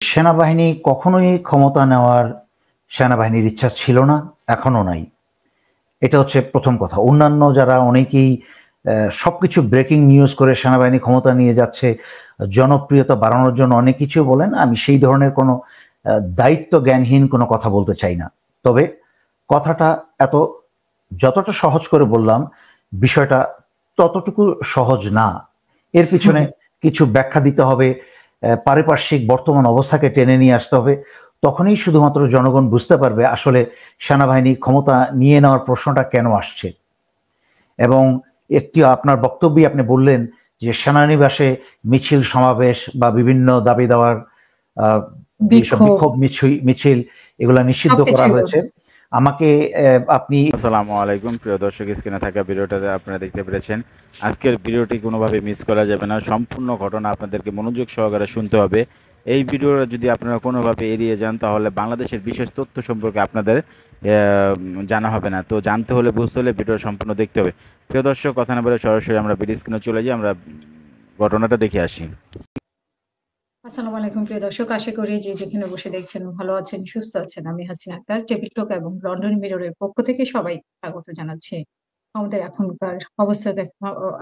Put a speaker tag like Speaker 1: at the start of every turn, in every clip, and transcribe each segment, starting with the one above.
Speaker 1: সেনাবাহিনী কখনোই ক্ষমতা নেওয়ার সেনাবাহিনীর ইচ্ছা ছিল না, এখনো নাই। এটা হচ্ছে প্রথম কথা। অন্যান্য যারা অনেকেই সবকিছু ব্রেকিং নিউজ করে সেনাবাহিনী ক্ষমতা নিয়ে যাচ্ছে, জনপ্রিয়তা বাড়ানোর জন্য অনেক কিছু বলেন। আমি সেই ধরনের কোনো দায়িত্ব জ্ঞানহীন কোনো কথা বলতে চাই না। তবে কথাটা এত যতটা সহজ করে বললাম, বিষয়টা ততটুকু সহজ না। এর পিছনে কিছু ব্যাখ্যা দিতে হবে, পারিপার্শ্বিক বর্তমান অবস্থাকে টেনে নিয়ে আসতে হবে। তখনই শুধুমাত্র জনগণ বুঝতে পারবে আসলে সেনাবাহিনী ক্ষমতা নিয়ে নেওয়ার প্রশ্নটা কেন আসছে। এবং একটি আপনার বক্তব্যে আপনি বললেন যে সেনানিবাসে মিছিল সমাবেশ বা বিভিন্ন দাবি দেওয়ার যেসব
Speaker 2: বিক্ষোভ
Speaker 1: বিক্ষোভ মিছিল এগুলা নিষিদ্ধ করা
Speaker 2: সবকিছুই
Speaker 1: হয়েছে। আমাকে আপনি
Speaker 3: আসসালামু আলাইকুম প্রিয় দর্শক, স্ক্রিনে থাকা ভিডিওটাতে আপনারা দেখতে পেরেছেন। আজকের ভিডিওটি কোনোভাবে মিস করা যাবে না, সম্পূর্ণ ঘটনা আপনাদেরকে মনোযোগ সহকারে শুনতে হবে। এই ভিডিওটা যদি আপনারা কোনোভাবে এড়িয়ে যান তাহলে বাংলাদেশের বিশেষ তথ্য সম্পর্কে আপনাদের জানা হবে না। তো জানতে হলে বুঝতে হলে ভিডিও সম্পূর্ণ দেখতে হবে। প্রিয় দর্শক, কথা না বলে সরাসরি আমরা ভিডিও স্ক্রিনে চলে যাই, আমরা ঘটনাটা দেখে আসি।
Speaker 2: আসসালামু আলাইকুম প্রিয় দর্শক, আশা করি যে যেখানে বসে দেখছেন ভালো আছেন, সুস্থ আছেন। আমি হাসিনা আক্তার, টেবিল টক এবং লন্ডন মিররের পক্ষ থেকে সবাই স্বাগত জানাচ্ছি আমাদের এখনকার অবস্থা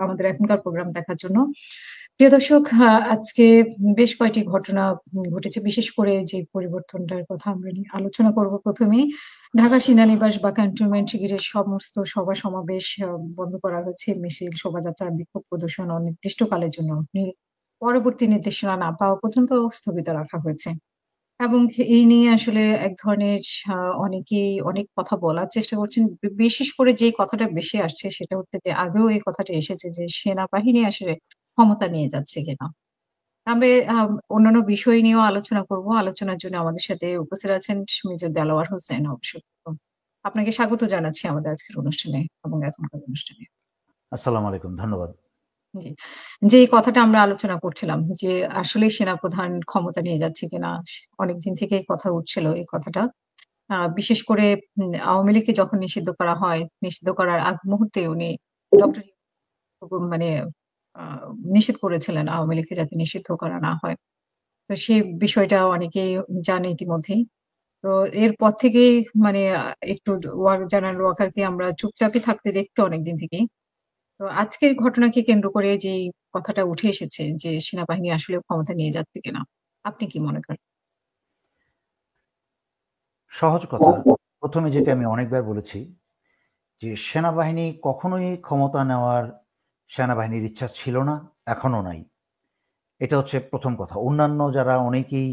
Speaker 2: আমাদের এখনকার প্রোগ্রাম দেখার জন্য। প্রিয় দর্শক, আজকে বেশ কয়েকটি ঘটনা ঘটেছে। বিশেষ করে যে পরিবর্তনটার কথা আমরা নিয়ে আলোচনা করব। প্রথমেই ঢাকা সেনানিবাস বা ক্যান্টনমেন্ট ঘিরে সমস্ত সভা সমাবেশ বন্ধ করা হয়েছে। মিছিল, শোভাযাত্রা, বিক্ষোভ প্রদর্শন অনির্দিষ্টকালের জন্য পরবর্তী নির্দেশনা না পাওয়া পর্যন্ত স্থগিত রাখা হয়েছে। এবং এই নিয়ে আসলে এক ধরনের অনেকেই অনেক কথা বলার চেষ্টা করছেন। বিশেষ করে যে কথাটা বেশি আসছে সেটা হচ্ছে যে আগেও এই কথাটা এসেছে যে সেনাবাহিনী আসলে ক্ষমতা নিয়ে যাচ্ছে কিনা। আমরা অন্যান্য বিষয় নিয়েও আলোচনা করব। আলোচনার জন্য আমাদের সাথে উপস্থিত আছেন মেজর দেলোয়ার হোসেন অবসর। আপনাকে স্বাগত জানাচ্ছি আমাদের আজকের অনুষ্ঠানে এবং এখনকার অনুষ্ঠানে।
Speaker 1: আসসালামু আলাইকুম, ধন্যবাদ।
Speaker 2: জি। যে এই কথাটা আমরা আলোচনা করছিলাম যে আসলেই সেনাপ্রধান ক্ষমতা নিয়ে যাচ্ছে কিনা। অনেকদিন থেকেই কথা উঠছিল এই কথাটা। বিশেষ করে আওয়ামী লীগকে যখন নিষিদ্ধ করা হয়, নিষিদ্ধ করার আগ মুহূর্তে উনি ডক্টর মানে আ নিষেধ করেছিলেন আওয়ামী লীগকে যাতে নিষিদ্ধ করা না হয়। তো সেই বিষয়টা অনেকেই জানে ইতিমধ্যেই। তো এরপর থেকেই মানে একটু জেনারেল ওয়াকারকে আমরা চুপচাপই থাকতে দেখতে অনেকদিন থেকেই। তো আজকের ঘটনাকে কেন্দ্র করে যেই কথাটা উঠে এসেছে যে সেনাবাহিনী আসলে ক্ষমতা নিয়ে যাচ্ছে কিনা। আপনি কি মনে করেন?
Speaker 1: সহজ কথা। প্রথমে যেটা আমি অনেকবার বলেছি যে সেনাবাহিনী কখনোই ক্ষমতা নেওয়ার সেনাবাহিনীর ইচ্ছা ছিল না, এখনো নাই। এটা হচ্ছে প্রথম কথা। অন্যান্য যারা অনেকেই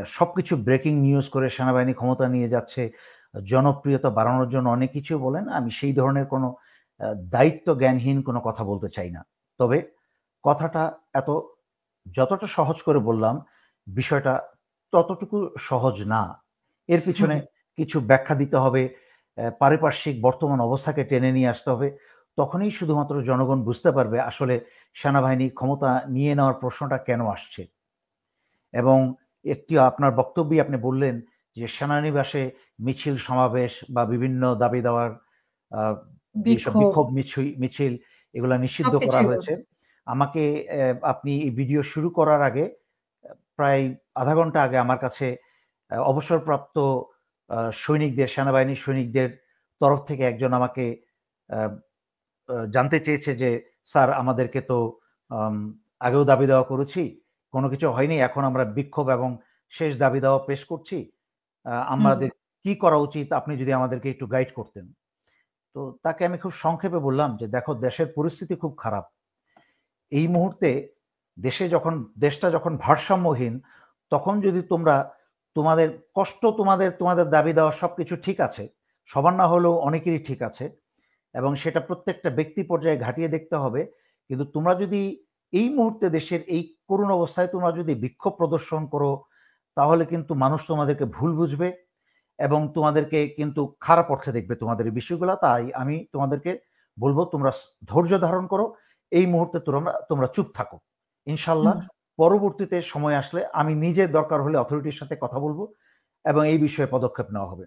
Speaker 1: সবকিছু ব্রেকিং নিউজ করে সেনাবাহিনী ক্ষমতা নিয়ে যাচ্ছে, জনপ্রিয়তা বাড়ানোর জন্য অনেক কিছু বলেন। আমি সেই ধরনের কোনো দায়িত্ব জ্ঞানহীন কোনো কথা বলতে চাই না। তবে কথাটা এত যতটা সহজ করে বললাম, বিষয়টা ততটুকু সহজ না। এর পিছনে কিছু ব্যাখ্যা দিতে হবে, পারিপার্শ্বিক বর্তমান অবস্থাকে টেনে নিয়ে আসতে হবে। তখনই শুধুমাত্র জনগণ বুঝতে পারবে আসলে সেনাবাহিনী ক্ষমতা নিয়ে নেওয়ার প্রশ্নটা কেন আসছে। এবং একটি আপনার বক্তব্যেই আপনি বললেন যে সেনানিবাসে মিছিল সমাবেশ বা বিভিন্ন দাবি দেওয়ার আ যেসব
Speaker 2: বিক্ষোভ
Speaker 1: বিক্ষোভ মিছিল এগুলা নিষিদ্ধ করা
Speaker 2: সবকিছুই
Speaker 1: হয়েছে। আমাকে আপনি এই ভিডিও শুরু করার আগে প্রায় ০.৫ ঘন্টা আগে আমার কাছে অবসরপ্রাপ্ত সেনাবাহিনীর সৈনিকদের তরফ থেকে একজন আমাকে আ জানতে চেয়েছে যে, "স্যার, আমাদেরকে তো আম আগেও দাবি দেওয়া করেছি। কোনো কিছু হয়নি। এখন আমরা বিক্ষোভ এবং শেষ দাবি দেওয়া পেশ করছি।
Speaker 2: হুম,
Speaker 1: আমাদের কি করা উচিত? আপনি যদি আমাদেরকে একটু গাইড করতেন।" তো তাকে আমি খুব সংক্ষেপে বললাম যে, "দেখো, দেশের পরিস্থিতি খুব খারাপ। এই মুহূর্তে দেশটা যখন ভারসাম্যহীন, তখন যদি তোমরা তোমাদের কষ্ট, তোমাদের দাবি দেওয়া সবকিছু ঠিক আছে। সবার না হলেও অনেকেরই ঠিক আছে। এবং সেটা প্রত্যেকটা ব্যক্তি পর্যায়ে ঘাঁটিয়ে দেখতে হবে। কিন্তু তোমরা যদি এই মুহূর্তে দেশের এই করুণ অবস্থায় তোমরা যদি বিক্ষোভ প্রদর্শন করো, তাহলে কিন্তু মানুষ তোমাদেরকে ভুল বুঝবে এবং তোমাদেরকে কিন্তু খারাপ অর্থে দেখবে তোমাদের এই বিষয়গুলা। তাই আমি তোমাদেরকে বলব, তোমরা ধৈর্য ধারণ করো। এই মুহূর্তে তোমরা চুপ থাকো। ইনশাআল্লাহ
Speaker 2: হুম।
Speaker 1: পরবর্তীতে সময় আসলে আমি নিজে দরকার হলে অথরিটির সাথে কথা বলব এবং এই বিষয়ে পদক্ষেপ নেওয়া হবে।"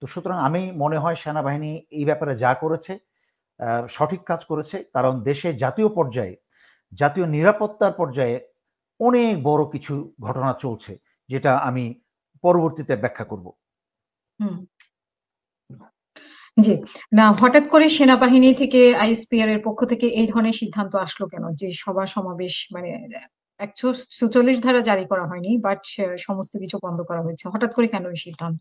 Speaker 1: তো সুতরাং আমি মনে হয় সেনাবাহিনী এই ব্যাপারে যা করেছে আ সঠিক কাজ করেছে। কারণ দেশে জাতীয় পর্যায়ে, জাতীয় নিরাপত্তার পর্যায়ে অনেক বড় কিছু ঘটনা চলছে। যেটা আমি পরবর্তীতে ব্যাখ্যা করব।
Speaker 2: হুম। জি। না, হঠাৎ করে সেনাবাহিনী থেকে আইএসপিআর এর পক্ষ থেকে এই ধরনের সিদ্ধান্ত আসলো কেন? যে সভা সমাবেশ মানে ১৪৬ ধারা জারি করা হয়নি, বাট সমস্ত কিছু বন্ধ করা হয়েছে। হঠাৎ করে কেন এই সিদ্ধান্ত?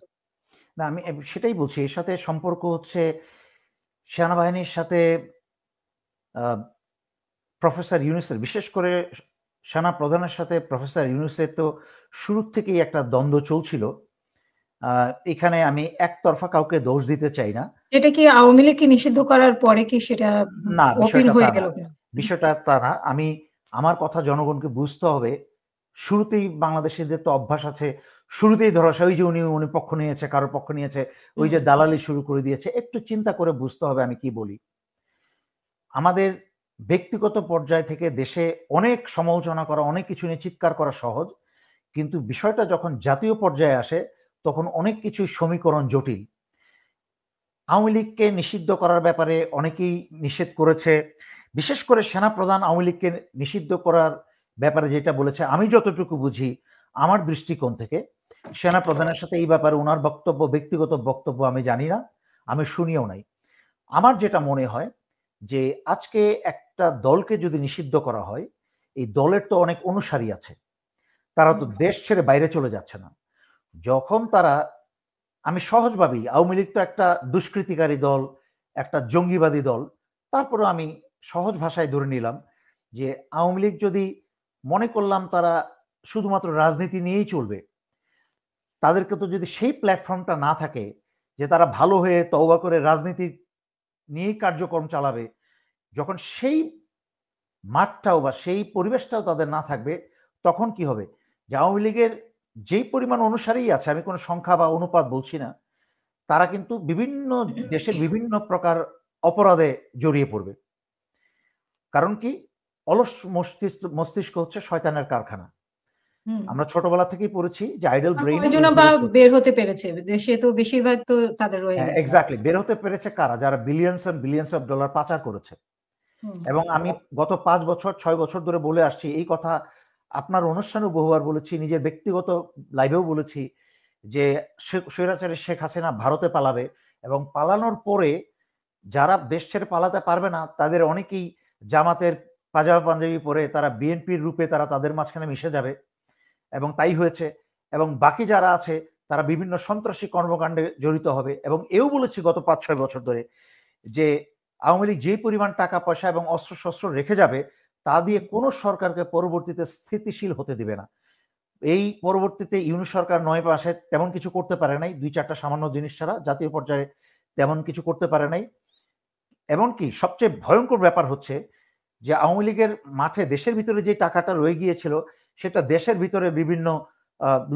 Speaker 1: না, আমি সেটাই বলছি। এর সাথে সম্পর্ক হচ্ছে সেনাবাহিনীর সাথে প্রফেসর ইউনূসের, বিশেষ করে সেনা প্রধানের সাথে প্রফেসর ইউনূসের তো শুরুর থেকেই একটা দ্বন্দ্ব চলছিল। এখানে আমি একতরফা কাউকে দোষ দিতে চাই না।
Speaker 2: এটা কি আওয়ামী লীগকে নিষিদ্ধ করার পরে কি সেটা
Speaker 1: না,
Speaker 2: ওপেন
Speaker 1: বিষয়টা তা
Speaker 2: হয়ে
Speaker 1: না।
Speaker 2: গেল কিনা?
Speaker 1: বিষয়টা তা না। আমার কথা জনগণকে বুঝতে হবে। শুরুতেই বাংলাদেশীদের তো অভ্যাস আছে, শুরুতেই ধরাশায়ী, ওই যে উনি পক্ষ নিয়েছে, কারো পক্ষ নিয়েছে, ওই যে দালালি শুরু করে দিয়েছে। একটু চিন্তা করে বুঝতে হবে আমি কি বলি। আমাদের ব্যক্তিগত পর্যায় থেকে দেশে অনেক সমালোচনা করা, অনেক কিছু নিয়ে চিৎকার করা সহজ। কিন্তু বিষয়টা যখন জাতীয় পর্যায়ে আসে তখন অনেক কিছুই সমীকরণ জটিল। আওয়ামী লীগকে নিষিদ্ধ করার ব্যাপারে অনেকেই নিষেধ করেছে। বিশেষ করে সেনাপ্রধান আওয়ামী লীগকে নিষিদ্ধ করার ব্যাপারে যেটা বলেছে, আমি যতটুকু বুঝি আমার দৃষ্টিকোণ থেকে, সেনাপ্রধানের সাথে এই ব্যাপারে উনার বক্তব্য, ব্যক্তিগত বক্তব্য আমি জানি না, আমি শুনিও নাই। আমার যেটা মনে হয় যে আজকে একটা দলকে যদি নিষিদ্ধ করা হয়, এই দলের তো অনেক অনুসারী আছে, তারা তো দেশ ছেড়ে বাইরে চলে যাচ্ছে না। যখন তারা, আমি সহজভাবেই, আওয়ামী লীগ তো একটা দুষ্কৃতিকারী দল, একটা জঙ্গিবাদী দল, তারপরেও আমি সহজ ভাষায় ধরে নিলাম যে আওয়ামী লীগ যদি মনে করলাম তারা শুধুমাত্র রাজনীতি নিয়েই চলবে, তাদেরকে তো যদি সেই প্ল্যাটফর্মটা না থাকে যে তারা ভালো হয়ে তওবা করে রাজনীতি নিয়েই কার্যক্রম চালাবে, যখন সেই মাঠটাও বা সেই পরিবেশটাও তাদের না থাকবে, তখন কি হবে? যে আওয়ামী লীগের যেই পরিমাণ অনুসারীই আছে, আমি কোনো সংখ্যা বা অনুপাত বলছি না, তারা কিন্তু বিভিন্ন দেশের বিভিন্ন প্রকার অপরাধে জড়িয়ে পড়বে। কারণ কি? অলস মস্তিষ্ক হচ্ছে শয়তানের কারখানা।
Speaker 2: হুম।
Speaker 1: আমরা ছোটবেলা থেকেই পড়েছি যে আইডল ব্রেইন ইজ
Speaker 2: কয়জনা বা
Speaker 1: ব্লেসড।
Speaker 2: বের হতে পেরেছে? দেশে তো বেশিরভাগ তো তাদের রয়ে
Speaker 1: হ্যাঁ,
Speaker 2: গেছে।
Speaker 1: এক্সাক্টলি। বের হতে পেরেছে কারা? যারা billions and billions of dollar পাচার করেছে।
Speaker 2: হুম।
Speaker 1: এবং আমি গত ৫ বছর ৬ বছর ধরে বলে আসছি এই কথা, আপনার অনুষ্ঠানেও বহুবার বলেছি, নিজের ব্যক্তিগত লাইভেও বলেছি যে স্বৈরাচারী শেখ হাসিনা ভারতে পালাবে এবং পালানোর পরে যারা দেশ ছেড়ে পালাতে পারবে না তাদের অনেকেই জামাতের পাজামা পাঞ্জাবি পরে তারা বিএনপির রূপে তারা তাদের মাঝখানে মিশে যাবে, এবং তাই হয়েছে। এবং বাকি যারা আছে তারা বিভিন্ন সন্ত্রাসী কর্মকাণ্ডে জড়িত হবে। এবং এও বলেছি গত ৫-৬ বছর ধরে যে আওয়ামী লীগ যেই পরিমাণ টাকা পয়সা এবং অস্ত্রশস্ত্র রেখে যাবে তা দিয়ে কোনো সরকারকে পরবর্তীতে স্থিতিশীল হতে দিবে না। এই পরবর্তীতে ইউনূস সরকার ৯ মাসে তেমন কিছু করতে পারে নাই, ২-৪টা সামান্য জিনিস ছাড়া জাতীয় পর্যায়ে তেমন কিছু করতে পারে নাই। এমনকি সবচেয়ে ভয়ঙ্কর ব্যাপার হচ্ছে যে আওয়ামী লীগের মাঠে দেশের ভিতরে যে টাকাটা রয়ে গিয়েছিল সেটা দেশের ভিতরে বিভিন্ন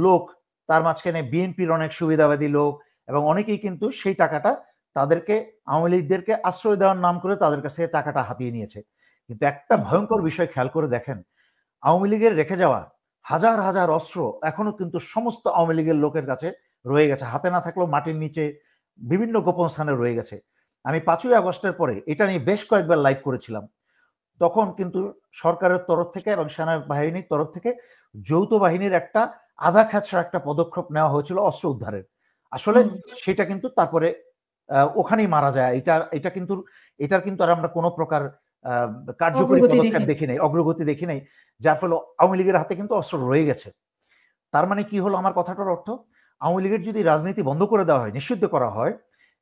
Speaker 1: লোক, তার মাঝখানে বিএনপির অনেক সুবিধাবাদী লোক এবং অনেকেই কিন্তু সেই টাকাটা তাদেরকে, আওয়ামী লীগদেরকে আশ্রয় দেওয়ার নাম করে তাদের কাছে টাকাটা হাতিয়ে নিয়েছে। কিন্তু একটা ভয়ঙ্কর বিষয় খেয়াল করে দেখেন, আওয়ামী লীগের রেখে যাওয়া হাজার হাজার অস্ত্র এখনো কিন্তু সমস্ত আওয়ামী লীগের লোকের কাছে রয়ে গেছে, হাতে না থাকলেও মাটির নিচে বিভিন্ন গোপন স্থানে রয়ে গেছে। আমি ৫ই আগস্টের পরে এটা নিয়ে বেশ কয়েকবার লাইভ করেছিলাম। তখন কিন্তু সরকারের তরফ থেকে এবং সেনাবাহিনীর তরফ থেকে যৌথ বাহিনীর একটা আধা খেঁচড়া একটা পদক্ষেপ নেওয়া হয়েছিল অস্ত্র উদ্ধারের। আসলে সেটা কিন্তু তারপরে ওখানেই মারা যায়। এটার কিন্তু আর আমরা কোনো প্রকার কার্যকরী পদক্ষেপ দেখি নাই, অগ্রগতি দেখি নাই, যার ফলে আওয়ামী লীগের হাতে কিন্তু অস্ত্র রয়ে গেছে। তার মানে কি হলো আমার কথাটার অর্থ? আওয়ামী লীগের যদি রাজনীতি বন্ধ করে দেওয়া হয়, নিষিদ্ধ করা হয়,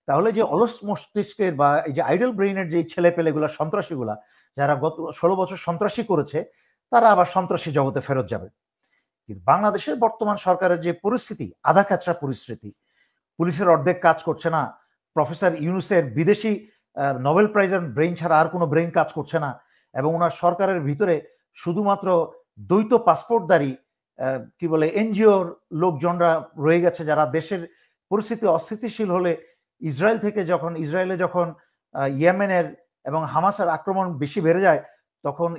Speaker 1: তাহলে যে অলস মস্তিষ্কের বা এই যে আইডল ব্রেইনের যে ছেলেপেলেগুলা, সন্ত্রাসীগুলা, যারা গত ১৬ বছর সন্ত্রাসী করেছে, তারা আবার সন্ত্রাসী জগতে ফেরত যাবে। কিন্তু বাংলাদেশের বর্তমান সরকারের যে পরিস্থিতি, আধা ক্যাচরা পরিস্থিতি, পুলিশের অর্ধেক কাজ করছে না, প্রফেসর ইউনূসের বিদেশি নোবেল প্রাইজের ব্রেইন ছাড়া আর কোনো ব্রেইন কাজ করছে না, এবং ওনার সরকারের ভিতরে শুধুমাত্র দ্বৈত পাসপোর্টধারী কি বলে এনজিওর লোকজনরা রয়ে গেছে, যারা দেশের পরিস্থিতি অস্থিতিশীল হলে ইসরায়েলে যখন ইয়েমেনের এবং হামাসের আক্রমণ বেশি বেড়ে যায়, তখন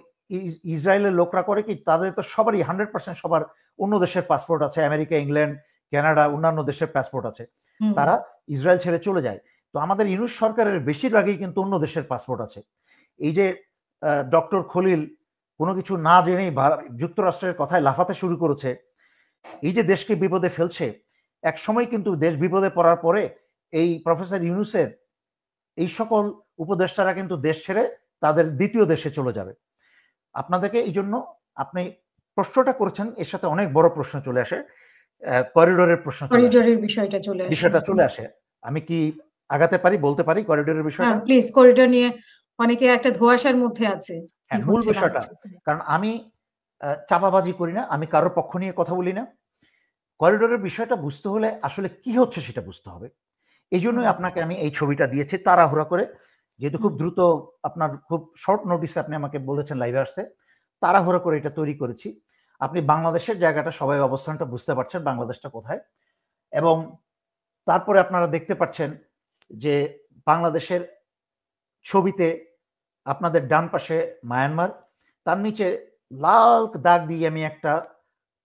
Speaker 1: ইসরায়েলের লোকরা করে কি, তাদের তো সবারই 100% সবার অন্য দেশের পাসপোর্ট আছে, আমেরিকা, ইংল্যান্ড, কানাডা, অন্যান্য দেশের পাসপোর্ট আছে, তারা ইসরায়েল ছেড়ে চলে যায়। তো আমাদের ইউনূস সরকারের বেশিরভাগই কিন্তু অন্য দেশের পাসপোর্ট আছে। এই যে ডক্টর খলিল কোনো কিছু না জেনেই যুক্তরাষ্ট্রের কথায় লাফাতে শুরু করেছে, এই যে দেশকে বিপদে ফেলছে, এক সময় কিন্তু দেশ বিপদে পড়ার পরে এই প্রফেসর ইউনূসের এই সকল উপদেষ্টারা কিন্তু দেশ ছেড়ে তাদের দ্বিতীয় দেশে চলে যাবে। আপনাদেরকে এই জন্য আপনি প্রশ্নটা করেছেন, এর সাথে অনেক বড় প্রশ্ন চলে আসে, করিডোরের প্রশ্ন চলে আসে,
Speaker 2: করিডোরের বিষয়টা
Speaker 1: চলে আসে। আমি কি আগাতে পারি, বলতে পারি করিডোরের বিষয়টা?
Speaker 2: হ্যাঁ, প্লিজ করিডোর নিয়ে অনেকে একটা ধোঁয়াশার মধ্যে আছে।
Speaker 1: হ্যাঁ, মূল বিষয়টা, কারণ আমি চাপাবাজি করি না, আমি কারোর পক্ষ নিয়ে কথা বলি না। করিডোরের বিষয়টা বুঝতে হলে আসলে কি হচ্ছে সেটা বুঝতে হবে। এই জন্যই আপনাকে আমি এই ছবিটা দিয়েছি তাড়াহুড়া করে, যেহেতু খুব দ্রুত, আপনার খুব শর্ট নোটিসে আপনি আমাকে বলেছেন লাইভে আসতে, তাড়াহুড়া করে এটা তৈরি করেছি। আপনি বাংলাদেশের জায়গাটা, সবাই অবস্থানটা বুঝতে পারছেন, বাংলাদেশটা কোথায়। এবং তারপরে আপনারা দেখতে পাচ্ছেন যে বাংলাদেশের ছবিতে আপনাদের ডান পাশে মায়ানমার, তার নিচে লাল দাগ দিয়ে আমি একটা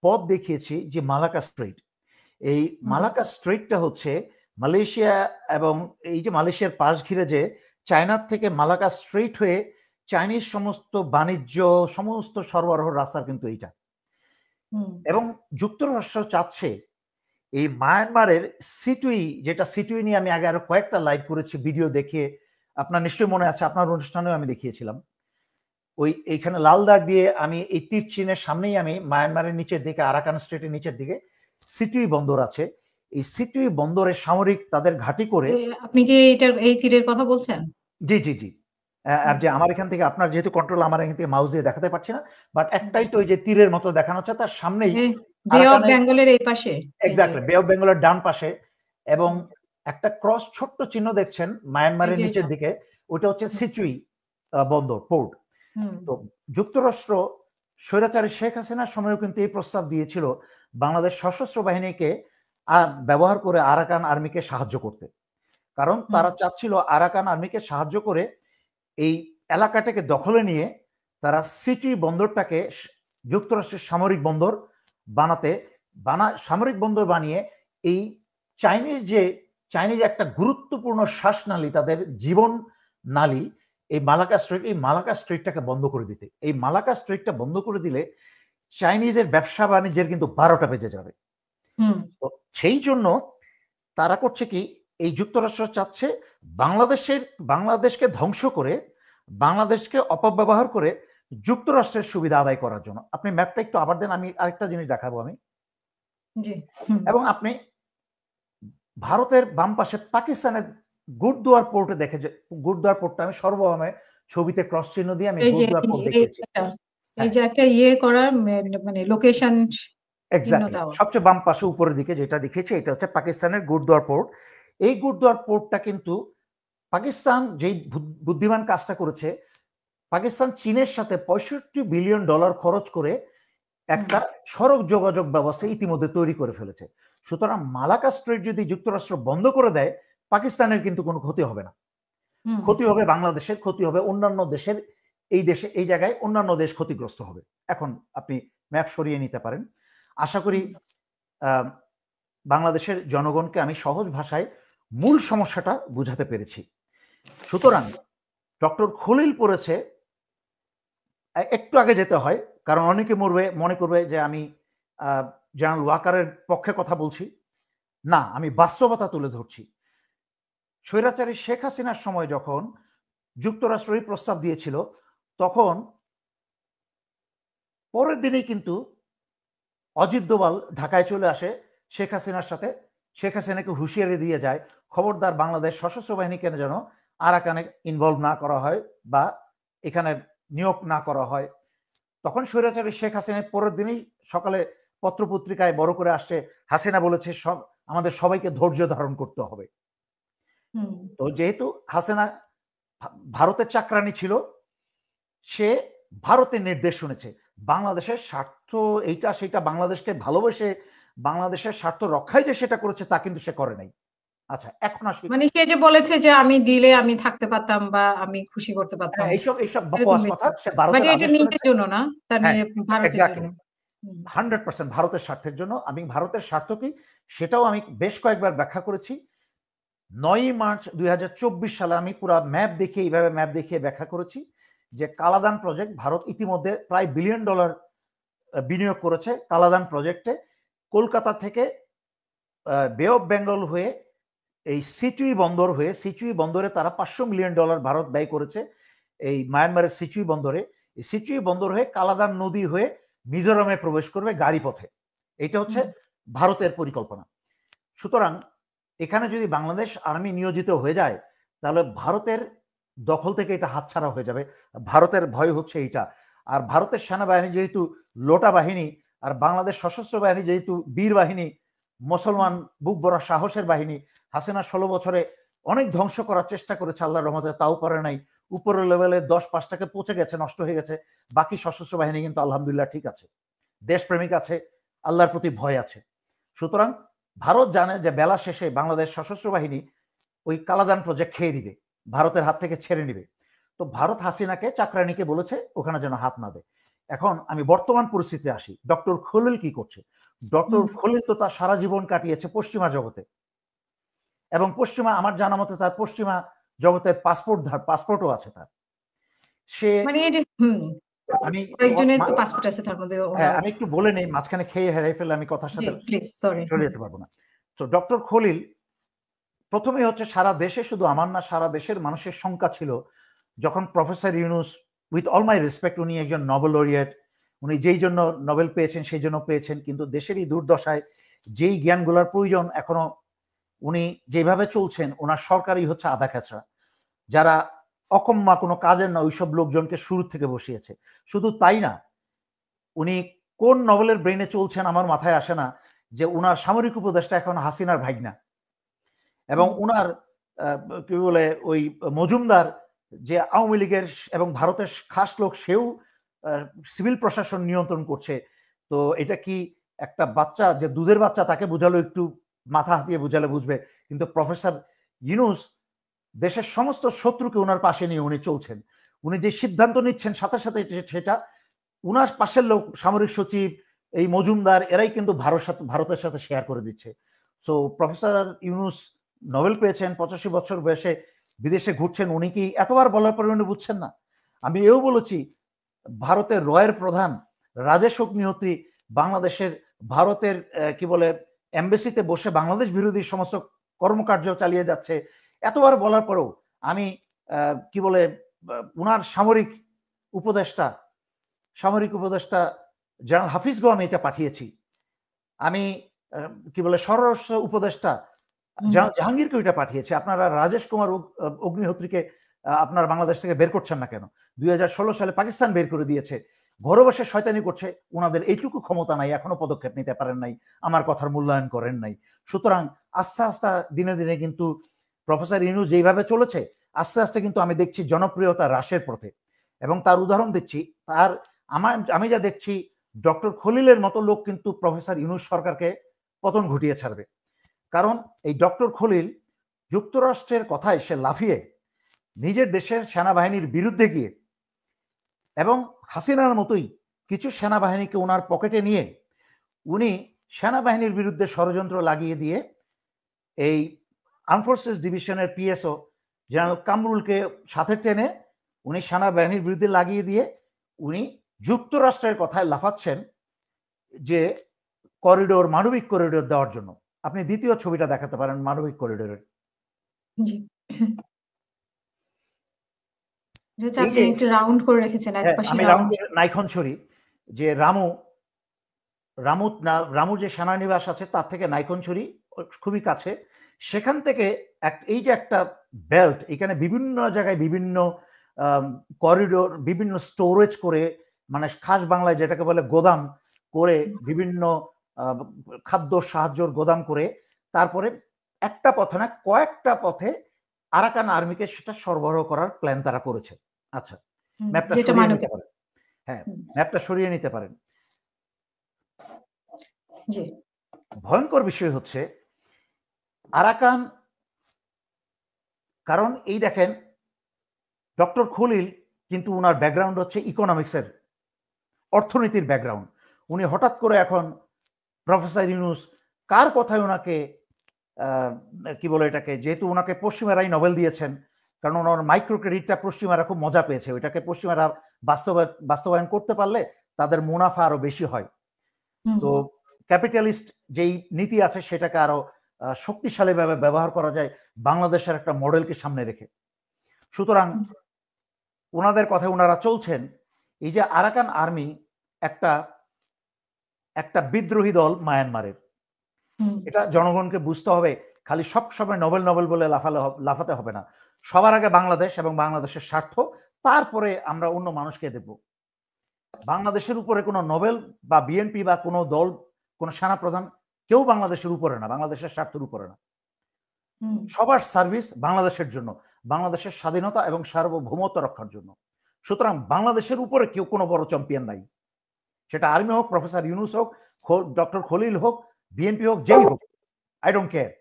Speaker 1: পথ দেখিয়েছি যে মালাক্কা স্ট্রেইট। এই মালাক্কা স্ট্রেইটটা হচ্ছে মালয়েশিয়া, এবং এই যে মালয়েশিয়ার পাশ ঘিরে যে চায়নার থেকে মালাক্কা স্ট্রেইট হয়ে চাইনিজ সমস্ত বাণিজ্য, সমস্ত সরবরাহ রাস্তা কিন্তু এইটা। এবং যুক্তরাষ্ট্র চাচ্ছে এই মায়ানমারের সিটুই, যেটা সিটুই নিয়ে আমি আগে আরো কয়েকটা লাইভ করেছি ভিডিও দেখিয়ে, আপনার নিশ্চয়ই মনে আছে, আপনার অনুষ্ঠানেও আমি দেখিয়েছিলাম। ওই এইখানে লাল দাগ দিয়ে আমি এই তীর চিহ্নের সামনেই আমি মায়ানমারের নিচের দিকে, আরাকান স্টেটের নিচের দিকে সিটুই বন্দর আছে। এই সিটুই বন্দরে সামরিক তাদের ঘাঁটি করে।
Speaker 2: আপনি কি এই তীরের কথা বলছেন?
Speaker 1: জি জি জি, যে আমার এখান থেকে, আপনার যেহেতু কন্ট্রোল আমার এখান থেকে মাউস দিয়ে দেখাতে পারছি না, বাট একটাই তো ওই যে তীরের মতো দেখানো হচ্ছে, তার সামনেই
Speaker 2: বে অফ বেঙ্গলের এই পাশে,
Speaker 1: এক্স্যাক্টলি বে অফ বেঙ্গলের ডান পাশে, এবং একটা ক্রস ছোট্ট চিহ্ন দেখছেন মায়ানমারের নিচের দিকে, ওটা হচ্ছে সিচুই বন্দর পোর্ট। তো যুক্তরাষ্ট্র স্বৈরাচারী শেখ হাসিনার সময়ও কিন্তু এই প্রস্তাব দিয়েছিল বাংলাদেশ সশস্ত্র বাহিনীকে ব্যবহার করে আরাকান আর্মিকে সাহায্য করতে, কারণ তারা চাচ্ছিল আরাকান আর্মিকে সাহায্য করে এই এলাকাটাকে দখলে নিয়ে তারা সিটি বন্দরটাকে যুক্তরাষ্ট্রের সামরিক বন্দর সামরিক বন্দর বানিয়ে এই চাইনিজ একটা গুরুত্বপূর্ণ শ্বাসনালী, তাদের জীবন নালী, এই মালাক্কা স্ট্রিটটাকে বন্ধ করে দিতে। এই মালাক্কা স্ট্রিটটা বন্ধ করে দিলে চাইনিজের ব্যবসা বাণিজ্যের কিন্তু 12টা বেজে যাবে। তো সেই জন্য তারা করছে কি, এই যুক্তরাষ্ট্র চাচ্ছে বাংলাদেশকে ধ্বংস করে, বাংলাদেশকে অপব্যবহার করে যুক্তরাষ্ট্রের সুবিধা আদায় করার জন্য। আপনি ম্যাপটা একটু আবার দেন, আমি আরেকটা জিনিস দেখাবো আমি। এবং আপনি ভারতের বাম পাশে পাকিস্তানের গুরুদুয়ার পোর্টে দেখে, যে গুরুদুয়ার পোর্টটা আমি সর্বভাবে ছবিতে ক্রস চিহ্ন দিয়ে আমি গুরুদুয়ার পোর্ট দেখিয়েছি।
Speaker 2: এই যে একটা করার মানে লোকেশন
Speaker 1: এক্স্যাক্টলি সবচেয়ে বাম পাশে উপরের দিকে যেটা দেখিয়েছি, এটা হচ্ছে পাকিস্তানের গুরুদুয়ার পোর্ট। এই গুরুদুয়ার পোর্টটা কিন্তু পাকিস্তান যেই বুদ্ধিমান কাজটা করেছে, পাকিস্তান চীনের সাথে $65 বিলিয়ন খরচ করে একটা সড়ক যোগাযোগ ব্যবস্থা ইতিমধ্যে তৈরি করে ফেলেছে। সুতরাং মালাক্কা স্ট্রেইট যদি যুক্তরাষ্ট্র বন্ধ করে দেয়, পাকিস্তানের কিন্তু কোনো ক্ষতি হবে না, ক্ষতি হবে বাংলাদেশের, ক্ষতি হবে অন্যান্য দেশের। এই জায়গায় অন্যান্য দেশ ক্ষতিগ্রস্ত হবে। এখন আপনি ম্যাপ সরিয়ে নিতে পারেন। আশা করি বাংলাদেশের জনগণকে আমি সহজ ভাষায় মূল সমস্যাটা বুঝাতে পেরেছি। সুতরাং ডক্টর খলিল পড়েছে, একটু আগে যেতে হয়, কারণ অনেকে মনে করবে যে আমি জেনারেল ওয়াকারের পক্ষে কথা বলছি। না, আমি বাস্তবতা তুলে ধরছি। স্বৈরাচারী শেখ হাসিনার সময় যখন যুক্তরাষ্ট্র এই প্রস্তাব দিয়েছিল, তখন পরের দিনেই কিন্তু অজিত দোভাল ঢাকায় চলে আসে শেখ হাসিনার সাথে, শেখ হাসিনাকে হুঁশিয়ারি দিয়ে যায়, খবরদার বাংলাদেশ সশস্ত্র বাহিনীকে যেন আরাকানে ইনভলভ না করা হয় বা এখানে নিয়োগ না করা হয়। তখন স্বৈরাচারী শেখ হাসিনা পরের দিনই সকালে পত্রপত্রিকায় বড় করে আসছে, হাসিনা বলেছে আমাদের সবাইকে ধৈর্য ধারণ করতে হবে। তো যেহেতু হাসিনা ভারতের চাকরানি ছিল, সে ভারতের নির্দেশ শুনেছে। বাংলাদেশের স্বার্থ এইটা সেটা, বাংলাদেশকে ভালোবেসে বাংলাদেশের স্বার্থ রক্ষায় যে সেটা করেছে তা কিন্তু সে করে নাই। আচ্ছা, এখন আসি,
Speaker 2: মানে সে যে বলেছে যে আমি দিলে আমি থাকতে পারতাম বা আমি খুশি করতে পারতাম,
Speaker 1: এইসব বকওয়াস কথা। সে ভারতের
Speaker 2: এটা নিজের জন্য না, তার ভারতের জন্য,
Speaker 1: 100% ভারতের স্বার্থের জন্য। আমি ভারতের স্বার্থ কি সেটাও আমি বেশ কয়েকবার ব্যাখ্যা করেছি। 9 মার্চ 2024 সালে আমি পুরো ম্যাপ দেখিয়ে, এইভাবে ম্যাপ দেখিয়ে ব্যাখ্যা করেছি যে কালাদান প্রজেক্ট, ভারত ইতিমধ্যে প্রায় $1 বিলিয়ন বিনিয়োগ করেছে কালাদান প্রজেক্টে। কলকাতা থেকে বে অফ বেঙ্গল হয়ে এই সিচুই বন্দরে তারা $500 মিলিয়ন ভারত ব্যয় করেছে এই মায়ানমারের সিচুই বন্দরে। এই সিচুই বন্দর হয়ে কালাদান নদী হয়ে মিজোরামে প্রবেশ করবে গাড়ি পথে। এটা হচ্ছে ভারতের পরিকল্পনা। সুতরাং এখানে যদি বাংলাদেশ আর্মি নিয়োজিত হয়ে যায় তাহলে ভারতের দখল থেকে এটা হাতছাড়া হয়ে যাবে। ভারতের ভয় হচ্ছে এইটা। আর ভারতের সেনাবাহিনী যেহেতু লোটা বাহিনী, আর বাংলাদেশ সশস্ত্র বাহিনী যেহেতু বীর বাহিনী, মুসলমান বুক বড় সাহসের বাহিনী। হাসিনা 16 বছরে অনেক ধ্বংস করার চেষ্টা করেছে, আল্লাহর রহমতে তাও পারে নাই। উপরের লেভেলে 10-5টাকে পচে গেছে, নষ্ট হয়ে গেছে। বাকি সশস্ত্র বাহিনী কিন্তু আলহামদুলিল্লাহ ঠিক আছে, দেশপ্রেমিক আছে, আল্লাহর প্রতি ভয় আছে। সুতরাং ভারত জানে যে বেলা শেষে বাংলাদেশ সশস্ত্র বাহিনী ওই কালাদান প্রজেক্ট খেয়ে দিবে, ভারতের হাত থেকে ছেড়ে নিবে। তো ভারত হাসিনাকে, চাকরানিকে বলেছে ওখানে যেন হাত না দেয়। এখন আমি বর্তমান পরিস্থিতিতে আসি, ডক্টর খলিল কি করছে? ডক্টর খলিল তো তার সারা জীবন কাটিয়েছে পশ্চিমা জগতে, এবং পশ্চিমা, আমার জানা মতে তার পশ্চিমা জগতের পাসপোর্টও আছে তার। সে
Speaker 2: মানে
Speaker 1: আমি
Speaker 2: কয়েকজনের তো পাসপোর্ট আছে, তার মধ্যে
Speaker 1: আমি একটু বলে নেই, মাঝখানে খেয়ে হেরাই ফেললে আমি কথার সাথে চলে যেতে পারবো না। তো ডক্টর খলিল প্রথমেই হচ্ছে সারা দেশে, শুধু আমার না, সারা দেশের মানুষের শঙ্কা ছিল যখন professor Yunus, with all my respect, উনি একজন নোবেল লরিয়েট, উনি যেই জন্য নোবেল পেয়েছেন সেই জন্য পেয়েছেন, কিন্তু দেশেরই দুর্দশায় যেই জ্ঞানগুলোর প্রয়োজন এখনো উনি যেভাবে চলছেন, ওনার সরকারই হচ্ছে আধা খেচড়া, যারা অকম্মা কোনো কাজের না ওইসব লোকজনকে শুরু থেকে বসিয়েছে। শুধু তাই না, উনি কোন নোবেলের ব্রেনে চলছেন আমার মাথায় আসে না, যে উনার সামরিক উপদেষ্টা এখন হাসিনার ভাইগনা, এবং উনার কি বলে ওই মজুমদার যে আওয়ামী লীগের এবং ভারতের খাস লোক, সেও সিভিল প্রশাসন নিয়ন্ত্রণ করছে। তো এটা কি একটা বাচ্চা, যে দুধের বাচ্চা, তাকে বুঝালো একটু মাথা হাতিয়ে বুঝালে বুঝবে, কিন্তু প্রফেসর ইউনুস দেশের সমস্ত শত্রুকে ওনার পাশে নিয়ে উনি চলছেন। উনি যে সিদ্ধান্ত নিচ্ছেন সাথে সাথে সেটা উনার পাশের লোক, সামরিক সচিব, এই মজুমদার, এরাই কিন্তু ভারতের সাথে শেয়ার করে দিচ্ছে। সো প্রফেসর ইউনুস নোবেল পেয়েছেন, 85 বছর বয়সে বিদেশে ঘুরছেন, উনি কি এতবার বলার পরে উনি বুঝছেন না? আমি এও বলেছি, ভারতের রয়ের প্রধান রাজেশ অগ্নিহোত্রী বাংলাদেশের, ভারতের কি বলে এমবেসিতে বসে বাংলাদেশ বিরোধী সমস্ত কর্মকার্য চালিয়ে যাচ্ছে। এতবার বলার পরেও আমি কি বলে উনার সামরিক উপদেষ্টা জেনারেল হাফিজগো আমি এটা পাঠিয়েছি। আমি কি বলে স্বরাষ্ট্র উপদেষ্টা জাহাঙ্গীরকে ওইটা পাঠিয়েছি। আপনারা রাজেশ কুমার অগ্নিহোত্রীকে আপনার বাংলাদেশ থেকে বের করছেন না কেন? 2016 সালে পাকিস্তান বের করে দিয়েছে, ঘরে বসে শয়তানি করছে। ওনাদের এইটুকু ক্ষমতা নাই, এখনো পদক্ষেপ নিতে পারেন নাই, আমার কথার মূল্যায়ন করেন নাই। সুতরাং আস্তে আস্তে দিনে দিনে কিন্তু প্রফেসর ইউনুস যেইভাবে চলেছে, আস্তে আস্তে কিন্তু আমি দেখছি জনপ্রিয়তা হ্রাসের পথে। এবং তার উদাহরণ দিচ্ছি, আমি যা দেখছি, ডক্টর খলিলের মতো লোক কিন্তু প্রফেসর ইউনুস সরকারকে পতন ঘটিয়ে ছাড়বে। কারণ এই ডক্টর খলিল যুক্তরাষ্ট্রের কথায় সে লাফিয়ে নিজের দেশের সেনাবাহিনীর বিরুদ্ধে গিয়ে, এবং হাসিনার মতোই কিছু সেনাবাহিনীকে ওনার পকেটে নিয়ে উনি সেনাবাহিনীর বিরুদ্ধে ষড়যন্ত্র লাগিয়ে দিয়ে এই আর্ম ফোর্সেস ডিভিশনের পিএসও জেনারেল কামরুলকে সাথে টেনে উনি সেনাবাহিনীর বিরুদ্ধে লাগিয়ে দিয়ে উনি যুক্তরাষ্ট্রের কথায় লাফাচ্ছেন যে করিডোর, মানবিক করিডোর দেওয়ার জন্য। আপনি দ্বিতীয় ছবিটা দেখাতে পারেন মানবিক করিডোরের।
Speaker 2: জি, আপনি একটু রাউন্ড করে রেখেছেন একপাশে।
Speaker 1: আমি নাইখনছড়ি, যে রামুর যে সেনানিবাস আছে তার থেকে নাইখনছড়ি খুবই কাছে। সেখান থেকে এই যে একটা বেল্ট, এখানে বিভিন্ন জায়গায় বিভিন্ন করিডোর, বিভিন্ন স্টোরেজ করে, মানে খাস বাংলায় যেটাকে বলে গোদাম করে, বিভিন্ন খাদ্য সাহায্যর গোদাম করে, তারপরে একটা পথে না কয়েকটা পথে আরাকান আর্মিকে সেটা সরবরাহ করার প্ল্যান তারা করেছে। আচ্ছা, ম্যাপটা সরিয়ে নিতে পারেন। হ্যাঁ, ম্যাপটা সরিয়ে নিতে পারেন। ভয়ঙ্কর বিষয় হচ্ছে আরাকান, কারণ এই দেখেন ডক্টর খলিল কিন্তু উনার ব্যাকগ্রাউন্ড হচ্ছে ইকোনমিক্সের, অর্থনীতির ব্যাকগ্রাউন্ড। উনি হঠাৎ করে এখন প্রফেসর ইউনুস কার কথায় ওনাকে কি বলে এটাকে, যেহেতু ওনাকে পশ্চিমারাই নোবেল দিয়েছেন, কারণ ওনার মাইক্রো ক্রেডিটটা পশ্চিমারা খুব মজা পেয়েছে, ওইটাকে পশ্চিমারা বাস্তবায়ন করতে পারলে তাদের মুনাফা আরো বেশি হয়। তো ক্যাপিটালিস্ট যেই নীতি আছে সেটাকে আরো শক্তিশালীভাবে ব্যবহার করা যায় বাংলাদেশের একটা মডেলকে সামনে রেখে। সুতরাং ওনাদের কথায় ওনারা চলছেন। এই যে আরাকান আর্মি একটা একটা বিদ্রোহী দল মায়ানমারের, এটা জনগণকে বুঝতে হবে। খালি সব সময় নোবেল নোবেল বলে লাফাতে হবে না। সবার আগে বাংলাদেশ এবং বাংলাদেশের স্বার্থ, তারপরে আমরা অন্য মানুষকে দেব। বাংলাদেশের উপরে কোনো নোবেল বা বিএনপি বা কোনো দল, কোনো সেনাপ্রধান কেউ বাংলাদেশের উপরে না, বাংলাদেশের স্বার্থের উপরে না। সবার সার্ভিস বাংলাদেশের জন্য, বাংলাদেশের স্বাধীনতা এবং সার্বভৌমত্ব রক্ষার জন্য। সুতরাং বাংলাদেশের উপরে কেউ কোনো বড় চ্যাম্পিয়ন নাই, সেটা আর্মি হোক, প্রফেসর ইউনূস হোক, ডক্টর খলিল হোক, বিএনপি হোক, যেই হোক, আই ডোন্ট কেয়ার।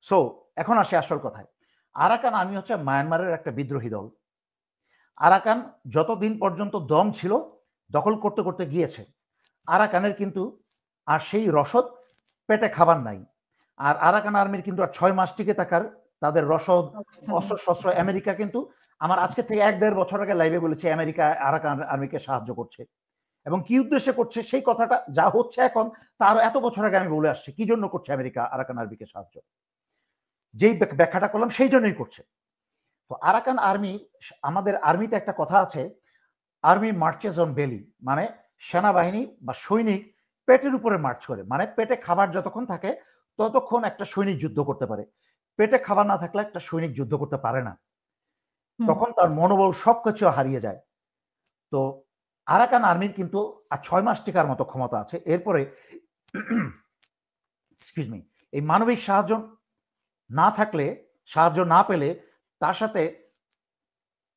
Speaker 1: সো এখন আসে আসল কথায়। আরাকান আর্মি হচ্ছে মায়ানমারের একটা বিদ্রোহী দল। আরাকান যতদিন পর্যন্ত দম ছিল দখল করতে করতে গিয়েছে। আরাকানের কিন্তু আর সেই রসদ পেটে খাবার নাই। আর আরাকান আর্মির কিন্তু আর 6 মাস টিকে থাকার তাদের রসদ, অস্ত্র শস্ত্র, আমেরিকা কিন্তু আমার আজকে থেকে 1-1.5 বছর আগে লাইভে বলেছে আমেরিকা আরাকান আর্মিকে সাহায্য করছে, এবং কি উদ্দেশ্যে করছে সেই কথাটা যা হচ্ছে এখন তার এত বছর আগে আমি বলে আসছি কি জন্য করছে আমেরিকা আরাকান আর্মিকে সাহায্য। যেই ব্যাখ্যাটা করলাম সেই জন্যই করছে। তো আরাকান আর্মি, আমাদের আর্মিতে একটা কথা আছে, আর্মি মার্চেস অন বেলি, মানে সেনাবাহিনী বা সৈনিক পেটের উপরে মার্চ করে। মানে পেটে খাবার যতক্ষণ থাকে ততক্ষণ একটা সৈনিক যুদ্ধ করতে পারে। পেটে খাবার না থাকলে একটা সৈনিক যুদ্ধ করতে পারে না, তখন তার মনোবল সবকিছু হারিয়ে যায়। তো আরাকান আর্মির কিন্তু আর 6 মাস টিকার মতো ক্ষমতা আছে। এরপরে এক্সকিউজ মি, এই মানবিক সাহায্য না থাকলে, সাহায্য না পেলে, তার সাথে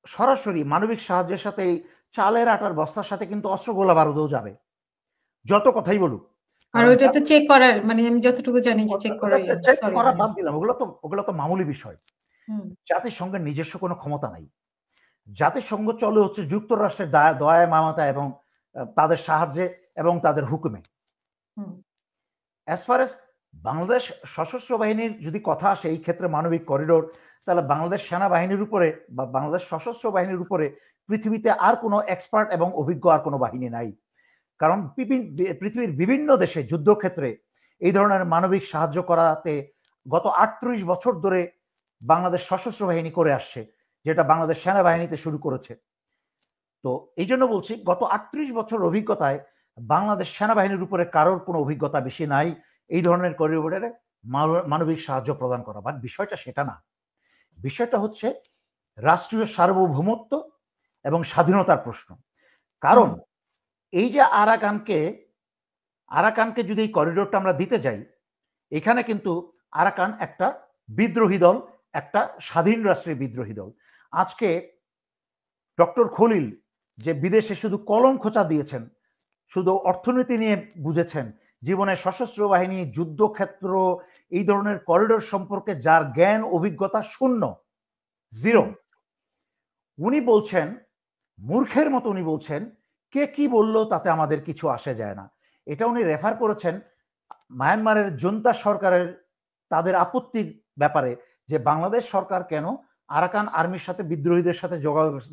Speaker 1: সরাসরি মানবিক সাহায্যের সাথে এই চালের আটার বস্তার সাথে কিন্তু অস্ত্র গোলা বারুদও যাবে, যত কথাই বলুক।
Speaker 2: আর ওইটা তো চেক করার, মানে আমি যতটুকু জানি যে চেক করার,
Speaker 1: করা বাদ দিলাম, ওগুলো তো মামুলি বিষয়। জাতিসংঘের নিজস্ব কোনো ক্ষমতা নাই। জাতিসংঘ চলে হচ্ছে যুক্তরাষ্ট্রের দয়ায় মামতা এবং তাদের সাহায্যে এবং তাদের হুকুমে। অ্যাজ ফার এস বাংলাদেশ সশস্ত্র বাহিনীর যদি কথা আসে এই ক্ষেত্রে মানবিক করিডোর, তাহলে বাংলাদেশ সেনাবাহিনীর উপরে বা বাংলাদেশ সশস্ত্র বাহিনীর উপরে পৃথিবীতে আর কোনো এক্সপার্ট এবং অভিজ্ঞ আর কোনো বাহিনী নাই। কারণ পৃথিবীর বিভিন্ন দেশে যুদ্ধক্ষেত্রে এই ধরনের মানবিক সাহায্য করাতে গত 38 বছর ধরে বাংলাদেশ সশস্ত্র বাহিনী করে আসছে, যেটা বাংলাদেশ সেনাবাহিনীতে শুরু করেছে। তো এই জন্য বলছি গত 38 বছর অভিজ্ঞতায় বাংলাদেশ সেনাবাহিনীর উপরে কারোর কোনো অভিজ্ঞতা বেশি নাই এই ধরনের করিডোরে মানবিক সাহায্য প্রদান করা। বাট বিষয়টা সেটা না, বিষয়টা হচ্ছে রাষ্ট্রীয় সার্বভৌমত্ব এবং স্বাধীনতার প্রশ্ন। কারণ এই যে আরাকানকে যদি এই করিডোরটা আমরা দিতে যাই, এখানে কিন্তু আরাকান একটা বিদ্রোহী দল, একটা স্বাধীন রাষ্ট্রের বিদ্রোহী দল। আজকে ডক্টর খলিল যে বিদেশে শুধু কলম খোঁচা দিয়েছেন, শুধু অর্থনীতি নিয়ে বুঝেছেন, জীবনে সশস্ত্র বাহিনী, যুদ্ধক্ষেত্র, এই ধরনের করিডোর সম্পর্কে যার জ্ঞান অভিজ্ঞতা শূন্য, জিরো, উনি বলছেন, মূর্খের মতো উনি বলছেন কে কি বললো তাতে আমাদের কিছু আসে যায় না। এটা উনি রেফার করেছেন মায়ানমারের জুন্তা সরকারের তাদের আপত্তির ব্যাপারে, যে বাংলাদেশ সরকার কেন আরাকান আর্মির সাথে বিদ্রোহীদের সাথে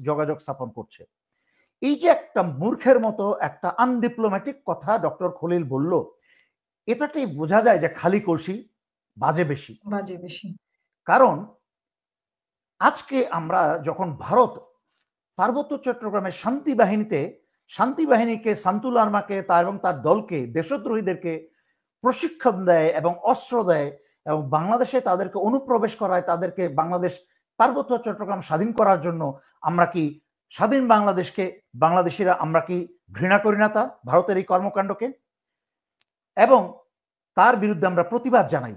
Speaker 1: যোগাযোগ স্থাপন করছে। এই যে একটা মূর্খের মতো একটা আনডিপ্লোম্যাটিক কথা ডক্টর খলিল বলল, এটাতেই বোঝা যায় যে খালি কলসি বাজে বেশি। কারণ আজকে আমরা যখন ভারত পার্বত্য চট্টগ্রামের শান্তি বাহিনীকে, সান্তুল আর্মাকে এবং তার দলকে, দেশদ্রোহীদেরকে প্রশিক্ষণ দেয় এবং অস্ত্র দেয় এবং বাংলাদেশে তাদেরকে অনুপ্রবেশ করায়, তাদেরকে বাংলাদেশ পার্বত্য চট্টগ্রাম স্বাধীন করার জন্য, আমরা কি স্বাধীন বাংলাদেশিরা আমরা কি ঘৃণা করি না তা ভারতের এই কর্মকাণ্ডকে? এবং তার বিরুদ্ধে আমরা প্রতিবাদ জানাই।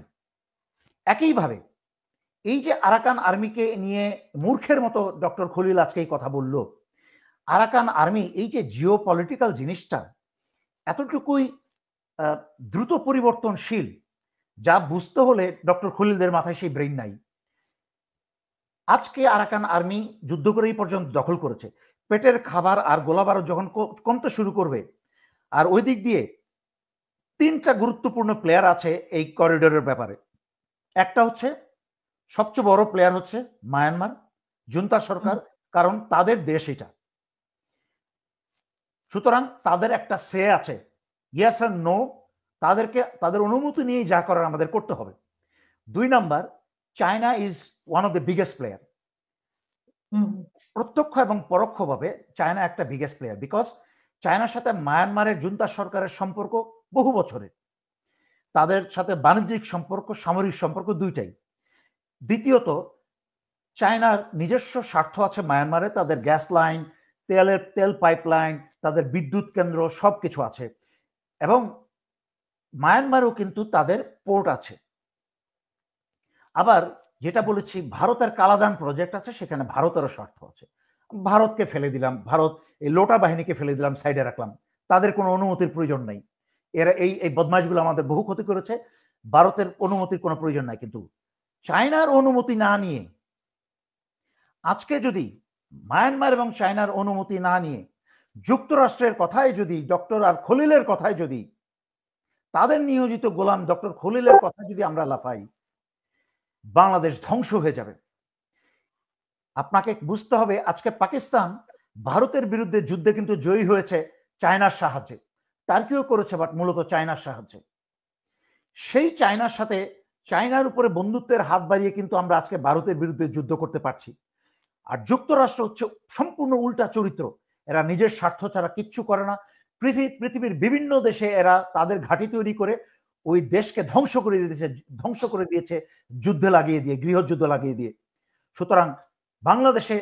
Speaker 1: একইভাবে এই যে আরাকান আর্মিকে নিয়ে মূর্খের মতো ডক্টর খলিল আজকে এই কথা বলল, আরাকান আর্মি এই যে জিও পলিটিক্যাল জিনিসটা এতটুকুই দ্রুত পরিবর্তনশীল, যা বুঝতে হলে ডক্টর খলিলদের মাথায় সেই ব্রেইন নাই। আজকে আরাকান আর্মি যুদ্ধ করেই পর্যন্ত দখল করেছে। পেটের খাবার আর গোলাবারুদ যখন কমতে শুরু করবে, আর ওই দিক দিয়ে 3টা গুরুত্বপূর্ণ প্লেয়ার আছে এই করিডোরের ব্যাপারে। একটা হচ্ছে, সবচেয়ে বড় প্লেয়ার হচ্ছে মায়ানমার জুন্তা সরকার, কারণ তাদের দেশ এটা, সুতরাং তাদের একটা সে আছে, ইয়েস আর নো তাদের অনুমতি নিয়ে যা করার আমাদের করতে হবে। 2 number, China is one of the biggest player. প্রত্যক্ষ এবং পরোক্ষভাবে চায়না একটা বিগেস্ট প্লেয়ার, বিকজ চায়নার সাথে মায়ানমারের জুন্তা সরকারের সম্পর্ক বহু বছরের, তাদের সাথে বাণিজ্যিক সম্পর্ক, সামরিক সম্পর্ক দুইটাই। দ্বিতীয়ত, চায়নার নিজস্ব স্বার্থ আছে মায়ানমারে, তাদের গ্যাস লাইন, তেল পাইপলাইন, তাদের বিদ্যুৎ কেন্দ্র সবকিছু আছে, এবং মায়ানমারেও কিন্তু তাদের পোর্ট আছে। আবার যেটা বলেছি, ভারতের কালাদান প্রজেক্ট আছে, সেখানে ভারতেরও স্বার্থ আছে। ভারতকে ফেলে দিলাম, ভারত এই লোটা বাহিনীকে ফেলে দিলাম, সাইডে রাখলাম, তাদের কোনো অনুমতির প্রয়োজন নাই। এরা এই বদমাইশগুলো আমাদের বহু ক্ষতি করেছে, ভারতের অনুমতির কোনো প্রয়োজন নাই। কিন্তু চায়নার অনুমতি না নিয়ে, আজকে যদি মায়ানমার এবং চায়নার অনুমতি না নিয়ে যুক্তরাষ্ট্রের কথায় যদি, ডক্টর আর খলিলের কথায় যদি, তাদের নিয়োজিত গোলাম ডক্টর খলিলের কথা যদি আমরা লাফাই, বাংলাদেশ ধ্বংস হয়ে যাবে। আপনাকে বুঝতে হবে, আজকে পাকিস্তান ভারতের বিরুদ্ধে যুদ্ধে কিন্তু জয়ী হয়েছে চায়নার সাহায্যে, টার্কিও করেছে, বাট মূলত চায়নার সাহায্যে। সেই চায়নার সাথে, চায়নার উপরে বন্ধুত্বের হাত বাড়িয়ে কিন্তু আমরা আজকে ভারতের বিরুদ্ধে যুদ্ধ করতে পারছি। আর যুক্তরাষ্ট্র হচ্ছে সম্পূর্ণ উল্টা চরিত্র, এরা নিজের স্বার্থ ছাড়া কিচ্ছু করে না। পৃথিবীর বিভিন্ন দেশে এরা তাদের ঘাঁটি তৈরি করে ওই দেশকে ধ্বংস করে দিয়েছে যুদ্ধে লাগিয়ে দিয়ে, গৃহযুদ্ধ লাগিয়ে দিয়ে। সুতরাং বাংলাদেশে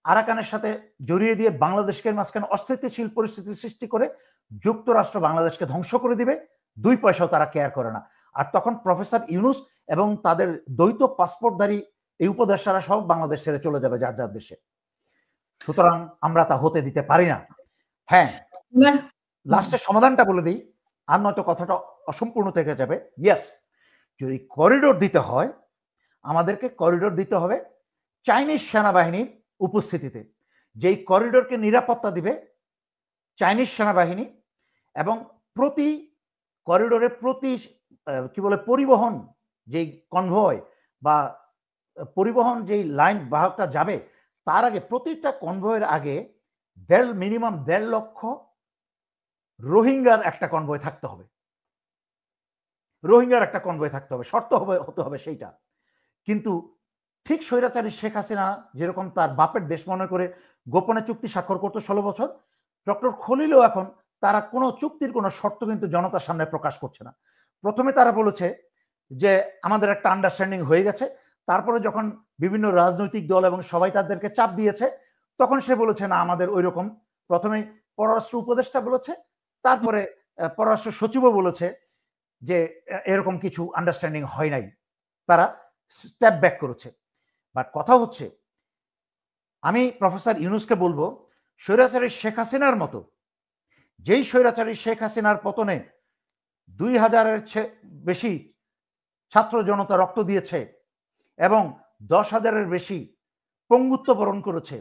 Speaker 1: আরাকানের সাথে জড়িয়ে দিয়ে বাংলাদেশকে মাঝখানে অস্থিতিশীল পরিস্থিতি সৃষ্টি করে যুক্তরাষ্ট্র বাংলাদেশকে ধ্বংস করে দিবে, 2 পয়সাও তারা কেয়ার করে না। আর তখন প্রফেসর ইউনুস এবং তাদের দ্বৈত পাসপোর্টধারী এই উপদেষ্টারা সব বাংলাদেশ ছেড়ে চলে যাবে যার যার দেশে। সুতরাং আমরা তা হতে দিতে পারি না। হ্যাঁ, লাস্টের সমাধানটা বলে দিই, আর নয়তো কথাটা অসম্পূর্ণ থেকে যাবে। ইয়েস, যদি করিডোর দিতে হয়, আমাদেরকে করিডোর দিতে হবে চাইনিজ সেনাবাহিনীর উপস্থিতিতে। যেই করিডোরকে নিরাপত্তা দিবে চাইনিজ সেনাবাহিনী, এবং প্রতি করিডোরে পরিবহন যেই কনভয় বা পরিবহন যেই লাইন বাহকটা যাবে, তার আগে প্রতিটা কনভয়ের আগে মিনিমাম 1.5 লক্ষ রোহিঙ্গার একটা কনভয় থাকতে হবে। শর্ত হতে হবে সেইটা। কিন্তু ঠিক স্বৈরাচারী শেখ হাসিনা যেরকম তার বাপের দেশ মনে করে গোপনে চুক্তি স্বাক্ষর করতো 16 বছর, ডক্টর খলিলও এখন তারা কোনো চুক্তির কোনো শর্ত কিন্তু জনতার সামনে প্রকাশ করছে না। প্রথমে তারা বলেছে যে আমাদের একটা আন্ডারস্ট্যান্ডিং হয়ে গেছে, তারপরে যখন বিভিন্ন রাজনৈতিক দল এবং সবাই তাদেরকে চাপ দিয়েছে, তখন সে বলেছে না আমাদের ওই রকম। প্রথমে পররাষ্ট্র উপদেষ্টা বলেছে, তারপরে পররাষ্ট্র সচিবও বলেছে যে এরকম কিছু আন্ডারস্ট্যান্ডিং হয় নাই, তারা স্টেপ ব্যাক করেছে। বাট কথা হচ্ছে, আমি প্রফেসর ইউনুসকে বলবো, স্বৈরাচারী শেখ হাসিনার মতো, যেই স্বৈরাচারী শেখ হাসিনার পতনে 2000-এর বেশি ছাত্র জনতা রক্ত দিয়েছে এবং 10,000-এর বেশি পঙ্গুত্ব বরণ করেছে,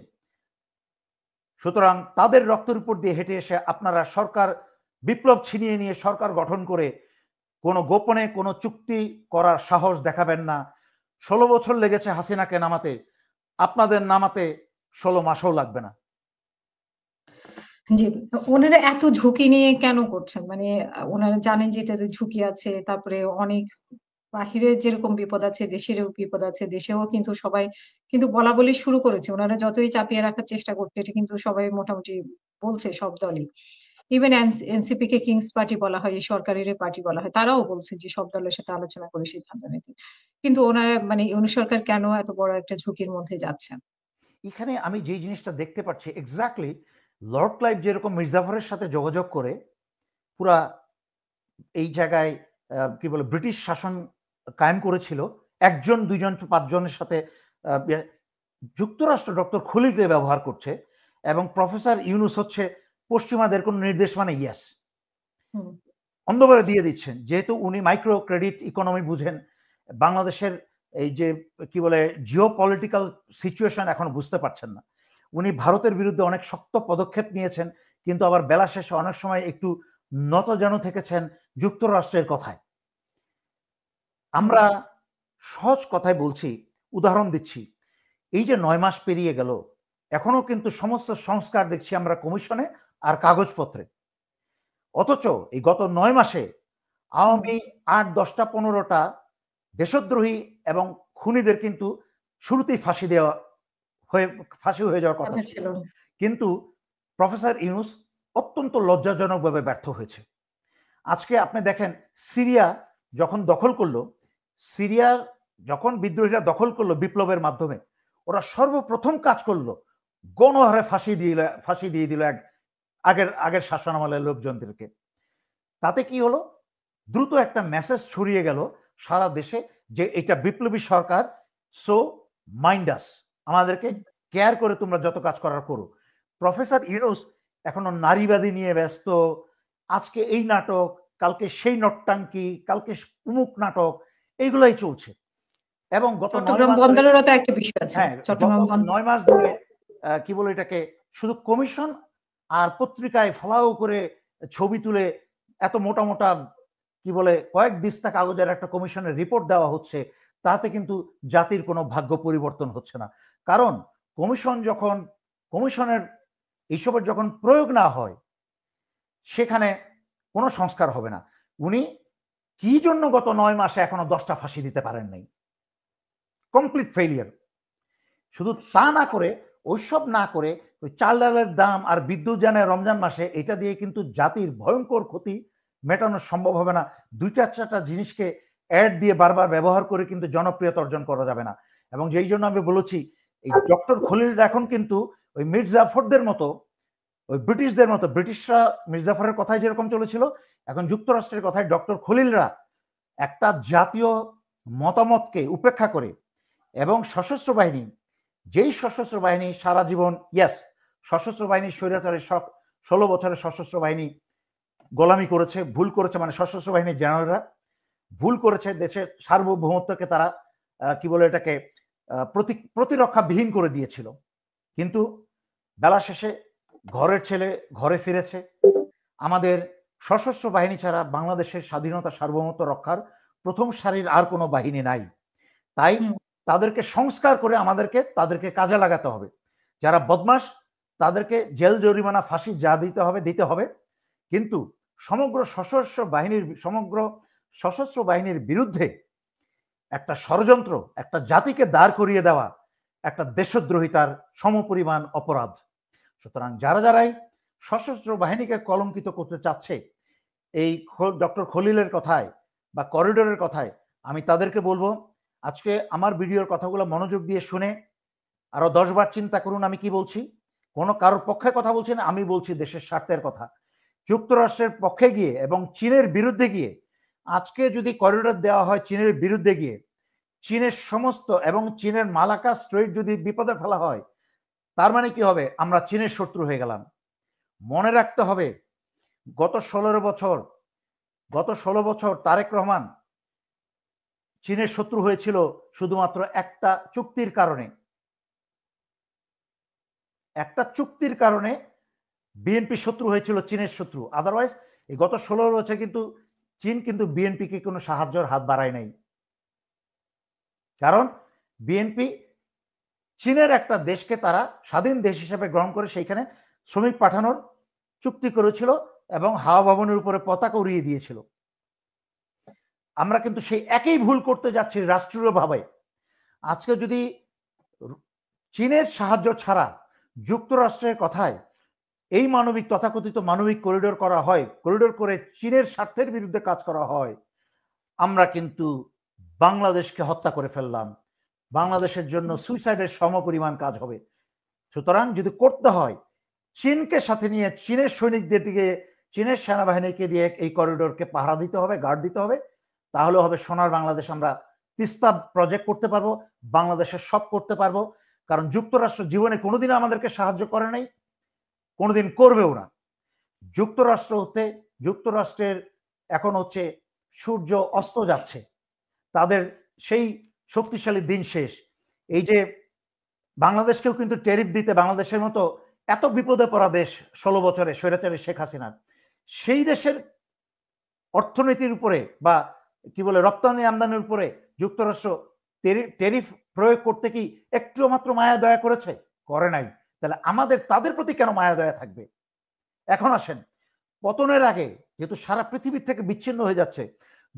Speaker 1: সুতরাং তাদের রক্তের উপর দিয়ে হেঁটে এসে আপনারা সরকার বিপ্লব ছিনিয়ে নিয়ে সরকার গঠন করে কোনো গোপনে কোনো চুক্তি করার সাহস দেখাবেন না। 16 বছর লেগেছে হাসিনাকে নামাতে, আপনাদের নামাতে 16 মাসও লাগবে না।
Speaker 2: জি, ওনারা এত ঝুঁকি নিয়ে কেন করছেন? মানে ওনারা জানেন যে তাদের ঝুঁকি আছে। তারপরে অনেক বাহিরের যেরকম বিপদ আছে, দেশেরও বিপদ আছে। দেশেও কিন্তু সবাই কিন্তু বলাবলি শুরু করেছে। ওনারা যতই চাপিয়ে রাখার চেষ্টা করছে, এটা কিন্তু সবাই মোটামুটি বলছে, সব দলই। ইভেন এনসিপি কে কিংস পার্টি বলা হয়, এই সরকারেরই পার্টি বলা হয়। তারাও বলছে যে সব দলের সাথে আলোচনা করে সিদ্ধান্ত নিতে। কিন্তু ওনারা মানে ইউনূস সরকার কেন এত বড় একটা ঝুঁকির মধ্যে যাচ্ছেন?
Speaker 1: এখানে আমি যেই জিনিসটা দেখতে পাচ্ছি, এক্স্যাক্টলি লর্ড ক্লাইভ যেরকম মির্জাফরের সাথে যোগাযোগ করে পুরা এই জায়গায় কি বলে ব্রিটিশ শাসন কায়েম করেছিল, 1 জন 2 জন 5 জনের সাথে যুক্তরাষ্ট্র ডক্টর খলিলকে ব্যবহার করছে, এবং প্রফেসর ইউনুস হচ্ছে পশ্চিমাদের কোন নির্দেশ মানে ইয়েস অন্ধভাবে দিয়ে দিচ্ছেন। যেহেতু উনি মাইক্রো ক্রেডিট ইকোনমি বুঝেন, বাংলাদেশের এই যে কি বলে জিও পলিটিক্যাল সিচুয়েশন এখন বুঝতে পারছেন না। উনি ভারতের বিরুদ্ধে অনেক শক্ত পদক্ষেপ নিয়েছেন, কিন্তু আবার বেলা শেষে অনেক সময় একটু নতজানু থেকেছেন যুক্তরাষ্ট্রের কথায়। আমরা সহজ কথায় বলছি, উদাহরণ দিচ্ছি, এই যে 9 মাস পেরিয়ে গেল, এখনো কিন্তু সমস্ত সংস্কার দেখছি আমরা কমিশনে আর কাগজপত্রে। অথচ এই গত 9 মাসে আওয়ামী 8, 10টা 15টা দেশদ্রোহী এবং খুনিদের কিন্তু শুরুতেই ফাঁসি হয়ে যাওয়ার কথা
Speaker 2: কথা
Speaker 1: ছিল।
Speaker 2: ছিল।
Speaker 1: কিন্তু প্রফেসর ইউনূস অত্যন্ত লজ্জাজনকভাবে ব্যর্থ হয়েছে। আজকে আপনি দেখেন সিরিয়া যখন দখল করলো, সিরিয়ার যখন বিদ্রোহীরা দখল করলো বিপ্লবের মাধ্যমে, ওরা সর্বপ্রথম কাজ করলো গণহারে ফাঁসি দিয়ে দিল আগের শাসনামলের লোকজনদেরকে। তাতে কি হলো? দ্রুত একটা মেসেজ ছড়িয়ে গেল সারা দেশে যে এটা বিপ্লবী সরকার, সো মাইন্ড আস, আমাদেরকে কেয়ার করে তোমরা যত কাজ করার করো। প্রফেসর ইউনূস এখনো নারীবাদী নিয়ে ব্যস্ত, আজকে এই নাটক, কালকে সেই নট্টাঙ্কি, কালকে অমুক নাটক, এইগুলাই চলছে। এবং গত 9
Speaker 2: চট্টগ্রাম
Speaker 1: মাস ধরে,
Speaker 2: বন্দরেরও তো একটা বিষয় আছে।
Speaker 1: হ্যাঁ,
Speaker 2: চট্টগ্রাম
Speaker 1: গত 9 মাস ধরে কি বলে এটাকে, শুধু কমিশন আর পত্রিকায় ফলাও করে ছবি তুলে এত মোটা মোটা কি বলে কয়েক দিস্তা কাগজের একটা কমিশনের রিপোর্ট দেওয়া হচ্ছে, তাতে কিন্তু জাতির কোনো ভাগ্য পরিবর্তন হচ্ছে না। কারণ কমিশনের এইসবের যখন প্রয়োগ না হয়, সেখানে কোনো সংস্কার হবে না। উনি কি জন্য গত 9 মাসে এখনো 10টা ফাঁসি দিতে পারেন নাই? Complete failure. শুধু তা না করে, ওইসব না করে, ওই চাল ডালের দাম আর বিদ্যুৎ জানে রমজান মাসে, এটা দিয়ে কিন্তু জাতির ভয়ঙ্কর ক্ষতি মেটানো সম্ভব হবে না। 2-4টা জিনিসকে অ্যাড দিয়ে বারবার ব্যবহার করে কিন্তু জনপ্রিয়তা অর্জন করা যাবে না। এবং যেই জন্য আমি বলেছি, এই ডক্টর খলিল এখন কিন্তু ওই মীর জাফরদের মতো, ওই ব্রিটিশদের মতো, ব্রিটিশরা মীর জাফরের কথাই যেরকম চলেছিল, এখন যুক্তরাষ্ট্রের কথায় ডক্টর খলিলরা একটা জাতীয় মতামতকে উপেক্ষা করে এবং সশস্ত্র বাহিনী, যেই সশস্ত্র বাহিনী সারা জীবন, সশস্ত্র বাহিনী স্বৈরাচারের 16 বছরের সশস্ত্র বাহিনী গোলামি করেছে, ভুল করেছে, মানে সশস্ত্র বাহিনীর জেনারেলরা ভুল করেছে, দেশের সার্বভৌমত্বকে তারা কি বলে এটাকে প্রতিরক্ষাবিহীন করে দিয়েছিল। কিন্তু বেলা শেষে ঘরের ছেলে ঘরে ফিরেছে। আমাদের সশস্ত্র বাহিনী ছাড়া বাংলাদেশের স্বাধীনতা সার্বভৌমত্ব রক্ষার প্রথম সারির আর কোনো বাহিনী নাই। তাই তাদেরকে সংস্কার করে তাদেরকে কাজে লাগাতে হবে। যারা বদমাশ তাদেরকে জেল জরিমানা ফাঁসি যা দিতে হবে। কিন্তু সমগ্র সশস্ত্র বাহিনীর বিরুদ্ধে একটা ষড়যন্ত্র, একটা জাতিকে দাঁড় করিয়ে দেওয়া একটা দেশদ্রোহিতার সমপরিমাণ অপরাধ। সুতরাং যারাই সশস্ত্র বাহিনীকে কলঙ্কিত করতে চাচ্ছে এই ডক্টর খলিলের কথায় বা করিডোরের কথায়, আমি তাদেরকে বলবো, আজকে আমার ভিডিওর কথাগুলো মনোযোগ দিয়ে শুনে আরো 10 বার চিন্তা করুন আমি কি বলছি। কোনো কারোর পক্ষে কথা বলছি না, আমি বলছি দেশের স্বার্থের কথা। যুক্তরাষ্ট্রের পক্ষে গিয়ে এবং চীনের বিরুদ্ধে গিয়ে, আজকে যদি করিডোর দেওয়া হয় চীনের বিরুদ্ধে গিয়ে, চীনের সমস্ত এবং চীনের মালাক্কা স্ট্রেইট যদি বিপদে ফেলা হয়, তার মানে কি হবে? আমরা চীনের শত্রু হয়ে গেলাম। মনে রাখতে হবে, গত 16 বছর তারেক রহমান চীনের শত্রু হয়েছিল শুধুমাত্র একটা চুক্তির কারণে। একটা চুক্তির কারণে বিএনপি শত্রু হয়েছিল, চীনের শত্রু। আদারওয়াইজ এই গত 16 বছর কিন্তু চীন কিন্তু বিএনপিকে কোনো সাহায্যের হাত বাড়ায় নাই। কারণ বিএনপি চীনের একটা দেশকে তারা স্বাধীন দেশ হিসেবে গ্রহণ করে সেইখানে শ্রমিক পাঠানোর চুক্তি করেছিল এবং হাওয়া ভবনের উপরে পতাকা উড়িয়ে দিয়েছিল। আমরা কিন্তু সেই একই ভুল করতে যাচ্ছি রাষ্ট্রীয়ভাবে। আজকে যদি চীনের সাহায্য ছাড়া যুক্তরাষ্ট্রের কথায় এই তথাকথিত মানবিক করিডোর করা হয়, করিডোর করে চীনের স্বার্থের বিরুদ্ধে কাজ করা হয়, আমরা কিন্তু বাংলাদেশকে হত্যা করে ফেললাম। বাংলাদেশের জন্য সুইসাইডের সমপরিমাণ কাজ হবে। সুতরাং যদি করতে হয়, চীনকে সাথে নিয়ে চীনের সৈনিকদের দিকে, চীনের সেনাবাহিনীকে দিয়ে এই করিডোরকে পাহারা দিতে হবে, গার্ড দিতে হবে। তাহলে হবে সোনার বাংলাদেশ। আমরা তিস্তা প্রজেক্ট করতে পারবো, বাংলাদেশের সব করতে পারবো। কারণ যুক্তরাষ্ট্র জীবনে কোনোদিন আমাদেরকে সাহায্য করে নাই, কোনোদিন করবেও না। যুক্তরাষ্ট্রের এখন হচ্ছে সূর্য অস্ত যাচ্ছে, তাদের সেই শক্তিশালী দিন শেষ। এই যে বাংলাদেশকেও কিন্তু ট্যারিফ দিতে, বাংলাদেশের মতো এত বিপদে পড়া দেশ 16 বছরে স্বৈরাচারী শেখ হাসিনার, সেই দেশের অর্থনীতির উপরে বা কি বলে রপ্তানি আমদানির উপরে যুক্তরাষ্ট্র ট্যারিফ প্রয়োগ করতে কি একটু মাত্র মায়া দয়া করেছে? করে নাই। তাহলে আমাদের তাদের প্রতি কেন মায়া দয়া থাকবে? এখন আসেন, পতনের আগে যেহেতু সারা পৃথিবীর থেকে বিচ্ছিন্ন হয়ে যাচ্ছে,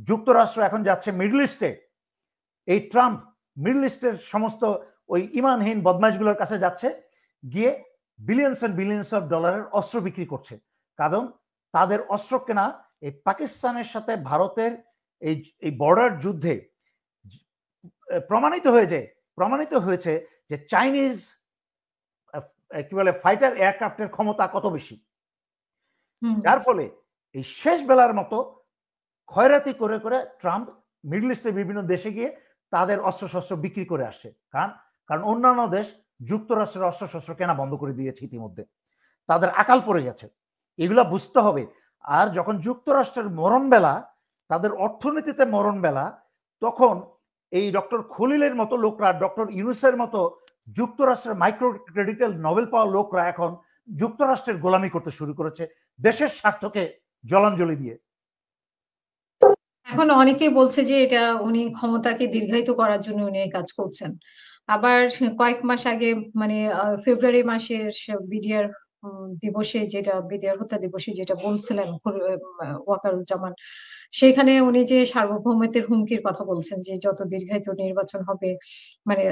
Speaker 1: যুক্তরাষ্ট্র এখন যাচ্ছে মিডল ইস্টে, এই ট্রাম্প মিডল ইস্টের সমস্ত ওই ইমানহীন বদমাইশগুলোর কাছে যাচ্ছে, গিয়ে বিলিয়নস এন্ড বিলিয়নস অফ ডলারের অস্ত্র বিক্রি করছে। কারণ তাদের অস্ত্র কেনা এই পাকিস্তানের সাথে ভারতের এই বর্ডার যুদ্ধে প্রমাণিত হয়েছে যে চাইনিজ কি বলে ফাইটার এয়ারক্রাফটের ক্ষমতা কত বেশি, যার ফলে এই শেষ বেলার মতো খয়রাতি করে করে ট্রাম্প মিডল ইস্টের বিভিন্ন দেশে গিয়ে তাদের অস্ত্রশস্ত্র বিক্রি করে আসছে। কারণ অন্যান্য দেশ যুক্তরাষ্ট্রের অস্ত্রশস্ত্র কেনা বন্ধ করে দিয়েছে ইতিমধ্যে, তাদের আকাল পড়ে গেছে, এগুলা বুঝতে হবে। আর যখন যুক্তরাষ্ট্রের মরণবেলা, তাদের অর্থনীতিতে মরণবেলা, তখন এই ডক্টর খলিলের মতো লোকরা, ডক্টর ইউনুসের মতো যুক্তরাষ্ট্রের মাইক্রো ক্রেডিটের নোবেল পাওয়া লোকরা এখন যুক্তরাষ্ট্রের গোলামি করতে শুরু করেছে দেশের স্বার্থকে জলাঞ্জলি দিয়ে।
Speaker 2: এখন অনেকেই বলছে যে এটা উনি ক্ষমতাকে দীর্ঘায়িত করার জন্য উনি এই কাজ করছেন। আবার কয়েক মাস আগে মানে ফেব্রুয়ারি মাসের বিডিআর দিবসে যেটা বিডিআর হত্যা দিবসে যেটা বলছিলেন ওয়াকারুজ্জামান, সেখানে উনি যে সার্বভৌমত্বের হুমকির কথা বলছেন যে যত দীর্ঘায়িত নির্বাচন হবে, মানে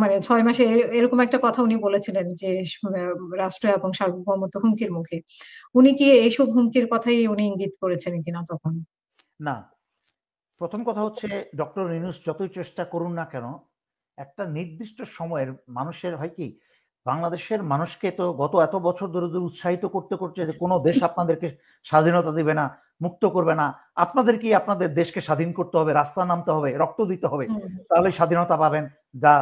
Speaker 2: মানে ৬ মাসে এরকম একটা কথা উনি বলেছিলেন যে রাষ্ট্র এবং সার্বভৌমত্ব হুমকির মুখে। উনি কি এইসব হুমকির কথাই উনি ইঙ্গিত করেছেন কিনা তখন?
Speaker 1: না, প্রথম কথা হচ্ছে ডক্টর ইউনূস যতই চেষ্টা করুন না কেন, একটা নির্দিষ্ট সময়ের মানুষের হয় কি, বাংলাদেশের মানুষকে তো গত এত বছর ধরে উৎসাহিত করতে করতে যে কোনো দেশ আপনাদেরকে স্বাধীনতা দিবে না, মুক্ত করবে না, আপনাদেরকেই আপনাদের দেশকে স্বাধীন করতে হবে, রাস্তা নামতে হবে, রক্ত দিতে হবে, তাহলে স্বাধীনতা পাবেন। যা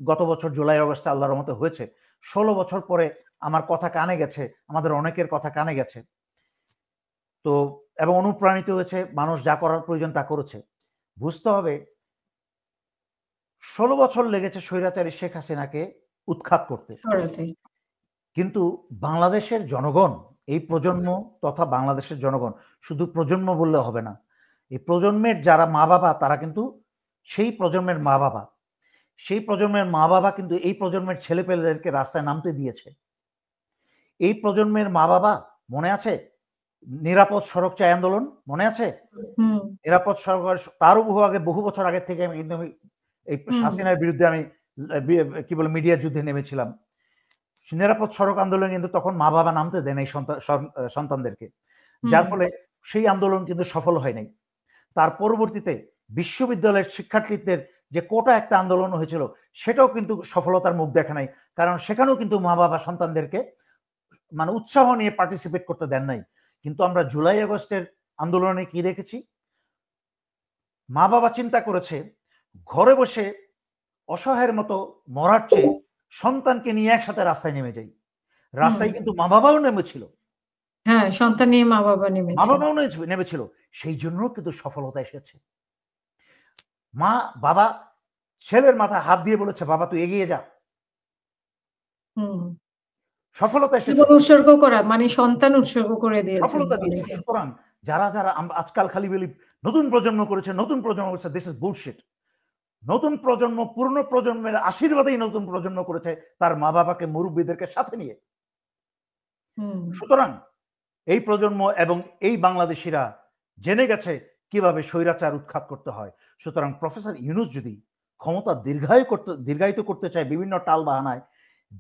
Speaker 1: গত বছর জুলাই আগস্টে আল্লাহর রহমতে হয়েছে। 16 বছর পরে আমার কথা কানে গেছে, আমাদের অনেকের কথা কানে গেছে, তো এবং অনুপ্রাণিত হয়েছে, মানুষ যা করার প্রয়োজন তা করেছে। বুঝতে হবে 16 বছর লেগেছে স্বৈরাচারী শেখ হাসিনাকে উৎখাত করতে, কিন্তু বাংলাদেশের জনগণ, এই প্রজন্ম তথা বাংলাদেশের জনগণ, শুধু প্রজন্ম বললে হবে না, এই প্রজন্মের যারা মা বাবা, তারা কিন্তু সেই প্রজন্মের মা বাবা, সেই প্রজন্মের মা বাবা কিন্তু এই প্রজন্মের ছেলেপেলেদেরকে রাস্তায় নামতে দিয়েছে। এই প্রজন্মের মা বাবা, মনে আছে নিরাপদ সড়ক চাই আন্দোলন, মনে আছে? নিরাপদ সড়ক, তারও বহু বছর আগে থেকে আমি কিন্তু এই হাসিনার বিরুদ্ধে আমি কি বলে মিডিয়া যুদ্ধে নেমেছিলাম। নিরাপদ সড়ক আন্দোলন কিন্তু তখন মা বাবা নামতে দেন এই সন্তানদেরকে, যার ফলে সেই আন্দোলন কিন্তু সফল হয় নাই। তার পরবর্তীতে বিশ্ববিদ্যালয়ের শিক্ষার্থীদের যে কোটা একটা আন্দোলন হয়েছিল, সেটাও কিন্তু সফলতার মুখ দেখা নাই, কারণ সেখানেও কিন্তু মা বাবা সন্তানদেরকে মানে উৎসাহ নিয়ে পার্টিসিপেট করতে দেন নাই। কিন্তু আমরা জুলাই আগস্টের আন্দোলনে কি দেখেছি, মা বাবা চিন্তা করেছে ঘরে বসে অসহায়ের মতো মরার চেয়ে সন্তানকে নিয়ে একসাথে রাস্তায় নেমে যাই। রাস্তায় কিন্তু মা বাবাও নেমেছিল,
Speaker 2: হ্যাঁ, সন্তান নিয়ে মা বাবাও
Speaker 1: নেমেছিল, সেই জন্য কিন্তু সফলতা এসেছে। মা বাবা ছেলের মাথায় হাত দিয়ে বলেছে, বাবা তুই এগিয়ে যা, সফলতা এসেছে।
Speaker 2: উৎসর্গ করা মানে সন্তান উৎসর্গ করে দিয়েছে,
Speaker 1: সফলতা দিয়েছে। সুতরাং যারা আজকাল খালি বলি নতুন প্রজন্ম করেছে, দিস ইজ বুলশিট। নতুন প্রজন্ম পুরনো প্রজন্মের আশীর্বাদেই নতুন প্রজন্ম করেছে, তার মা বাবাকে, মুরব্বীদেরকে সাথে নিয়ে। সুতরাং এই প্রজন্ম এবং এই বাংলাদেশিরা জেনে গেছে কিভাবে স্বৈরাচার উৎখাত করতে হয়। সুতরাং প্রফেসর ইউনূস যদি ক্ষমতা দীর্ঘায়িত করতে চায় বিভিন্ন টাল বাহানায়,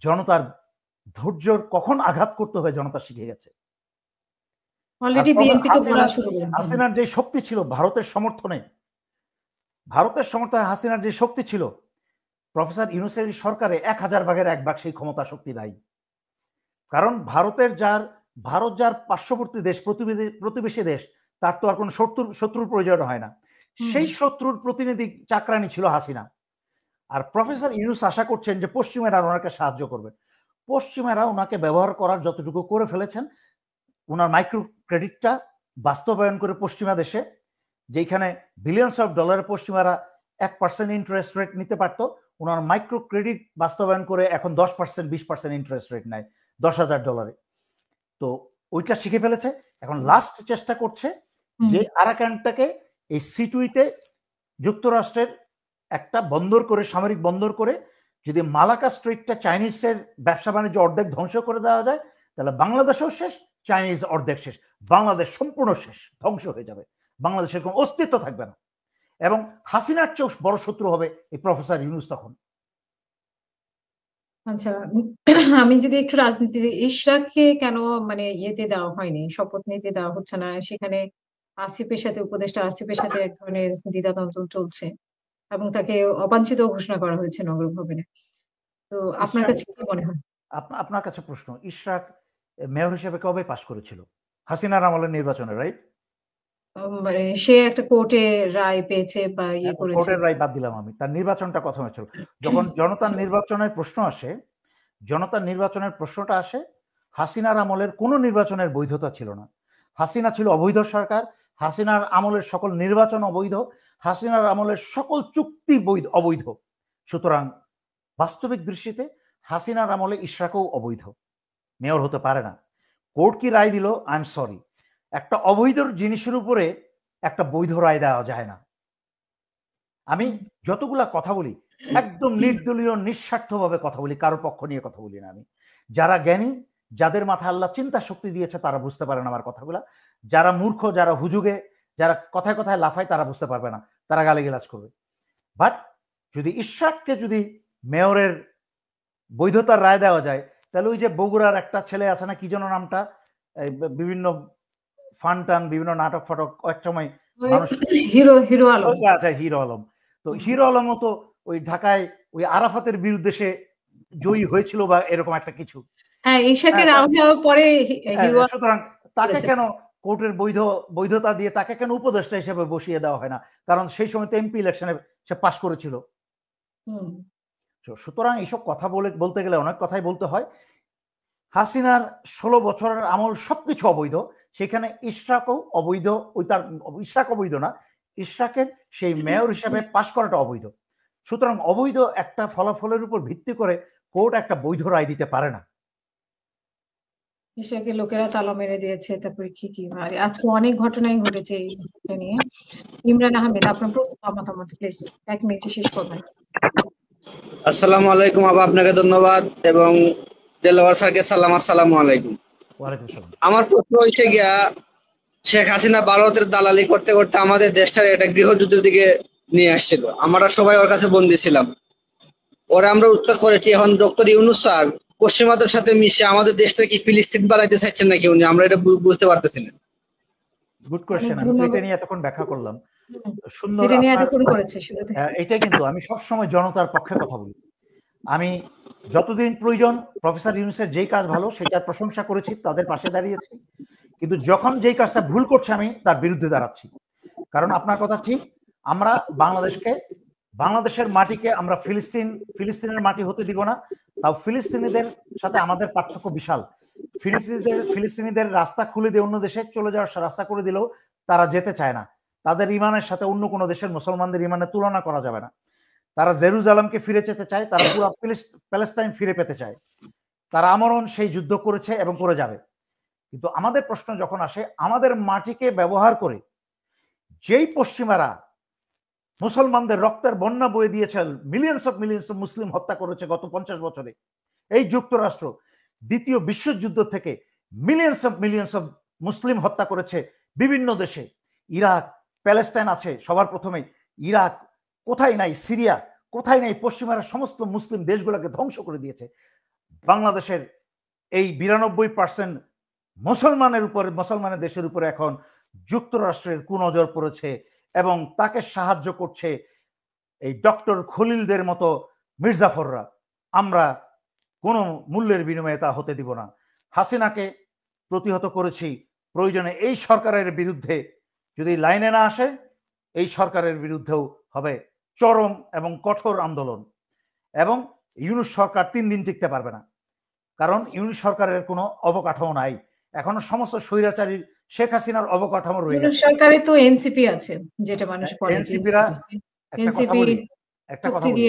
Speaker 1: জনতার ধৈর্যর কখন আঘাত করতে হয় জনতা শিখে গেছে। হাসিনার যে শক্তি ছিল ভারতের সমর্থনে হাসিনার যে শক্তি ছিল, প্রফেসর ইউনূসের সরকারে 1000 ভাগের 1 ভাগ সেই ক্ষমতা শক্তি নাই। কারণ ভারত যার পার্শ্ববর্তী দেশ, প্রতিবেশী দেশ, তার তো আর কোনো শত্রুর প্রয়োজন হয় না। সেই শত্রুর প্রতিনিধি চাকরানি ছিল হাসিনা। আর প্রফেসর ইউনূস আশা করছেন যে পশ্চিমেরা ওনাকে সাহায্য করবে। পশ্চিমেরা ওনাকে ব্যবহার করার যতটুকু করে ফেলেছেন, ওনার মাইক্রো ক্রেডিটটা বাস্তবায়ন করে পশ্চিমা দেশে, যেখানে বিলিয়নস অফ ডলারের পশ্চিমারা 1% ইন্টারেস্ট রেট নিতে পারতো, ওনার মাইক্রো ক্রেডিট বাস্তবায়ন করে এখন 10%, 20% ইন্টারেস্ট রেট নেয় $10,000। তো ওইটা শিখে ফেলেছে। এখন লাস্ট চেষ্টা করছে যে আরাকানটাকে এই সিটুইতে যুক্তরাষ্ট্রের একটা বন্দর করে, সামরিক বন্দর করে, যদি মালাকা স্ট্রিটটা চাইনিজের ব্যবসা বাণিজ্য অর্ধেক ধ্বংস করে দেওয়া যায়, তাহলে বাংলাদেশও শেষ, চাইনিজ অর্ধেক শেষ, বাংলাদেশ সম্পূর্ণ শেষ, ধ্বংস হয়ে যাবে, বাংলাদেশের কোনো অস্তিত্ব থাকবে না। এবং হাসিনার চেয়েও বড় শত্রু হবে এই প্রফেসর ইউনূস তখন।
Speaker 2: আচ্ছা, আমি যদি একটু রাজনীতি, ইশরাককে কেন মানে ইয়েতে দেওয়া হয়নি, শপথ নিতে দেওয়া হচ্ছে না? সেখানে আসিফের সাথে, উপদেষ্টা আসিফের সাথে এক ধরনের দ্বিধাদ্বন্দ্ব চলছে এবং তাকে অবাঞ্ছিত ঘোষণা করা হয়েছে নগর ভবনে। তো আপনার
Speaker 1: ইশরাক,
Speaker 2: কাছে কি মনে হয়?
Speaker 1: আপনার কাছে প্রশ্ন, ইশরাক মেয়র হিসেবে কবে পাশ করেছিল? হাসিনার আমলের নির্বাচনে, রাইট?
Speaker 2: মানে সে একটা কোর্টে রায় পেয়েছে বা ইয়ে করেছে।
Speaker 1: কোর্টের রায় বাদ দিলাম আমি, তার নির্বাচনটা কথা হয়েছিল। যখন জনতার নির্বাচনের প্রশ্ন আসে, জনতার নির্বাচনের প্রশ্নটা আসে, হাসিনার আমলের কোনো নির্বাচনের বৈধতা ছিল না। হাসিনা ছিল অবৈধ সরকার, হাসিনার আমলের সকল নির্বাচন অবৈধ, হাসিনার আমলের সকল চুক্তি অবৈধ। সুতরাং বাস্তবিক দৃষ্টিতে হাসিনার আমলে ইশরাকও অবৈধ, মেয়র হতে পারে না। কোর্ট কি রায় দিল, আই এম সরি, একটা অবৈধ জিনিসের উপরে একটা বৈধ রায় দেওয়া যায় না। আমি যতগুলা কথা বলি একদম নির্দলীয় নিঃস্বার্থভাবে কথা বলি, কারো পক্ষ নিয়ে কথা বলি না আমি। যারা জ্ঞানী, যাদের মাথায় আল্লাহ চিন্তা শক্তি দিয়েছে তারা বুঝতে পারেন আমার কথাগুলা। যারা মূর্খ, যারা হুজুগে, যারা কথায় কথায় লাফায় তারা বুঝতে পারবে না, তারা গালিগালাজ করবে। বাট যদি ইশরাককে যদি মেয়রের বৈধতার রায় দেওয়া যায়, তাহলে ওই যে বগুড়ার একটা ছেলে আছে না, কি যেন নামটা, বিভিন্ন ফান টান, বিভিন্ন নাটক ফাটক এক সময় মানুষ,
Speaker 2: হিরো আলম।
Speaker 1: আচ্ছা, হিরো আলম। তো হিরো আলমও তো ওই ঢাকায় ওই আরাফাতের বিরুদ্ধে সে জয়ী হয়েছিল বা এরকম একটা কিছু।
Speaker 2: হ্যাঁ, ইশাকের আউট হওয়ার পরে হিরো
Speaker 1: সুতরাং তাকে কেন কোর্টের বৈধতা দিয়ে তাকে কেন উপদেষ্টা হিসেবে বসিয়ে দেওয়া হয় না? কারণ সেই সময় তো এমপি ইলেকশনে সে পাশ করেছিল। সুতরাং এইসব কথা বলতে গেলে অনেক কথাই বলতে হয়। হাসিনার 16 বছরের আমল সবকিছু অবৈধ, সেখানে ইশরাকও অবৈধ। ওই তার ইশরাক অবৈধ না, ইশরাকের সেই মেয়র হিসাবে পাশ করাটা অবৈধ। সুতরাং অবৈধ একটা ফলাফলের উপর ভিত্তি করে কোর্ট একটা বৈধ রায় দিতে পারে না।
Speaker 2: ইশাকে লোকেরা তালা মেরে দিয়েছে, তারপরে কি আজকে অনেক ঘটনাই ঘটেছে এই বিষয়টা নিয়ে। ইমরান আহমেদ, আপনার প্রশ্ন মতামত প্লিজ 1 মিনিটে শেষ করবেন।
Speaker 4: আসসালামু আলাইকুম আপা, আপনাকে ধন্যবাদ এবং দেলোয়ার স্যারকে সালাম। আসসালামু আলাইকুম।
Speaker 1: ওয়ালাইকুম আসসালাম।
Speaker 4: আমার প্রশ্ন হচ্ছে গিয়া, শেখ হাসিনা ভারতের দালালি করতে করতে আমাদের দেশটার একটা গৃহযুদ্ধের দিকে নিয়ে আসছিল। আমরা সবাই ওর কাছে বন্দী ছিলাম, ওরা আমরা উৎখাত করেছি। এখন ডক্টর ইউনূস স্যার পশ্চিমাদের সাথে মিশে আমাদের দেশটা কি ফিলিস্তিন বানাইতে চাইছেন নাকি উনি? আমরা এটা বুঝতে পারতেছি না।
Speaker 1: Good question. আমি এটা নিয়ে এতক্ষণ ব্যাখ্যা করলাম, সুন্দর।
Speaker 2: এটা নিয়ে এতক্ষণ করেছে শুরুতে।
Speaker 1: এটা কিন্তু আমি সবসময় জনতার পক্ষে কথা বলি। আমি যতদিন প্রয়োজন প্রফেসর ইউনূসের যেই কাজ ভালো সেটার প্রশংসা করেছি, তাদের পাশে দাঁড়িয়েছি। কিন্তু যখন যেই কাজটা ভুল করছে আমি তার বিরুদ্ধে দাঁড়াচ্ছি। কারণ আপনার কথা ঠিক, আমরা বাংলাদেশের মাটিকে আমরা ফিলিস্তিনের মাটি হতে দিব না। তাও ফিলিস্তিনিদের সাথে আমাদের পার্থক্য বিশাল। ফিলিস্তিনিদের রাস্তা খুলে দিয়ে অন্য দেশে চলে যাওয়ার রাস্তা করে দিলেও তারা যেতে চায় না। তাদের ইমানের সাথে অন্য কোনো দেশের মুসলমানদের ইমানের তুলনা করা যাবে না। তারা জেরুজালেমকে ফিরে যেতে চায়, তারা পুরো প্যালেস্টাইন ফিরে পেতে চায়। তারা আমরণ সেই যুদ্ধ করেছে এবং করে যাবে। কিন্তু আমাদের প্রশ্ন যখন আসে, আমাদের মাটিকে ব্যবহার করে যেই পশ্চিমারা মুসলমানদের রক্তের বন্যা বয়ে দিয়েছে, মিলিয়ন্স অফ মুসলিম হত্যা করেছে গত 50 বছরে, এই যুক্তরাষ্ট্র দ্বিতীয় বিশ্বযুদ্ধ থেকে মিলিয়ন্স অফ মুসলিম হত্যা করেছে বিভিন্ন দেশে। ইরাক, প্যালেস্টাইন আছে সবার প্রথমে, ইরাক কোথায় নাই, সিরিয়া কোথায় নাই, পশ্চিমারা সমস্ত মুসলিম দেশগুলোকে ধ্বংস করে দিয়েছে। বাংলাদেশের এই 92% মুসলমানের দেশের উপরে এখন যুক্তরাষ্ট্রের কুনজর পড়েছে এবং তাকে সাহায্য করছে এই ডক্টর খলিলদের মতো মির্জাফররা। আমরা কোনো মূল্যের বিনিময়ে তা হতে দিব না। হাসিনাকে প্রতিহত করেছি, প্রয়োজনে এই সরকারের বিরুদ্ধে যদি লাইনে না আসে, এই সরকারের বিরুদ্ধেও হবে চরম এবং কঠোর আন্দোলন। এবং ইউনূস সরকার 3 দিন টিকতে পারবে না, কারণ ইউনূস সরকারের কোনো অবকাঠামো নাই। এখনো সমস্ত স্বৈরাচারী শেখ হাসিনার অবকাঠামো রয়ে গেছে।
Speaker 2: সরকারে তো এনসিপি আছে, যেটা মানুষ বলে
Speaker 1: এনসিপিরা, একটা কথা বলি,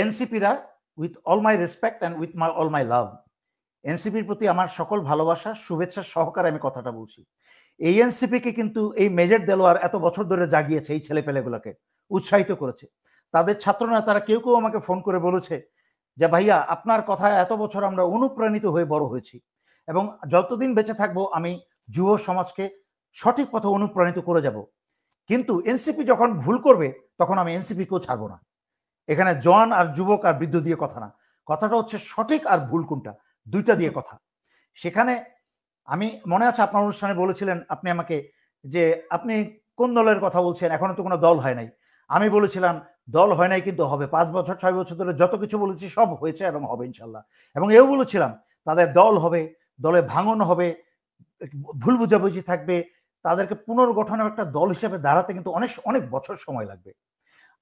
Speaker 1: এনসিপিরা, with all my respect and with all my love, এনসিপির প্রতি আমার সকল ভালোবাসা শুভেচ্ছা সহকারে আমি কথাটা বলছি। এই এনসিপিকে কিন্তু এই মেজর দেলোয়ার এত বছর ধরে জাগিয়েছে, এই ছেলেপেলেগুলোকে উৎসাহিত করেছে। তাদের ছাত্রনেতারা কেউ আমাকে ফোন করে বলেছে যে ভাইয়া আপনার কথায় এত বছর আমরা অনুপ্রাণিত হয়ে বড় হয়েছি, এবং যতদিন বেঁচে থাকবো আমি যুব সমাজকে সঠিক পথে অনুপ্রাণিত করে যাব। কিন্তু এনসিপি যখন ভুল করবে তখন আমি এনসিপিকেও ছাড়বো না। এখানে জওয়ান আর যুবক আর বৃদ্ধ দিয়ে কথা না, কথাটা হচ্ছে সঠিক আর ভুল কোনটা, দুইটা দিয়ে কথা। সেখানে আমি মনে আছে আপনার অনুষ্ঠানে বলেছিলেন আপনি আমাকে যে আপনি কোন দলের কথা বলছেন, এখনো তো কোনো দল হয় নাই। আমি বলেছিলাম দল হয় নাই কিন্তু হবে, 5 বছর 6 বছর ধরে যত কিছু বলেছি সব হয়েছে এবং হবে ইনশাল্লাহ। এবং এও বলেছিলাম তাদের দল হবে, দলে ভাঙন হবে, ভুল বুঝাবুঝি থাকবে, তাদেরকে পুনর্গঠনের একটা দল হিসেবে দাঁড়াতে কিন্তু অনেক অনেক বছর সময় লাগবে।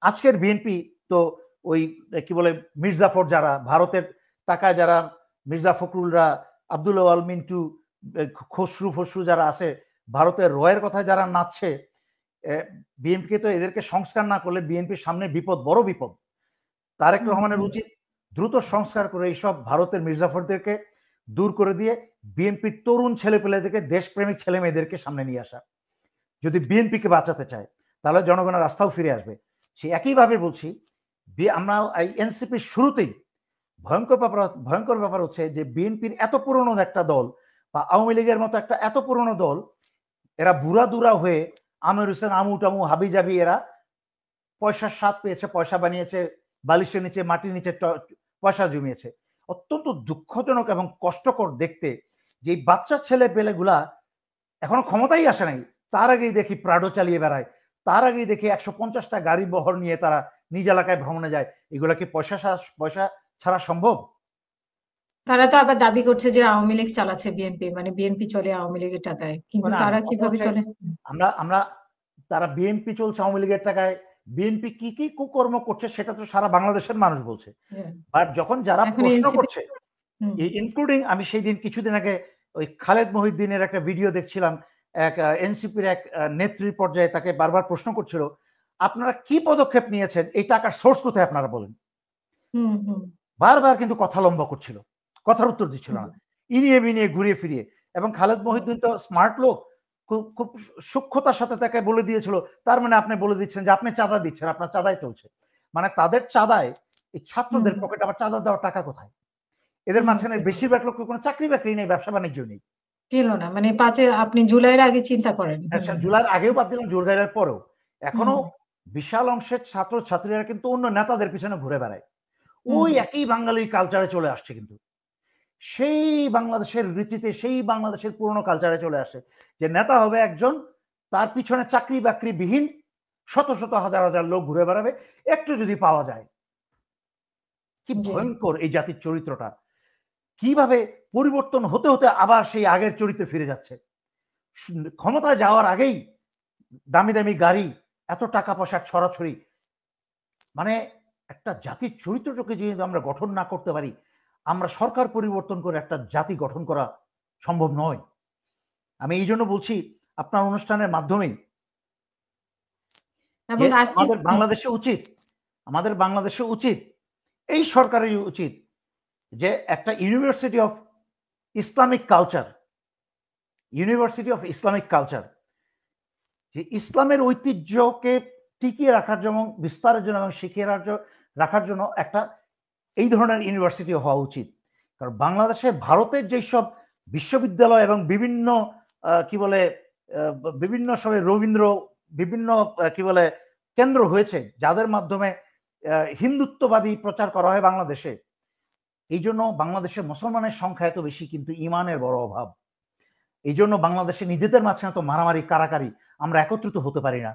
Speaker 1: আজকের বিএনপি তো ওই কি বলে মির্জাফর যারা ভারতের টাকায় যারা মির্জা ফখরুলরা, আব্দুল আওয়াল মিন্টু, খসরু ফসরু যারা আছে, ভারতের রয়ের কথায় যারা নাচছে, বিএনপিকে তো এদেরকে সংস্কার না করলে বিএনপির সামনে বিপদ, বড় বিপদ। তারেক রহমানের উচিত দ্রুত সংস্কার করে এইসব ভারতের মির্জাফরদেরকে দূর করে দিয়ে বিএনপির তরুণ ছেলেপেলেদেরকে, দেশপ্রেমিক ছেলে মেয়েদেরকে সামনে নিয়ে আসা। যদি বিএনপিকে বাঁচাতে চায় তাহলে জনগণের রাস্তাও ফিরে আসবে। সে একইভাবে বলছি আমরা এই এনসিপির শুরুতেই ভয়ঙ্কর ব্যাপার হচ্ছে যে বিএনপির এত পুরনো একটা দল বা আওয়ামী লীগের মতো একটা এত পুরনো দল, এরা বুড়া দুরা হয়ে আমির হোসেন, আমু টামু, হাবি জাবি, এরা পয়সার স্বাদ পেয়েছে, পয়সা বানিয়েছে, বালিশের নিচে মাটির নিচে পয়সা জমিয়েছে। অত্যন্ত দুঃখজনক এবং কষ্টকর দেখতে যে বাচ্চা ছেলে পেলেগুলা এখনো ক্ষমতাই আসে নাই, তার আগেই দেখি প্রাডো চালিয়ে বেড়ায়, তার আগেই দেখি 150টা গাড়ি বহর নিয়ে তারা নিজ এলাকায় ভ্রমণে যায়। এগুলা কি পয়সা ছাড়া সম্ভব?
Speaker 2: তারা তো আবার দাবি করছে যে আওয়ামী লীগ চালাচ্ছে বিএনপি, মানে বিএনপি চলে আওয়ামী লীগের টাকায়, কিন্তু তারা কিভাবে চলে?
Speaker 1: আমরা তারা বিএনপি চলছে আওয়ামী লীগের টাকায়, বিএনপি কি কি কুকর্ম করছে সেটা তো সারা বাংলাদেশের মানুষ বলছে। বাট যখন যারা প্রশ্ন করছে, ইনক্লুডিং আমি সেই দিন কিছুদিন আগে ওই খালেদ মহিউদ্দিনের একটা ভিডিও দেখছিলাম, এক এনসিপির এক নেত্রী পর্যায়ে তাকে বারবার প্রশ্ন করছিল আপনারা কি পদক্ষেপ নিয়েছেন, এই টাকার সোর্স কোথায় আপনারা বলেন। বারবার কিন্তু কথা লম্বা করছিল, কথার উত্তর দিচ্ছিল না, ইনিয়ে বিনিয়ে ঘুরিয়ে ফিরিয়ে। এবং খালেদ মহিউদ্দিন তো স্মার্ট লোক, খুব সূক্ষ্মতার সাথে তাকে বলে দিয়েছিল তার মানে আপনি বলে দিচ্ছেন যে আপনি চাঁদা দিচ্ছেন, আপনার চাঁদাই চলছে। মানে তাদের চাঁদায় এই ছাত্রদের পকেটে আবার চাঁদা দেওয়ার টাকা কোথায়? এদের মাঝখানে বেশিরভাগ লোক কোনো চাকরি বাকরি নেই, ব্যবসা বাণিজ্য নেই।
Speaker 2: ছিল না, মানে আপনি জুলাইয়ের আগে চিন্তা করেন,
Speaker 1: জুলাইয়ের আগেও বাদ দিলাম, জুলাইয়ের পরেও এখনো বিশাল অংশের ছাত্র ছাত্রীরা কিন্তু অন্য নেতাদের পিছনে ঘুরে বেড়ায়। ওই একই বাঙালি কালচারে চলে আসছে, কিন্তু সেই বাংলাদেশের রীতিতে, সেই বাংলাদেশের পুরনো কালচারে চলে আসছে যে নেতা হবে একজন, তার পিছনে চাকরি বাকরি বিহীন শত শত হাজার হাজার লোক ঘুরে বেড়াবে একটু যদি পাওয়া যায়। কি ভয়ঙ্কর এই জাতির চরিত্রটা, কিভাবে পরিবর্তন হতে হতে আবার সেই আগের চরিত্রে ফিরে যাচ্ছে। ক্ষমতায় যাওয়ার আগেই দামি দামি গাড়ি, এত টাকা পয়সা ছড়াছড়ি। মানে একটা জাতির চরিত্রটাকে যদি আমরা গঠন না করতে পারি, আমরা সরকার পরিবর্তন করে একটা জাতি গঠন করা সম্ভব নয়। আমি এই জন্য বলছি আপনার অনুষ্ঠানের মাধ্যমেই আমাদের বাংলাদেশে উচিত, এই সরকারের উচিত যে একটা ইউনিভার্সিটি অফ ইসলামিক কালচার, যে ইসলামের ঐতিহ্যকে টিকিয়ে রাখার জন্য, বিস্তারের জন্য এবং শিখিয়ে রাখার জন্য একটা এই ধরনের ইউনিভার্সিটি হওয়া উচিত। কারণ বাংলাদেশে ভারতের যেসব বিশ্ববিদ্যালয় এবং বিভিন্ন বিভিন্ন সময় রবীন্দ্র বিভিন্ন কেন্দ্র হয়েছে, যাদের মাধ্যমে হিন্দুত্ববাদী প্রচার করা হয় বাংলাদেশে, এই জন্য বাংলাদেশের মুসলমানের সংখ্যা এত বেশি কিন্তু ইমানের বড় অভাব। এই জন্য বাংলাদেশে নিজেদের মাঝখানে তো মারামারি, কারাকারি, আমরা একত্রিত হতে পারি না,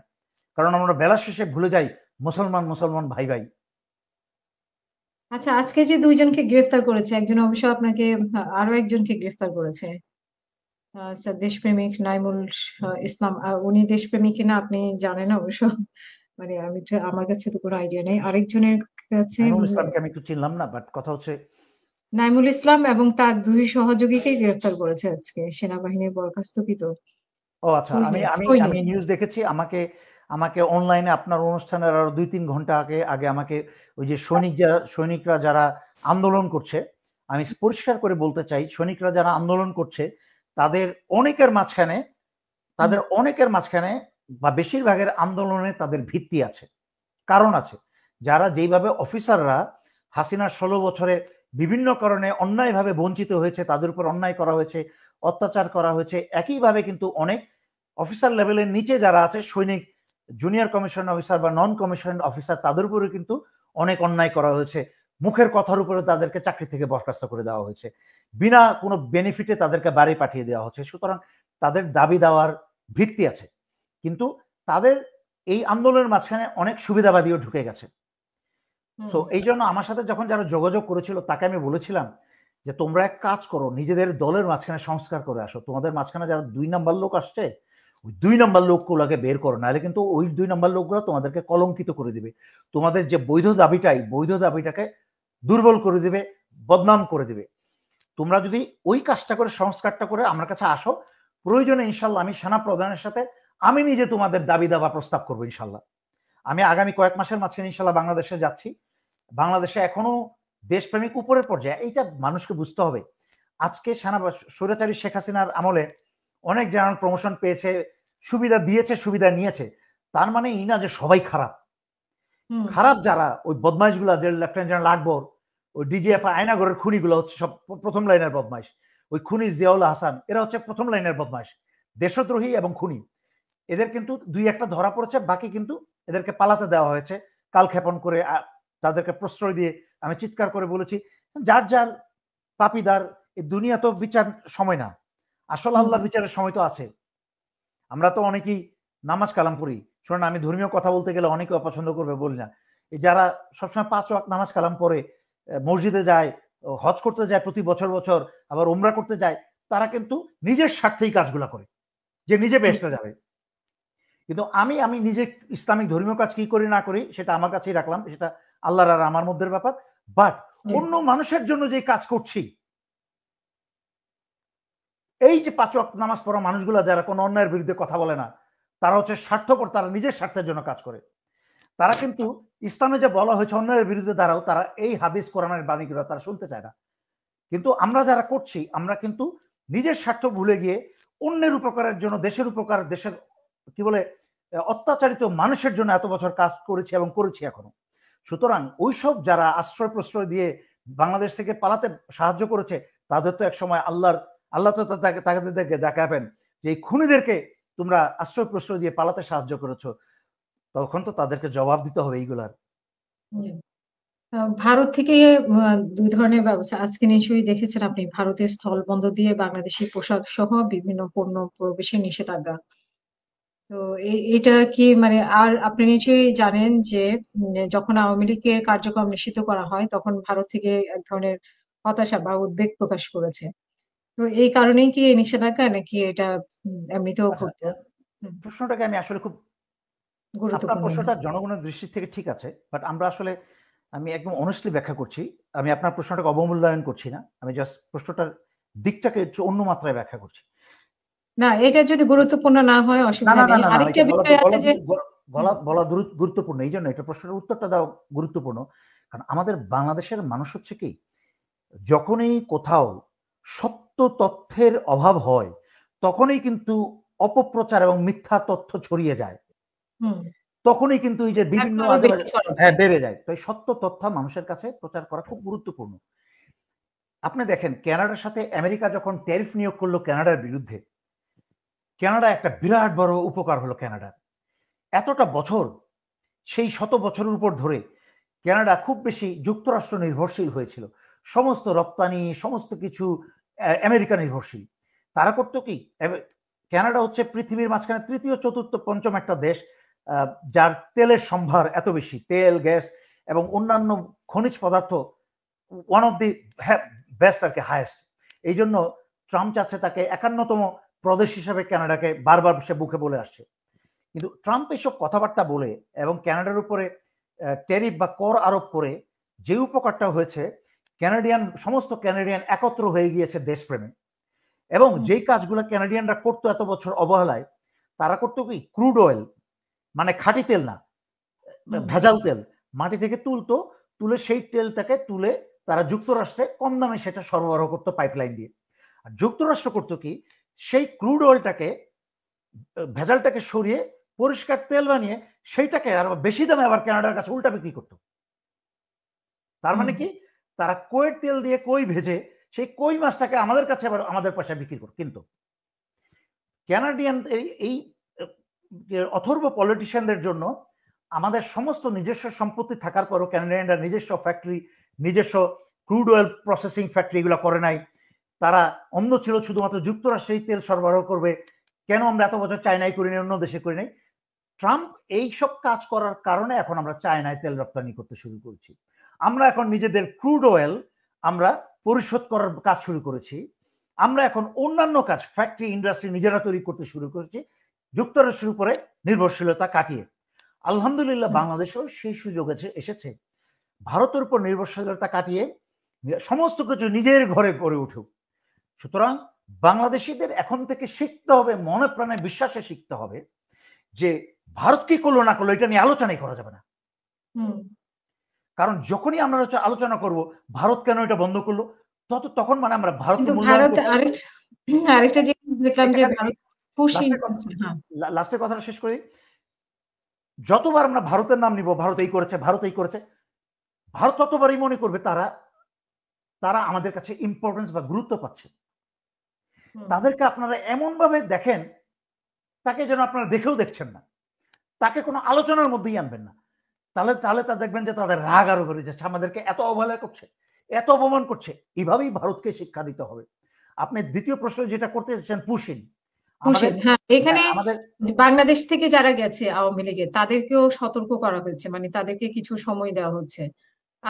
Speaker 1: কারণ আমরা বেলা শেষে ভুলে যাই মুসলমান ভাই ভাই।
Speaker 2: আচ্ছা, আজকে যে দুইজনকে গ্রেফতার করেছে, একজন অবশ্য আপনাকে, আরো একজনকে গ্রেফতার করেছে দেশপ্রেমিক নাইমুল ইসলাম। উনি দেশপ্রেমিক কিনা আপনি জানেন অবশ্য, মানে আমার কাছে তো কোনো আইডিয়া নেই। আরেকজনের কাছে
Speaker 1: আমি একটু চিনলাম না, বাট কথা হচ্ছে
Speaker 2: নাইমুল ইসলাম এবং তার দুই সহযোগীকে গ্রেফতার করেছে আজকে সেনাবাহিনীর বরখাস্তকৃত।
Speaker 1: ও আচ্ছা, আমি নিউজ দেখেছি। আমাকে অনলাইনে আপনার অনুষ্ঠানের আরো 2-3 ঘন্টা আগে আমাকে ওই যে সৈনিকরা যারা আন্দোলন করছে, আমি পরিষ্কার করে বলতে চাই, সৈনিকরা যারা আন্দোলন করছে তাদের অনেকের মাঝখানে বা বেশিরভাগের আন্দোলনে তাদের ভিত্তি আছে, কারণ আছে। যারা যেইভাবে অফিসাররা হাসিনার 16 বছরে বিভিন্ন কারণে অন্যায়ভাবে বঞ্চিত হয়েছে, তাদের উপর অন্যায় করা হয়েছে, অত্যাচার করা হয়েছে। একইভাবে কিন্তু অনেক অফিসার লেভেলের নিচে যারা আছে, সৈনিক, জুনিয়র কমিশন অফিসার বা নন কমিশন অফিসার, তাদের উপরে কিন্তু অনেক অন্যায় করা হয়েছে। মুখের কথার উপরে তাদেরকে চাকরি থেকে বরখাস্ত করে দেওয়া হয়েছে, বিনা কোনো বেনিফিটে তাদেরকে বাড়ি পাঠিয়ে দেওয়া হচ্ছে। সুতরাং তাদের দাবি দেওয়ার ভিত্তি আছে, কিন্তু তাদের এই আন্দোলনের মাঝখানে অনেক সুবিধাবাদীও ঢুকে গেছে। তো এই জন্য আমার সাথে যখন যারা যোগাযোগ করেছিল তাকে আমি বলেছিলাম যে তোমরা এক কাজ করো, নিজেদের দলের মাঝখানে সংস্কার করে আসো। তোমাদের মাঝখানে যারা 2 নাম্বার লোক আসছে, ওই 2 নাম্বার লোকগুলোকে বের করো, নাহলে কিন্তু ওই 2 নাম্বার লোকগুলো তোমাদেরকে কলঙ্কিত করে দিবে, তোমাদের যে বৈধ দাবিটাকে দুর্বল করে দিবে, বদনাম করে দিবে। তোমরা যদি ওই কাজটা করে, সংস্কারটা করে আমার কাছে আসো, প্রয়োজনে ইনশাল্লাহ আমি সেনা প্রধানের সাথে আমি নিজে তোমাদের দাবি দাবা প্রস্তাব করবো ইনশাল্লাহ। আমি আগামী কয়েক মাসের মাঝখানে ইনশাল্লাহ বাংলাদেশে যাচ্ছি। বাংলাদেশে এখনো দেশপ্রেমিক উপরের পর্যায়ে, এইটা মানুষকে বুঝতে হবে। আজকে স্বৈরাচারী শেখ হাসিনার আমলে অনেক জেনারেল প্রমোশন পেয়েছে, সুবিধা দিয়েছে, সুবিধা নিয়েছে, তার মানে এই না যে সবাই খারাপ। খারাপ যারা, ওই বদমাইশ গুলা, যে লেফটেন্যান্ট জেনারেল আকবর, ওই ডিজিএফ আয়নাগরের খুনিগুলো হচ্ছে সব প্রথম লাইনের বদমাইশ। ওই খুনি জিয়াউল হাসান, এরা হচ্ছে প্রথম লাইনের বদমাইশ, দেশদ্রোহী এবং খুনি। এদের কিন্তু 2-1টা ধরা পড়েছে, বাকি কিন্তু এদেরকে পালাতে দেওয়া হয়েছে কালক্ষেপণ করে, তাদেরকে প্রশ্রয় দিয়ে। আমি চিৎকার করে বলেছি, যার যার পাপীদার, এই দুনিয়া তো বিচার সময় না, আসল আল্লাহর বিচারের সময় তো আছে। আমরা তো অনেকেই নামাজ কালাম পড়ি, শোনেন আমি ধর্মীয় কথা বলতে গেলে অনেকে অপছন্দ করবে, বলি না। এই যারা সবসময় 5 ওয়াক্ত নামাজ কালাম পড়ে, মসজিদে যায়, হজ করতে যায় প্রতি বছর, আবার উমরা করতে যায়, তারা কিন্তু নিজের স্বার্থেই কাজগুলা করে, যে নিজে বেহেশতে যাবে। কিন্তু আমি নিজে ইসলামিক ধর্মীয় কাজ কি করি না করি সেটা আমার কাছেই রাখলাম, সেটা আল্লাহর আর আমার মধ্যে ব্যাপার। বাট অন্য মানুষের জন্য যে কাজ করছি, এই যে 5 ওয়াক্ত নামাজ পড়া মানুষগুলা যারা কোনো অন্যায়ের বিরুদ্ধে কথা বলে না, তারা হচ্ছে স্বার্থপর, তারা নিজের স্বার্থের জন্য কাজ করে। তারা কিন্তু ইসলামে যে বলা হয়েছে অন্যায়ের বিরুদ্ধে দাঁড়াও, তারা এই হাদিস কোরআনের বাণীগুলো তারা শুনতে চায় না। কিন্তু আমরা যারা করছি, আমরা কিন্তু নিজের স্বার্থ ভুলে গিয়ে অন্যের উপকারের জন্য, দেশের উপকার, দেশের কি বলে অত্যাচারিত মানুষের জন্য এত বছর কাজ করেছি এবং করেছি এখনো। সুতরাং ওইসব যারা আশ্রয় প্রশ্রয় দিয়ে বাংলাদেশ থেকে পালাতে সাহায্য করেছে, তাদের তো এক সময় আল্লাহ তো তাদেরকে দেখাবেন যে এই খুনিদেরকে তোমরা আশ্রয় প্রশ্রয় দিয়ে পালাতে সাহায্য করেছো, তখন তো তাদেরকে জবাব দিতে হবে এইগুলার।
Speaker 2: ভারত থেকে 2 ধরনের ব্যবস্থা। আজকে নিশ্চয়ই দেখেছেন আপনি, ভারতের স্থলবন্দর দিয়ে বাংলাদেশি পোশাক সহ বিভিন্ন পণ্য প্রবেশের নিষেধাজ্ঞা। তো এটা কি মানে, আর আপনি নিশ্চয়ই জানেন যে যখন আওয়ামী লীগের কার্যক্রম নিষিদ্ধ করা হয়, তখন ভারত থেকে এক ধরনের হতাশা বা উদ্বেগ প্রকাশ করেছে। তো এই কারণেই কি এই নিষেধাজ্ঞা, নাকি এটা এমনিতেও খুব
Speaker 1: প্রশ্নটাকে আমি আসলে খুব
Speaker 2: গুরুত্বপূর্ণ?
Speaker 1: প্রশ্নটা জনগণের দৃষ্টি থেকে ঠিক আছে, বাট আমরা আসলে, আমি একদম অনেস্টলি ব্যাখ্যা করছি, আমি আপনার প্রশ্নটাকে অবমূল্যায়ন করছি না, আমি জাস্ট প্রশ্নটার দিকটাকে একটু অন্য মাত্রায় ব্যাখ্যা করছি।
Speaker 2: না, এটা যদি গুরুত্বপূর্ণ না হয় অসুবিধা নেই। আরেকটা বিষয় আছে যে
Speaker 1: বলা গুরুত্বপূর্ণ, এই জন্য এটা প্রশ্নের উত্তরটা দেওয়া গুরুত্বপূর্ণ। কারণ আমাদের বাংলাদেশের মানুষ হচ্ছে কি, যখনই কোথাও সত্য তথ্যের অভাব হয়, তখনই কিন্তু অপপ্রচার এবং মিথ্যা তথ্য ছড়িয়ে যায়, তখনই কিন্তু এই যে বিভিন্ন বেড়ে যায়। তো এই সত্য তথ্য মানুষের কাছে প্রচার করা খুব গুরুত্বপূর্ণ। আপনি দেখেন, কানাডার সাথে আমেরিকা যখন ট্যারিফ নিয়োগ করলো কানাডার বিরুদ্ধে, কানাডা একটা বিরাট বড় উপকার হলো কানাডার। এতটা বছর, সেই 100 বছরের উপর ধরে কানাডা খুব বেশি যুক্তরাষ্ট্র নির্ভরশীল হয়েছিল, সমস্ত রপ্তানি, সমস্ত কিছু আমেরিকা নির্ভরশীল। তারা করতো কি, কানাডা হচ্ছে পৃথিবীর মাঝখানে 3য়, 4র্থ, 5ম একটা দেশ যার তেলের সম্ভার এত বেশি, তেল, গ্যাস এবং অন্যান্য খনিজ পদার্থ, ওয়ান অফ দি বেস্ট আর কি, হায়েস্ট। এই জন্য ট্রাম্প চাচ্ছে তাকে 51তম প্রদেশ হিসেবে কানাডাকে বারবার সে বুকে বলে আসছে। কিন্তু ট্রাম্প এসব কথাবার্তা বলে এবং কানাডার উপরে ট্যারিফ বা কর আরোপ করে যে উপকারটা হয়েছে, সমস্ত কানাডিয়ান একত্র হয়ে গিয়েছে দেশপ্রেমে। এবং যেই কাজগুলো কানাডিয়ানরা করতো এত বছর অবহেলায়, তারা করতো কি, ক্রুড অয়েল, মানে খাঁটি তেল না, ভেজাল তেল মাটি থেকে তুলে সেই তেলটাকে তুলে তারা যুক্তরাষ্ট্রে কম দামে সেটা সরবরাহ করতো পাইপলাইন দিয়ে। আর যুক্তরাষ্ট্র করতো কি, সেই ক্রুড অয়েলটাকে, ভেজালটাকে সরিয়ে পরিষ্কার তেল বানিয়ে সেইটাকে আর বেশি দামে আবার কানাডার কাছে উল্টা বিক্রি করতো। তার মানে কি, তারা কইয়ের তেল দিয়ে কই ভেজে সেই কই মাছটাকে আমাদের কাছে আবার আমাদের পয়সায় বিক্রি করে। কিন্তু ক্যানাডিয়ান এই অথর্ব পলিটিশিয়ানদের জন্য আমাদের সমস্ত নিজস্ব সম্পত্তি থাকার পরও ক্যানাডিয়ানরা নিজস্ব ফ্যাক্টরি, নিজস্ব ক্রুড অয়েল প্রসেসিং ফ্যাক্টরি এগুলো করে নাই। তারা অন্ধ ছিল শুধুমাত্র যুক্তরাষ্ট্রেই তেল সরবরাহ করবে। কেন আমরা এত বছর চায়নায় করি নাই, অন্য দেশে করি নাই? ট্রাম্প এইসব কাজ করার কারণে এখন আমরা চায়নায় তেল রপ্তানি করতে শুরু করেছি। আমরা এখন নিজেদের ক্রুড অয়েল আমরা পরিশোধ করার কাজ শুরু করেছি। আমরা এখন অন্যান্য কাজ ফ্যাক্টরি ইন্ডাস্ট্রি নিজেরা তৈরি করতে শুরু করেছি যুক্তরাষ্ট্রের উপরে নির্ভরশীলতা কাটিয়ে। আলহামদুলিল্লাহ বাংলাদেশেও সেই সুযোগ এসেছে ভারতের উপর নির্ভরশীলতা কাটিয়ে সমস্ত কিছু নিজের ঘরে গড়ে উঠুক। সুতরাং বাংলাদেশিদের এখন থেকে শিখতে হবে, মনে প্রাণে বিশ্বাসে শিখতে হবে যে ভারত কি করলো না করলো এটা নিয়ে আলোচনাই করা যাবে না। কারণ যখনই আমরা আলোচনা করব ভারত কেন এটা বন্ধ করলো, তখন মানে আমরা ভারত
Speaker 2: আরেকটা যে দেখলাম যে ভারত
Speaker 1: লাস্টের কথাটা শেষ করি। যতবার আমরা ভারতের নাম নিব, ভারত এই করেছে, ভারত এই করেছে, ভারত ততবারই মনে করবে তারা আমাদের কাছে ইম্পর্টেন্স বা গুরুত্ব পাচ্ছে। তাদেরকে আপনারা এমন ভাবে দেখেন তাকে যেন আপনারা দেখেও দেখছেন না, তাকে কোনো আলোচনার মধ্যেই আনবেন না। তাহলে তা দেখবেন যে তাদের রাগ আরো বেড়ে যাচ্ছে, আমাদেরকে এত অবহেলা করছে, এত অপমান করছে। এভাবেই ভারতকে শিক্ষা দিতে হবে। আপনি দ্বিতীয় প্রশ্ন যেটা করতে চাচ্ছেন পুশিন,
Speaker 2: হ্যাঁ, এখানে বাংলাদেশ থেকে যারা গেছে আওয়ামী লীগের তাদেরকেও সতর্ক করা হয়েছে, মানে তাদেরকে কিছু সময় দেওয়া হচ্ছে।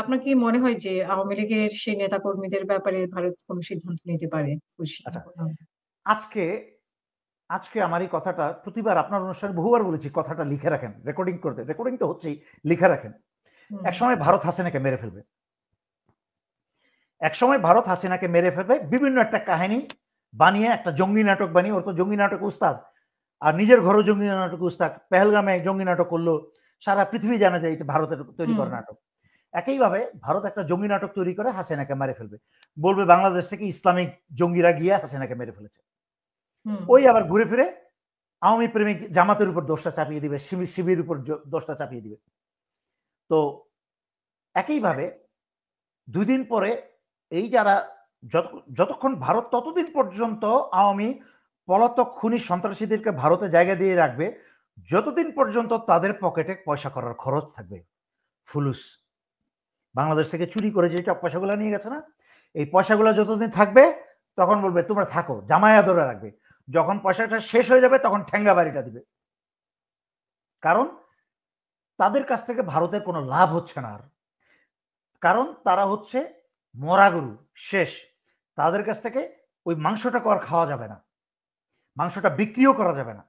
Speaker 2: আপনার কি মনে হয় যে আওয়ামী লীগের সেই নেতা কর্মীদের ব্যাপারে ভারত কোনো সিদ্ধান্ত নিতে পারে?
Speaker 1: আজকে আমার এই কথাটা প্রতিবার আপনার অনুষ্ঠানে বহুবার বলেছি, কথাটা লিখে রাখেন, রেকর্ডিং তো হচ্ছেই, লিখে রাখেন। একসময় ভারত হাসিনাকে মেরে ফেলবে, বিভিন্ন একটা কাহিনী বানিয়ে, একটা জঙ্গি নাটক বানিয়ে, ওর তো জঙ্গি নাটক উস্তাদ, আর নিজের ঘরও জঙ্গি নাটক উস্তাদ। পেহেলগামে জঙ্গি নাটক করলো, সারা পৃথিবী জানে যে এটা ভারতের তৈরি করা নাটক। একইভাবে ভারত একটা জঙ্গি নাটক তৈরি করে হাসিনাকে মেরে ফেলবে, বলবে বাংলাদেশ থেকে ইসলামিক জঙ্গিরা গিয়ে হাসিনাকে মেরে ফেলেছে। ওই আবার ঘুরে ফিরে আওয়ামী প্রেমিক জামাতের উপর দোষটা চাপিয়ে দিবে, শিবির উপর দোষটা চাপিয়ে দিবে। তো একইভাবে 2 দিন পরে এই যারা যতক্ষণ ভারত ততদিন পর্যন্ত আওয়ামী পলাতক খুনি সন্ত্রাসীদেরকে ভারতে জায়গা দিয়ে রাখবে যতদিন পর্যন্ত তাদের পকেটে পয়সা করার খরচ থাকবে, ফুলুস। বাংলাদেশ থেকে চুরি করে যে পয়সাগুলো নিয়ে গেছে না, এই পয়সাগুলো যতদিন থাকবে তখন বলবে তোমরা থাকো, জামায়া ধরে রাখবে। যখন পয়সাটা শেষ হয়ে যাবে তখন ঠেঙ্গা বাড়িটা দিবে। কারণ তাদের কাছ থেকে ভারতের কোনো লাভ হচ্ছে না আর, কারণ তারা হচ্ছে মরা গরু, শেষ। তাদের কাছ থেকে ওই মাংসটা আর খাওয়া যাবে না, মাংসটা বিক্রিও করা যাবে না।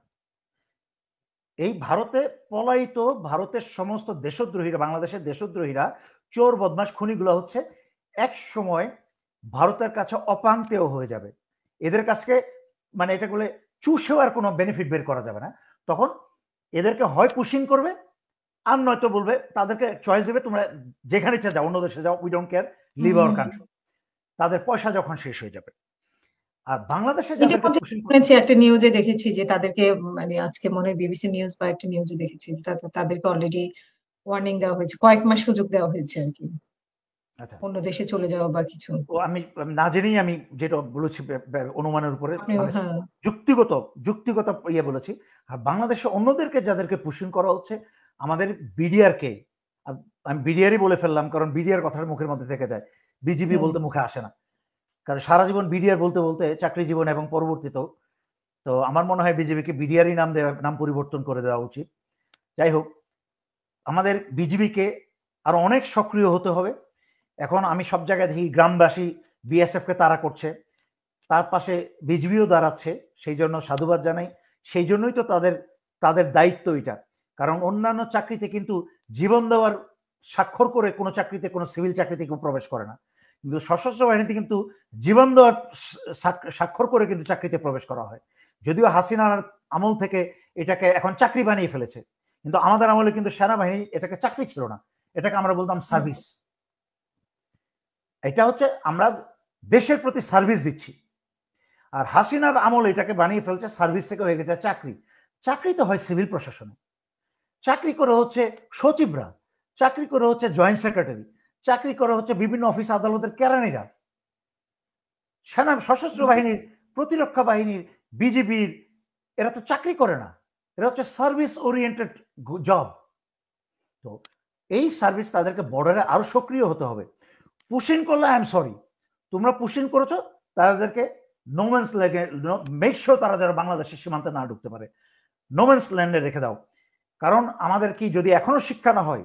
Speaker 1: এই ভারতে পলায়িত ভারতের সমস্ত দেশদ্রোহীরা, বাংলাদেশের দেশদ্রোহীরা, চোর বদমাশ খুনিগুলো হচ্ছে এক সময় ভারতের কাছে অপাংতেয় হয়ে যাবে। এদের কাছে মানে এটা বলে চুষেও আর কোনো বেনিফিট বের করা যাবে না। তখন এদেরকে হয় পুশিং করবে, আর নয়তো বলবে, তাদেরকে চয়েস দেবে, তোমরা যেখানে ইচ্ছা যাও, অন্য দেশে যাও, we don't care, live our country. তাদের পয়সা যখন শেষ হয়ে যাবে। আর বাংলাদেশে
Speaker 2: একটা নিউজে দেখেছি যে তাদেরকে, মানে আজকে মনে হয় বিবিসি নিউজ বা একটা নিউজে দেখেছি তাদেরকে অলরেডি ওয়ার্নিং দেওয়া হয়েছে, কয়েক মাস সুযোগ দেওয়া হয়েছে আর কি,
Speaker 1: আচ্ছা,
Speaker 2: অন্য দেশে চলে যাওয়া বা কিছু।
Speaker 1: আমি না জেনেই আমি যেটা বলেছি অনুমানের উপরে যুক্তিগত ইয়ে বলেছি। আর বাংলাদেশে অন্যদেরকে যাদেরকে পুশিং করা হচ্ছে, আমাদের বিডিআরকে, আমি বিডিআরই বলে ফেললাম কারণ বিডিআর কথাটা মুখের মধ্যে থেকে যায়, বিজিবি বলতে মুখে আসে না, কারণ সারা জীবন বিডিআর বলতে বলতে চাকরি জীবন এবং পরবর্তীতেও, তো আমার মনে হয় বিজেপিকে বিডিআরই নাম পরিবর্তন করে দেওয়া উচিত। যাই হোক, আমাদের বিজিবিকে আরো অনেক সক্রিয় হতে হবে। এখন আমি সব জায়গায় দেখি গ্রামবাসী বিএসএফকে তাড়া করছে, তার পাশে বিজিবিও দাঁড়াচ্ছে, সেই জন্য সাধুবাদ জানাই। সেই জন্যই তো তাদের দায়িত্ব এটা, কারণ অন্যান্য চাকরিতে কিন্তু জীবন দেওয়ার স্বাক্ষর করে কোনো চাকরিতে, কোনো সিভিল চাকরিতে কেউ প্রবেশ করে না, কিন্তু সশস্ত্র বাহিনীতে কিন্তু জীবন দেওয়ার স্বাক্ষর করে কিন্তু চাকরিতে প্রবেশ করা হয়। যদিও হাসিনার আমল থেকে এটাকে এখন চাকরি বানিয়ে ফেলেছে, কিন্তু আমাদের আমলে কিন্তু সেনাবাহিনী এটাকে চাকরি ছিল না, এটাকে আমরা বলতাম সার্ভিস। এটা হচ্ছে আমরা দেশের প্রতি সার্ভিস দিচ্ছি। আর হাসিনার আমল এটাকে বানিয়ে ফেলছে সার্ভিস থেকে হয়ে গেছে চাকরি। চাকরি তো হয় সিভিল প্রশাসনে, চাকরি করে হচ্ছে সচিবরা, চাকরি করে হচ্ছে জয়েন্ট সেক্রেটারি, চাকরি করে হচ্ছে বিভিন্ন অফিস আদালতের কেরানিরা, সেনা সশস্ত্র বাহিনীর, প্রতিরক্ষা বাহিনীর, বিজিবির, এরা তো চাকরি করে না, এরা হচ্ছে সার্ভিস ওরিয়েন্টেড জব। তো এই সার্ভিস তাদেরকে বর্ডারে আরো সক্রিয় হতে হবে। পুশিং করলে আই এম সরি, তোমরা পুশিং করেছো, তাদেরকে নোম্যান্স ল্যান্ডে মেক শিওর তারা যারা বাংলাদেশের সীমান্তে না ঢুকতে পারে, নোম্যান্স ল্যান্ডে রেখে দাও। কারণ আমাদের কি যদি এখনো শিক্ষা না হয়,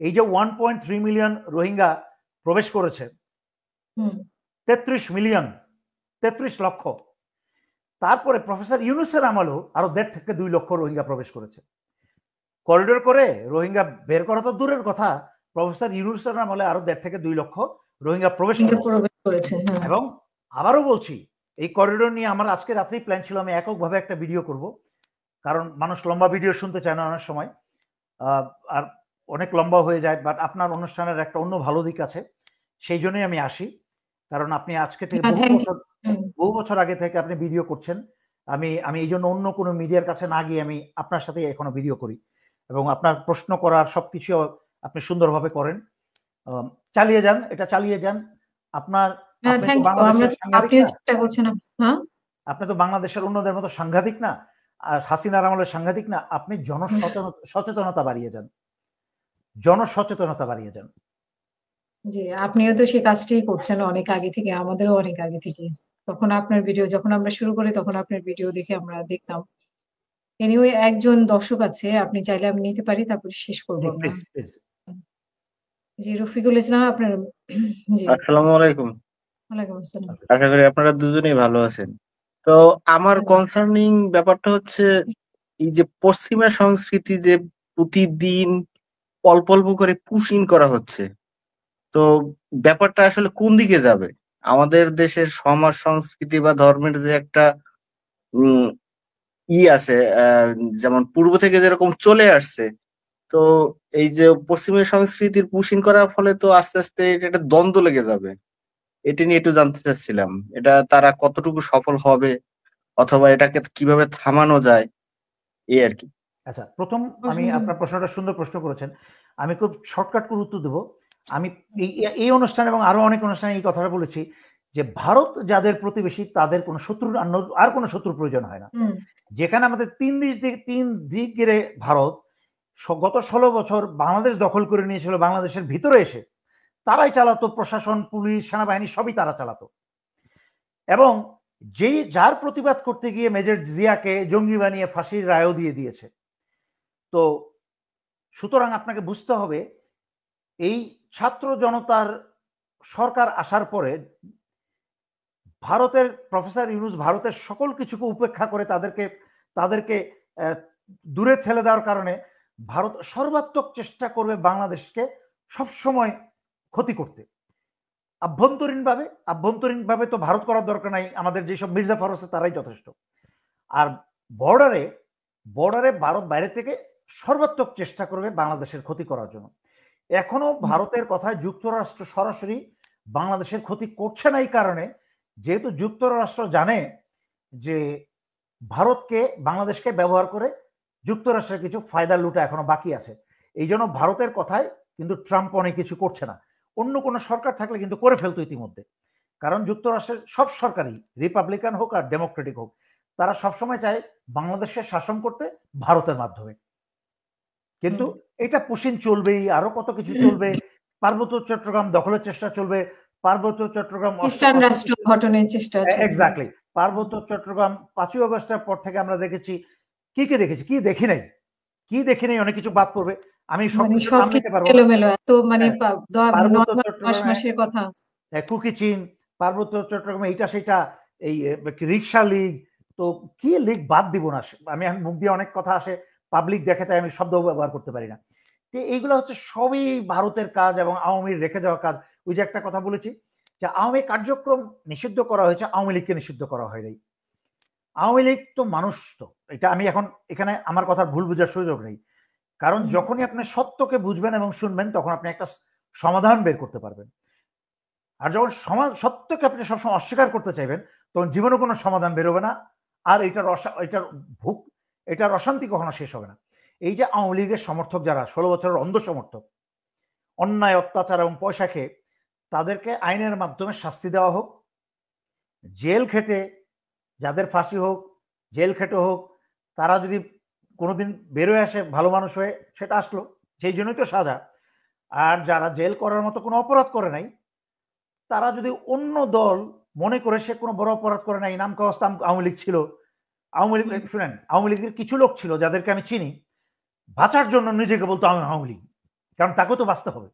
Speaker 1: এই যে 1.3 মিলিয়ন রোহিঙ্গা প্রবেশ করেছে, 33 লক্ষ, তারপরে প্রফেসর ইউনূসের আমলেও আরো 1.5 থেকে 2 লক্ষ রোহিঙ্গা প্রবেশ করেছে। করিডোর করে রোহিঙ্গা বের করা তো দূরের কথা, প্রফেসর ইউনূসের আমলে আরো 1.5 থেকে 2 লক্ষ রোহিঙ্গা প্রবেশ করেছে। এবং আবারও বলছি, এই করিডোর নিয়ে আমার আজকে রাত্রেই প্ল্যান ছিল আমি এককভাবে একটা ভিডিও করব, কারণ মানুষ লম্বা ভিডিও শুনতে চায় না অনেক সময়, আর অনেক লম্বা হয়ে যায়। বাট আপনার অনুষ্ঠানের একটা অন্য ভালো দিক আছে, সেই জন্যই আমি আসি। কারণ আপনি আজকে থেকে বহু বছর আগে থেকে আপনি ভিডিও করছেন, আমি এই জন্য অন্য কোনো মিডিয়ার কাছে না গিয়ে আমি আপনার সাথে এখনো ভিডিও করি, এবং আপনার প্রশ্ন করার সবকিছু আপনি সুন্দরভাবে করেন। চালিয়ে যান, এটা চালিয়ে যান। আপনি তো বাংলাদেশের অন্যদের মতো সাংঘাতিক না, আর হাসিনার আমলের সাংঘাতিক না। আপনি জনসচেতনতা বাড়িয়ে যান, জনসচেতনতা বাড়িয়ে যান।
Speaker 2: জি, আপনিও তো সেই কাজটাই করছেন অনেক আগে থেকে, আমাদেরও অনেক আগে থেকে। তখন আপনার ভিডিও যখন আমরা শুরু করি তখন আপনার ভিডিও দেখে আমরা দেখতাম। এনিওয়ে, একজন দর্শক আছে, আপনি চাইলে আমি নিতে পারি, তারপরে শেষ করবো আমরা। জি, রফিকুল ইসলাম, আপনার। জি,
Speaker 5: আসসালামু আলাইকুম।
Speaker 2: ওয়ালাইকুম আসসালাম।
Speaker 5: আশা করি আপনারা দুজনেই ভালো আছেন। তো আমার কনসার্নিং ব্যাপারটা হচ্ছে, এই যে পশ্চিমা সংস্কৃতি যে প্রতিদিন অল্প অল্প করে পুশ ইন করা হচ্ছে, তো ব্যাপারটা আসলে কোন দিকে যাবে? আমাদের দেশের সমাজ সংস্কৃতি বা ধর্মের যে একটা আছে, যেমন পূর্ব থেকে যেরকম চলে আসছে, তো এই যে পশ্চিমা সংস্কৃতির পুশ ইন করার ফলে তো আস্তে আস্তে এটা দ্বন্দ্ব লেগে যাবে। এটা নিয়ে একটু জানতে চাচ্ছিলাম, এটা তারা কতটুকু সফল হবে, অথবা এটাকে কিভাবে থামানো যায়, এই আর কি।
Speaker 1: আচ্ছা, প্রথম আমি আপনার প্রশ্নটা সুন্দর প্রশ্ন করেছেন, আমি খুব শর্টকাট করে উত্তর দেবো। আমি এই অনুষ্ঠান এবং আরো অনেক অনুষ্ঠানে এই কথাটা বলেছি যে ভারত যাদের প্রতিবেশী তাদের কোনো শত্রুর আর কোনো শত্রুর প্রয়োজন হয় না। যেখানে আমাদের তিন দিক ঘিরে ভারত গত 16 বছর বাংলাদেশ দখল করে নিয়েছিল, বাংলাদেশের ভিতরে এসে তারাই চালাতো, প্রশাসন, পুলিশ, সেনাবাহিনী সবই তারা চালাতো। এবং যার প্রতিবাদ করতে গিয়ে মেজর জিয়াকে জঙ্গি বানিয়ে ফাঁসির রায়ও দিয়ে দিয়েছে। তো সুতরাং আপনাকে বুঝতে হবে, এই ছাত্র জনতার সরকার আসার পরে ভারতের প্রফেসর ইউনূস ভারতের সকল কিছুকে উপেক্ষা করে তাদেরকে দূরে ঠেলে দেওয়ার কারণে ভারত সর্বাত্মক চেষ্টা করবে বাংলাদেশকে সবসময় ক্ষতি করতে। আভ্যন্তরীণভাবে তো ভারত করার দরকার নাই, আমাদের যেসব মির্জাফর আছে তারাই যথেষ্ট। আর বর্ডারে ভারত বাইরে থেকে সর্বাত্মক চেষ্টা করবে বাংলাদেশের ক্ষতি করার জন্য। এখনো ভারতের কথায় যুক্তরাষ্ট্র সরাসরি বাংলাদেশের ক্ষতি করছে না, এই কারণে যেহেতু যুক্তরাষ্ট্র জানে যে ভারতকে, বাংলাদেশকে ব্যবহার করে যুক্তরাষ্ট্রের কিছু ফায়দা লুটা এখনো বাকি আছে। এই জন্য ভারতের কথায় কিন্তু ট্রাম্প অনেক কিছু করছে না। অন্য কোনো সরকার থাকলে কিন্তু করে ফেলতো ইতিমধ্যে, কারণ যুক্তরাষ্ট্রের সব সরকারই, রিপাবলিকান হোক আর ডেমোক্রেটিক হোক, তারা সবসময় চায় বাংলাদেশকে শাসন করতে ভারতের মাধ্যমে। কিন্তু এটা পুশিন চলবেই, আরো কত কিছু চলবে। পার্বত্য চট্টগ্রাম দখলের চেষ্টা চলবে, পার্বত্য চট্টগ্রাম
Speaker 2: রাষ্ট্র গঠনের চেষ্টা,
Speaker 1: এক্স্যাক্টলি। পার্বত্য চট্টগ্রাম 5ই আগস্টের পর থেকে আমরা দেখেছি, কি দেখি নাই, অনেক কিছু বাদ পড়বে। আমি সবকিছু নাম নিতে পারবো না। কুকি চীন, পার্বত্য চট্টগ্রামে এইটা সেটা, এই রিক্সা লীগ, তো কি লীগ বাদ দিব না। আমি মুখ দিয়ে অনেক কথা আসে, পাবলিক দেখে, তাই আমি শব্দ ব্যবহার করতে পারি না। এইগুলো হচ্ছে সবই ভারতের কাজ এবং আওয়ামীর রেখে যাওয়া কাজ। ওই যে একটা কথা বলেছি যে আওয়ামী কার্যক্রম নিষিদ্ধ করা হয়েছে, আওয়ামী লীগকে নিষিদ্ধ করা হয় নাই। আওয়ামী লীগ তো মানুষ, তো এটা আমি এখন এখানে আমার কথার ভুল বোঝার সুযোগ নেই, কারণ যখনই আপনি সত্যকে বুঝবেন এবং শুনবেন তখন আপনি একটা সমাধান বের করতে পারবেন। আর যখন সত্যকে আপনি সবসময় অস্বীকার করতে চাইবেন তখন জীবনে কোনো সমাধান বেরোবে না, আর এটার অশান্তি কখনো শেষ হবে না। এই যে আওয়ামী লীগের সমর্থক যারা, 16 বছরের অন্ধ সমর্থক, অন্যায় অত্যাচার এবং পয়সা খেয়ে তাদেরকে আইনের মাধ্যমে শাস্তি দেওয়া হোক, জেল খেটে যাদের ফাঁসি হোক, জেল খেটে হোক, তারা যদি কোনোদিন বেরোয় আসে ভালো মানুষ হয়ে, সেটা আসলো, সেই জন্যই তো সাজা। আর যারা জেল করার মতো কোনো অপরাধ করে নাই, তারা যদি অন্য দল মনে করে সে কোনো বড় অপরাধ করে নাই, নাম কাগজ আওয়ামী লীগ ছিল, আওয়ামী লীগ শুনেন, আওয়ামী লীগের কিছু লোক ছিল যাদেরকে আমি চিনি, বাঁচার জন্য নিজেকে বলতো আমি আওয়ামী লীগ, কারণ তাকেও তো বাঁচতে হবে।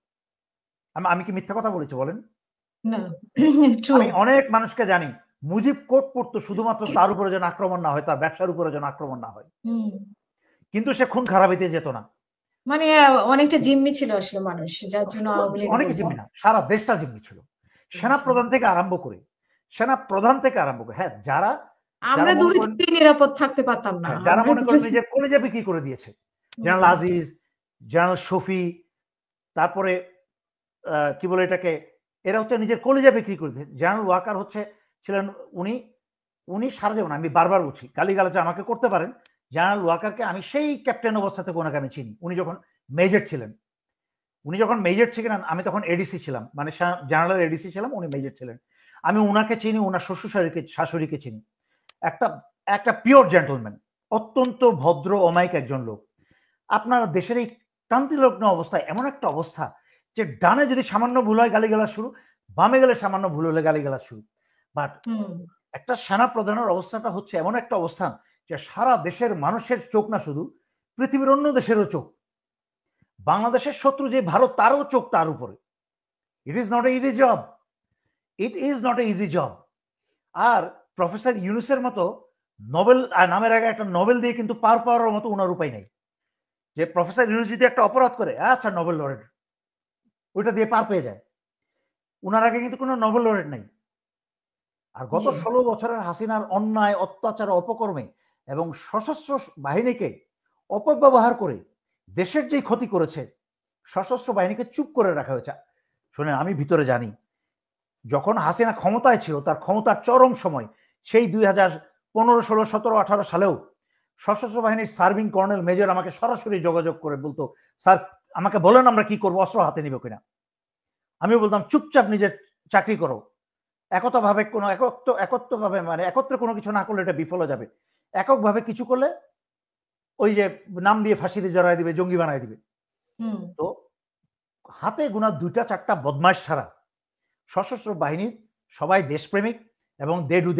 Speaker 1: আমি কি মিথ্যা কথা বলেছি বলেন?
Speaker 2: না, ট্রু।
Speaker 1: আমি অনেক মানুষকে জানি মুজিব কোট পড়তো শুধুমাত্র তার উপরে যেন আক্রমণ না হয়, তার ব্যবসার উপরে যেন আক্রমণ না হয়, কিন্তু সে খুন খারাপিতে যেত না।
Speaker 2: মানে অনেকটা জিম্মি ছিল আসলে মানুষ, যার জন্য আওয়ামী লীগ
Speaker 1: অনেকে জিম্মি না, সারা দেশটা জিম্মি ছিল, সেনা প্রধান থেকে আরম্ভ করে হ্যাঁ, যারা
Speaker 2: আমরা দূরে থেকে নিরাপদ থাকতে পারতাম না,
Speaker 1: যারা মনে করেন নিজের কলিজা বিক্রি করে দিয়েছে, জেনারেল আজিজ, জেনারেল শফি, তারপরে কি বলে এটাকে, এরা হচ্ছে নিজের কলিজা বিক্রি করে দিয়েছে। জেনারেল ওয়াকার ছিলেন উনি সারা জীবন, আমি বারবার বলছি, গালিগালাজ আমাকে করতে পারেন, জেনারেল ওয়াকারকে আমি সেই ক্যাপ্টেন অবস্থা থেকে ওনাকে আমি চিনি। উনি যখন মেজর ছিলেন, আমি তখন এডিসি ছিলাম, মানে জেনারেল এডিসি ছিলাম, উনি মেজর ছিলেন। আমি ওনাকে চিনি, ওনার শ্বশুর শাশুড়িকে চিনি। একটা পিওর জেন্টলম্যান, অত্যন্ত ভদ্র অমায়িক একজন লোক। আপনার দেশের এই ক্রান্তিলগ্ন অবস্থায় এমন একটা অবস্থা যে ডানে যদি সামান্য ভুল হয় গালিগালাজ শুরু, বামে গেলে সামান্য ভুল হলে গালিগালাজ শুরু। বাট একটা সেনা প্রধানের অবস্থাটা হচ্ছে এমন একটা অবস্থান যে সারা দেশের মানুষের চোখ না, শুধু পৃথিবীর অন্য দেশেরও চোখ। বাংলাদেশের শত্রু যে ভারত, তারও চোখ তার উপরে। It is not a easy job. আর প্রফেসর ইউনুসের মতো নোবেল নামের আগে একটা নোবেল দিয়ে কিন্তু পার পাওয়ার মতো ওনার উপায় নেই। যে প্রফেসর ইউনুস যদি একটা অপরাধ করে, আচ্ছা নোবেল লরেট, ওইটা দিয়ে পার পেয়ে যায়। ওনার আগে কিন্তু কোনো নোবেল লরেট নাই। আর গত 16 বছরের হাসিনার অন্যায় অত্যাচার অপকর্মে এবং সশস্ত্র বাহিনীকে অপব্যবহার করে দেশের যেই ক্ষতি করেছে, সশস্ত্র বাহিনীকে চুপ করে রাখা হয়েছে। শুনেন, আমি ভিতরে জানি, যখন হাসিনা ক্ষমতায় ছিল, তার ক্ষমতার চরম সময়, সেই 2015, 16, 17, 18 সালেও সশস্ত্র বাহিনীর সার্ভিং কর্নেল মেজর আমাকে সরাসরি যোগাযোগ করে বলতো, স্যার আমাকে বলেন আমরা কি করবো, অস্ত্র হাতে নিব কিনা। আমি বলতাম চুপচাপ নিজের চাকরি করো, একত্রভাবে মানে একত্রে কোনো কিছু না করলে এটা বিফল হয়ে যাবে। এককভাবে কিছু করলে ওই যে নাম দিয়ে ফাঁসিতে জড়ায় দিবে, জঙ্গি বানায় দিবে। তো হাতে গোনা 2-4টা বদমাইশ ছাড়া সশস্ত্র বাহিনীর সবাই দেশপ্রেমিক এবং they do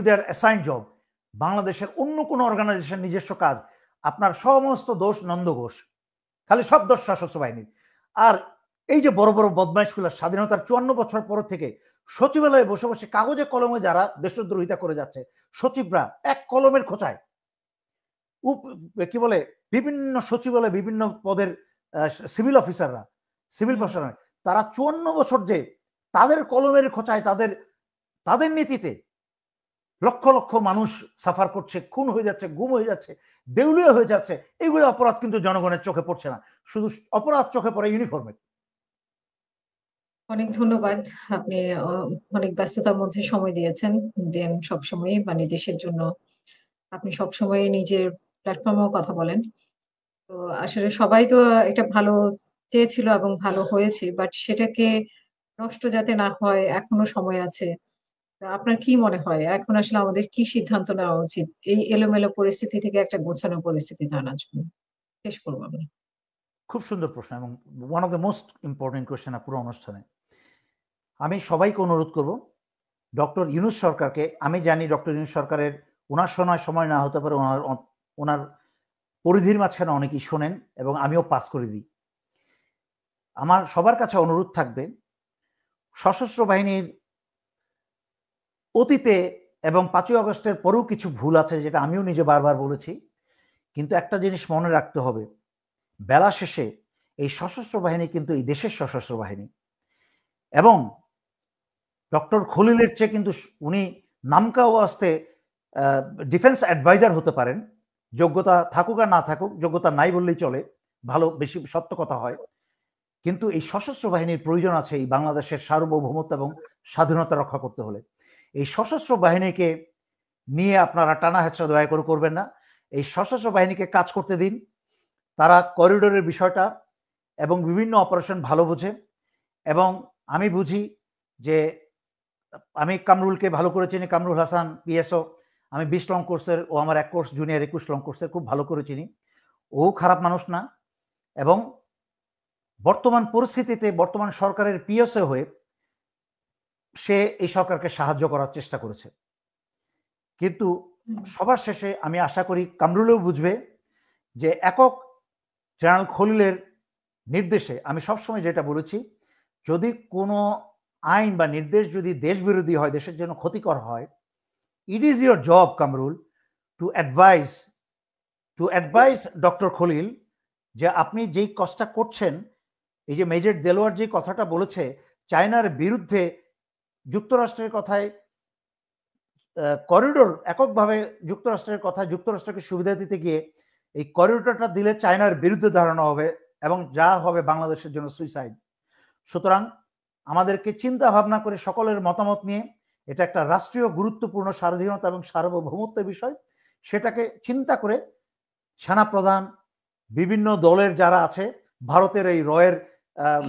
Speaker 1: their assign job. বাংলাদেশের অন্য কোনো অর্গানাইজেশন নিজস্ব কাজ, আপনার সমস্ত দোষ নন্দ ঘোষ, খালি সব দোষ সশস্ত্র বাহিনীর। আর এই যে বড় বড় বদমাইশগুলো স্বাধীনতার 54 বছর পর থেকে সচিবালয়ে বসে বসে কাগজে কলমে যারা দেশদ্রোহিতা করে যাচ্ছে, সচিবরা এক কলমের খোঁচায়, কি বলে, বিভিন্ন সচিবালয়ে বিভিন্ন পদের সিভিল অফিসাররা, সিভিল প্রশাসন, তারা 54 বছর যে তাদের কলমের খোঁচায়, তাদের নীতিতে লক্ষ লক্ষ মানুষ সাফার করছে, খুন হয়ে যাচ্ছে, গুম হয়ে যাচ্ছে, দেউলিয়া হয়ে যাচ্ছে। এইগুলো অপরাধ কিন্তু জনগণের চোখে পড়ছে না, শুধু অপরাধ চোখে পড়ে ইউনিফর্মে।
Speaker 2: অনেক ধন্যবাদ। আপনি অনেক ব্যস্ততার মধ্যে সময় দিয়েছেন, দেন সবসময় মানে দেশের জন্য আপনি সবসময় নিজের প্ল্যাটফর্মেও কথা বলেন। তো আসলে সবাই তো এটা ভালো চেয়েছিল এবং ভালো হয়েছে, বাট সেটাকে নষ্ট যাতে না হয়, এখনো সময় আছে। আপনার কি মনে হয় এখন আসলে আমাদের কি সিদ্ধান্ত নেওয়া উচিত এই এলোমেলো পরিস্থিতি থেকে একটা গোছানো পরিস্থিতিতে আনার জন্য? শেষ করবো আমি।
Speaker 1: খুব সুন্দর প্রশ্ন এবং one of the most important question পুরো অনুষ্ঠানে। আমি সবাইকে অনুরোধ করব, ডক্টর ইউনূস সরকারকে, আমি জানি ডক্টর ইউনূস সরকারের ওনার সময় না হতে পারে, ওনার পরিধির মাঝখানে অনেকেই শোনেন এবং আমিও পাস করে দিই। আমার সবার কাছে অনুরোধ থাকবে, সশস্ত্র বাহিনীর অতীতে এবং 5ই আগস্টের পরেও কিছু ভুল আছে, যেটা আমিও নিজে বারবার বলেছি, কিন্তু একটা জিনিস মনে রাখতে হবে, বেলা শেষে এই সশস্ত্র বাহিনী কিন্তু এই দেশের সশস্ত্র বাহিনী। এবং ডক্টর খলিলের চেয়ে কিন্তু উনি নামকা ওয়াস্তে ডিফেন্স অ্যাডভাইজার হতে পারেন, যোগ্যতা থাকুক আর না থাকুক, যোগ্যতা নাই বললেই চলে, ভালো বেশি সত্য কথা হয়। কিন্তু এই সশস্ত্র বাহিনীর প্রয়োজন আছে এই বাংলাদেশের সার্বভৌমত্ব এবং স্বাধীনতা রক্ষা করতে হলে। এই সশস্ত্র বাহিনীকে নিয়ে আপনারা টানা হেঁচড়া দয়া করে করবেন না। এই সশস্ত্র বাহিনীকে কাজ করতে দিন। তারা করিডোরের বিষয়টা এবং বিভিন্ন অপারেশন ভালো বোঝে, এবং আমি বুঝি যে আমি কামরুলকে ভালো করে চিনি, কামরুল হাসান পিএসও, আমি 20 লং কোর্সের, ও আমার 1 কোর্স জুনিয়র 21 লং কোর্সের, খুব ভালো করে চিনি। ও খারাপ মানুষ না, এবং বর্তমান পরিস্থিতিতে বর্তমান সরকারের পিএসও হয়ে সে এই সরকারকে সাহায্য করার চেষ্টা করেছে। কিন্তু সবার শেষে আমি আশা করি কামরুলও বুঝবে যে একক জেনারেল খলিলের নির্দেশে, আমি সবসময় যেটা বলেছি, যদি কোনো আইন বা নির্দেশ যদি দেশ বিরোধী হয়, দেশের জন্য ক্ষতিকর হয়, it is your job Kamrul to advice doctor Khalil যে আপনি যেই কাজটা করছেন, এই যে মেজর দেলোয়ার যে কথাটা বলেছে চায়নার বিরুদ্ধে যুক্তরাষ্ট্রের কথায় করিডোর, এককভাবে যুক্তরাষ্ট্রের কথায় যুক্তরাষ্ট্রকে সুবিধা দিতে গিয়ে এই করিডোরটা দিলে চায়নার বিরুদ্ধে ধারণা হবে এবং যা হবে বাংলাদেশের জন্য সুইসাইড। সুতরাং আমাদেরকে চিন্তা ভাবনা করে সকলের মতামত নিয়ে, এটা একটা রাষ্ট্রীয় গুরুত্বপূর্ণ স্বাধীনতা এবং সার্বভৌমত্বের বিষয়, সেটাকে চিন্তা করে সেনাপ্রধান, বিভিন্ন দলের যারা আছে, ভারতের এই রয়ের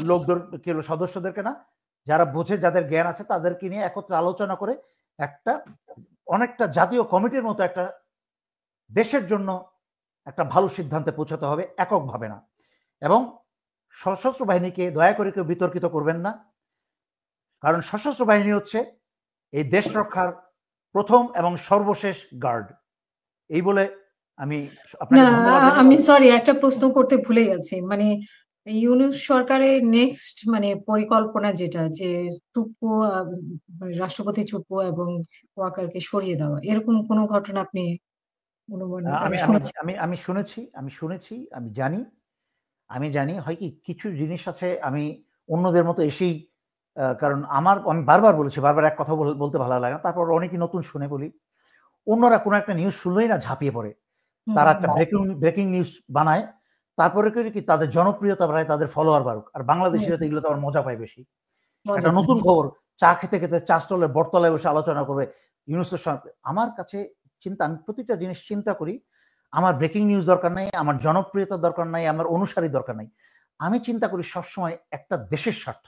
Speaker 1: লোকদের সদস্যদেরকে না, যারা বোঝে, যাদের জ্ঞান আছে, তাদেরকে নিয়ে একত্রে আলোচনা করে একটা অনেকটা জাতীয় কমিটির মতো একটা দেশের জন্য একটা ভালো সিদ্ধান্তে পৌঁছাতে হবে, এককভাবে না। এবং সশস্ত্র বাহিনীকে দয়া করে কেউ বিতর্কিত করবেন না, কারণ সশস্ত্র বাহিনী হচ্ছে এই দেশ রক্ষার প্রথম এবং সর্বশেষ গার্ড। এই বলে আমি আপনাকে ধন্যবাদ।
Speaker 2: আমি সরি, একটা প্রশ্ন করতে ভুলে গেছি। মানে ইউনূস সরকারের নেক্সট মানে পরিকল্পনা যেটা, যে চুপ্পু রাষ্ট্রপতি চুপ্পু এবং ওয়াকারকে সরিয়ে দেওয়া, এরকম কোনো ঘটনা আপনি
Speaker 1: আমি শুনেছি, আমি জানি হয় কি, কিছু জিনিস আছে আমি অন্যদের মতো এসেই, কারণ আমি বারবার বলেছি, বারবার এক কথা বলতে ভালো লাগে না, তারপর অনেকে নতুন শুনে বলি, অন্যরা কোনো একটা নিউজ শুনলেই না ঝাঁপিয়ে পড়ে, তারা একটা ব্রেকিং নিউজ বানায়, তারপরে কি তাদের জনপ্রিয়তা বাড়ায়, তাদের ফলোয়ার বাড়ুক, আর বাংলাদেশিরা তো এগুলো তো আমার মজা পায় বেশি। একটা নতুন খবর, চা খেতে খেতে চা স্টলে বটতলায় বসে আলোচনা করবে ইউনূসের সঙ্গে। আমার কাছে আমি প্রতিটা জিনিস চিন্তা করি, আমার ব্রেকিং নিউজ দরকার নাই, আমার জনপ্রিয়তার দরকার নাই, আমার অনুসারী দরকার নাই, আমি চিন্তা করি সবসময় একটা দেশের স্বার্থ।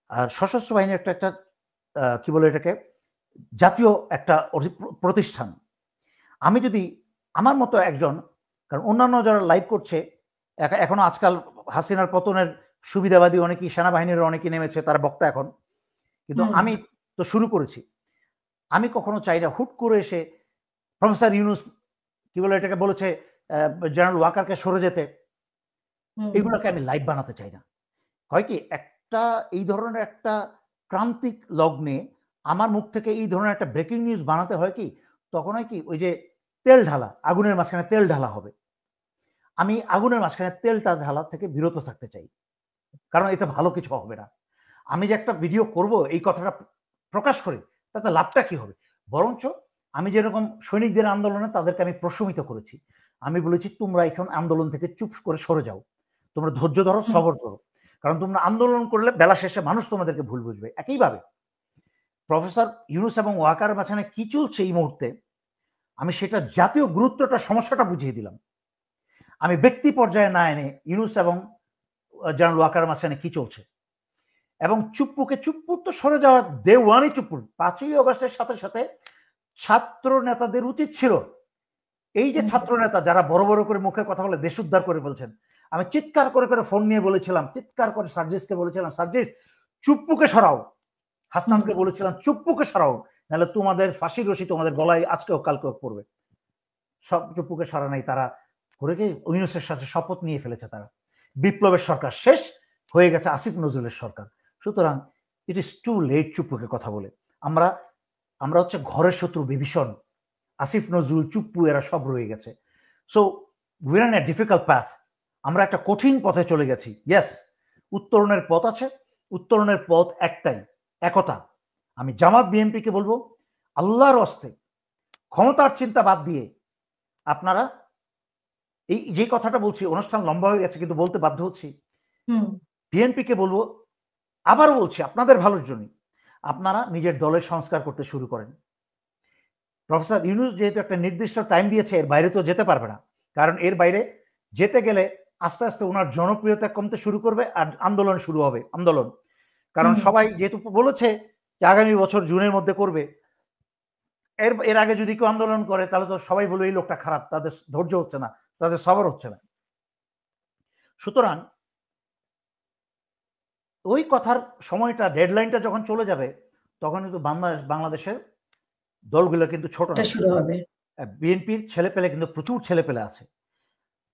Speaker 1: আর সশস্ত্র বাহিনী একটা কি বলে এটাকে, জাতীয় একটা প্রতিষ্ঠান। আমি যদি আমার মতো একজন, কারণ অন্যান্য যারা লাইভ করছে এখনো, আজকাল হাসিনার পতনের সুবিধাবাদী অনেকেই, সেনাবাহিনীর অনেকেই নেমেছে, তারা বক্তা এখন, কিন্তু আমি তো শুরু করেছি। আমি কখনো চাই না হুট করে এসে প্রফেসর ইউনূস কি বলে এটাকে বলেছে জেনারেল ওয়াকারকে সরে যেতে, এগুলোকে আমি লাইভ বানাতে চাই না। হয় কি, একটা এই ধরনের একটা ক্রান্তিক লগ্নে আমার মুখ থেকে এই ধরনের একটা ব্রেকিং নিউজ বানাতে হয় কি, তখন হয় কি, ওই যে তেল ঢালা, আগুনের মাঝখানে তেল ঢালা হবে। আমি আগুনের মাঝখানে তেলটা ঢালা থেকে বিরত থাকতে চাই, কারণ এটা ভালো কিছু হবে না। আমি যে একটা ভিডিও করব এই কথাটা প্রকাশ করে, তাতে লাভটা কি হবে? বরঞ্চ আমি যেরকম সৈনিকদের আন্দোলনে তাদেরকে আমি প্রশমিত করেছি, আমি বলেছি তোমরা এখন আন্দোলন থেকে চুপ করে সরে যাও, তোমরা ধৈর্য ধরো, সবর করো, কারণ তোমরা আন্দোলন করলে বেলা শেষে মানুষ তোমাদেরকে ভুল বুঝবে। একইভাবে প্রফেসর ইউনূস এবং ওয়াকার মাঝখানে কি চলছে এই মুহূর্তে, আমি সেটা জাতীয় গুরুত্বটা, সমস্যাটা বুঝিয়ে দিলাম। আমি ব্যক্তি পর্যায়ে না এনে ইউনূস এবং জেনারেল ওয়াকার মাঝখানে কি চলছে, এবং চুপ্পুর তো সরে যাওয়া ডে ওয়ানই চুপ্পুর। 5ই অগস্টের সাথে সাথে ছাত্র নেতাদের উচিত ছিল, এই যে ছাত্র নেতা যারা বড় বড় করে মুখে কথা বলে দেশ উদ্ধার করে বলছেন, আমি চিৎকার করে করে ফোন নিয়ে বলেছিলাম, চিৎকার করে সার্জিসকে বলেছিলাম, সার্জিস চুপ্পুকে সরাও, হাসনানকে বলেছিলাম চুপ্পুকে সরাও, নাহলে তোমাদের ফাঁসির রশি তোমাদের গলায় আজকেও কালকেও পড়বে। সব চুপ্পুকে সরা নাই, তারা করে কি ইউনূসের সাথে শপথ নিয়ে ফেলেছে, তারা বিপ্লবের সরকার শেষ হয়ে গেছে, আসিফ নজরুলের সরকার। সুতরাং ইট ইজ টু লেট চুপ্পুকে কথা বলে। আমরা হচ্ছে ঘরের শত্রু বিভীষণ, আসিফ নজরুল, চুপ্পু, এরা সব রয়ে গেছে। So we are in a difficult path, আমরা একটা কঠিন পথে চলে গেছি। ইয়েস, উত্তরণের পথ আছে, উত্তরণের পথ একটাই, একতা। আমি জামাত বিএনপিকে বলবো, আল্লাহর হস্তে ক্ষমতার চিন্তা বাদ দিয়ে আপনারা, এই যে কথাটা বলছি, অনুষ্ঠান লম্বা হয়ে গেছে কিন্তু বলতে বাধ্য হচ্ছি, বিএনপিকে বলবো, আবারও বলছি আপনাদের ভালোর জন্য, আপনারা নিজের দলের সংস্কার করতে শুরু করেন। প্রফেসর ইউনূস যেহেতু একটা নির্দিষ্ট টাইম দিয়েছে, এর বাইরে তো যেতে পারবে না, কারণ এর বাইরে যেতে গেলে আস্তে আস্তে ওনার জনপ্রিয়তা কমতে শুরু করবে আর আন্দোলন শুরু হবে, আন্দোলন। কারণ
Speaker 2: হুম।
Speaker 1: সবাই যেহেতু বলেছে যে আগামী বছর জুনের মধ্যে করবে, এর আগে যদি কেউ আন্দোলন করে তাহলে তো সবাই বলবে এই লোকটা খারাপ, তাদের ধৈর্য হচ্ছে না, তাদের সবর হচ্ছে না। সুতরাং ওই কথার সময়টা, ডেডলাইনটা যখন চলে যাবে, তখন কিন্তু বাংলাদেশের দলগুলো কিন্তু ছোট না।
Speaker 2: শুরু হবে।
Speaker 1: বিএনপির ছেলেপেলে কিন্তু প্রচুর ছেলেপেলে আছে,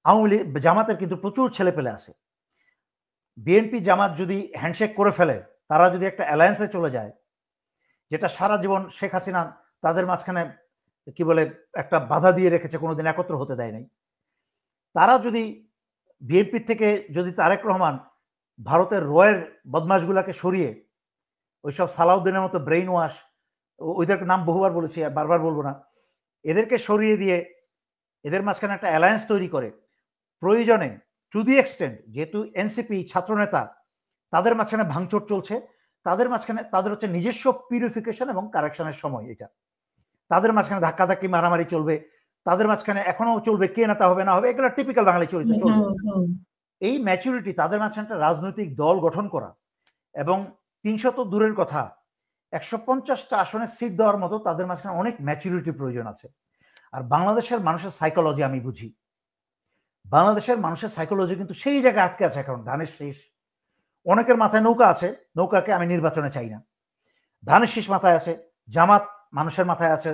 Speaker 1: আওয়ামী লীগ জামাতের কিন্তু প্রচুর ছেলেপেলে আছে। বিএনপি জামাত যদি হ্যান্ডশেক করে ফেলে, তারা যদি একটা অ্যালায়েন্সে চলে যায়, যেটা সারা জীবন শেখ হাসিনা তাদের মাঝখানে কি বলে একটা বাধা দিয়ে রেখেছে, কোনোদিন একত্র হতে দেয় নাই, তারা যদি বিএনপির থেকে যদি তারেক রহমান ভারতের রয়ের বদমাশগুলাকে সরিয়ে ওইসব সালাউদ্দিনের মতো ব্রেইন ওয়াশ, ওইদের নাম বহুবার বলেছি আর বারবার বলবো না, এদেরকে সরিয়ে দিয়ে এদের মাঝখানে একটা অ্যালায়েন্স তৈরি করে, প্রয়োজনে টু দি এক্সটেন্ট, যেহেতু এনসিপি ছাত্রনেতা, তাদের মাঝখানে ভাঙচুর চলছে, তাদের মাঝখানে তাদের হচ্ছে নিজস্ব পিউরিফিকেশন এবং কারেকশনের সময়, এটা তাদের মাঝখানে ধাক্কাধাক্কি মারামারি চলবে, তাদের মাঝখানে এখনো চলবে কে নেতা হবে না হবে, এগুলো টিপিক্যাল বাঙালি চরিত্র চলবে। এই ম্যাচুরিটি, তাদের মাঝখানে একটা রাজনৈতিক দল গঠন করা এবং ৩০০ তো দূরের কথা, ১৫০টা আসনে সিট দেওয়ার মতো তাদের মাঝখানে অনেক ম্যাচুরিটি প্রয়োজন আছে। আর বাংলাদেশের মানুষের সাইকোলজি আমি বুঝি, বাংলাদেশের মানুষের সাইকোলজি কিন্তু সেই জায়গায় আটকে আছে এখন, ধানের শীষ। অনেকের মাথায় নৌকা আছে, নৌকাকে আমি নির্বাচনে চাই না। ধানের শীষ মাথায় আছে, জামাত মানুষের মাথায় আছে,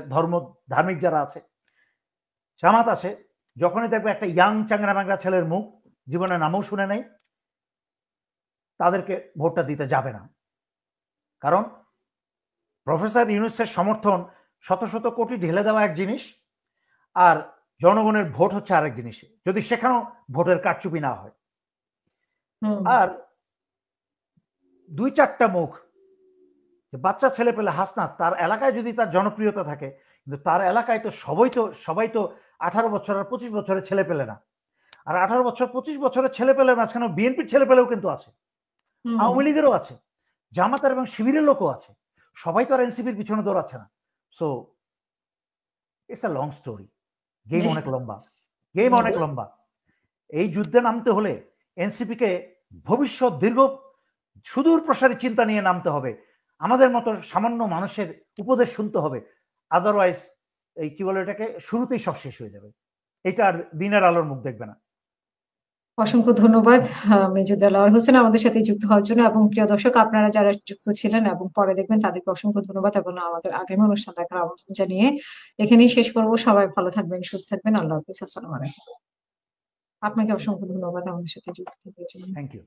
Speaker 1: ধার্মিক যারা আছে, জামাত আছে, যখনই দেখবে একটা ইয়াং চাংরা বাংরা ছেলের মুখ, জীবনে নামও শুনে নেই, তাদেরকে ভোটটা দিতে যাবে না। কারণ প্রফেসর ইউনূসের সমর্থন শত শত কোটি ঢেলে দেওয়া এক জিনিস, আর জনগণের ভোট হচ্ছে আরেক জিনিস, যদি সেখানেও ভোটের কারচুপি না হয়। আর ২-৪টা মুখ, বাচ্চা ছেলে পেলে হাসনাত, তার এলাকায় যদি তার জনপ্রিয়তা থাকে, কিন্তু তার এলাকায় তো সবাই তো 18 বছর আর 25 বছরের ছেলে পেলে না। আর 18 বছর 25 বছরের ছেলে পেলে মাঝখানে বিএনপির ছেলে পেলেও কিন্তু আছে, আওয়ামী লীগেরও আছে, জামাতের এবং শিবিরের লোকও আছে, সবাই তো আর এনসিপির পিছনে দৌড়াচ্ছে না। So it's a long story, game অনেক লম্বা। এই যুদ্ধে নামতে হলে এনসিপিকে ভবিষ্যৎ সুদূর প্রসারী চিন্তা নিয়ে নামতে হবে, আমাদের মতো সামান্য মানুষের উপদেশ শুনতে হবে, আদারওয়াইজ এই কি বলে এটাকে, শুরুতেই সব শেষ হয়ে যাবে, এটা আর দিনের আলোর মুখ দেখবে না।
Speaker 2: অসংখ্য ধন্যবাদ মেজর দেলোয়ার হোসেন আমাদের সাথে যুক্ত হওয়ার জন্য। এবং প্রিয় দর্শক, আপনারা যারা যুক্ত ছিলেন এবং পরে দেখবেন, তাদেরকে অসংখ্য ধন্যবাদ এবং আমাদের আগামী অনুষ্ঠান দেখার আমন্ত্রণ জানিয়ে এখানেই শেষ করব। সবাই ভালো থাকবেন, সুস্থ থাকবেন। আল্লাহ হাফেজ। আসসালামু আলাইকুম। আপনাকে অসংখ্য ধন্যবাদ আমাদের সাথে যুক্ত থাকার জন্য।
Speaker 1: Thank you.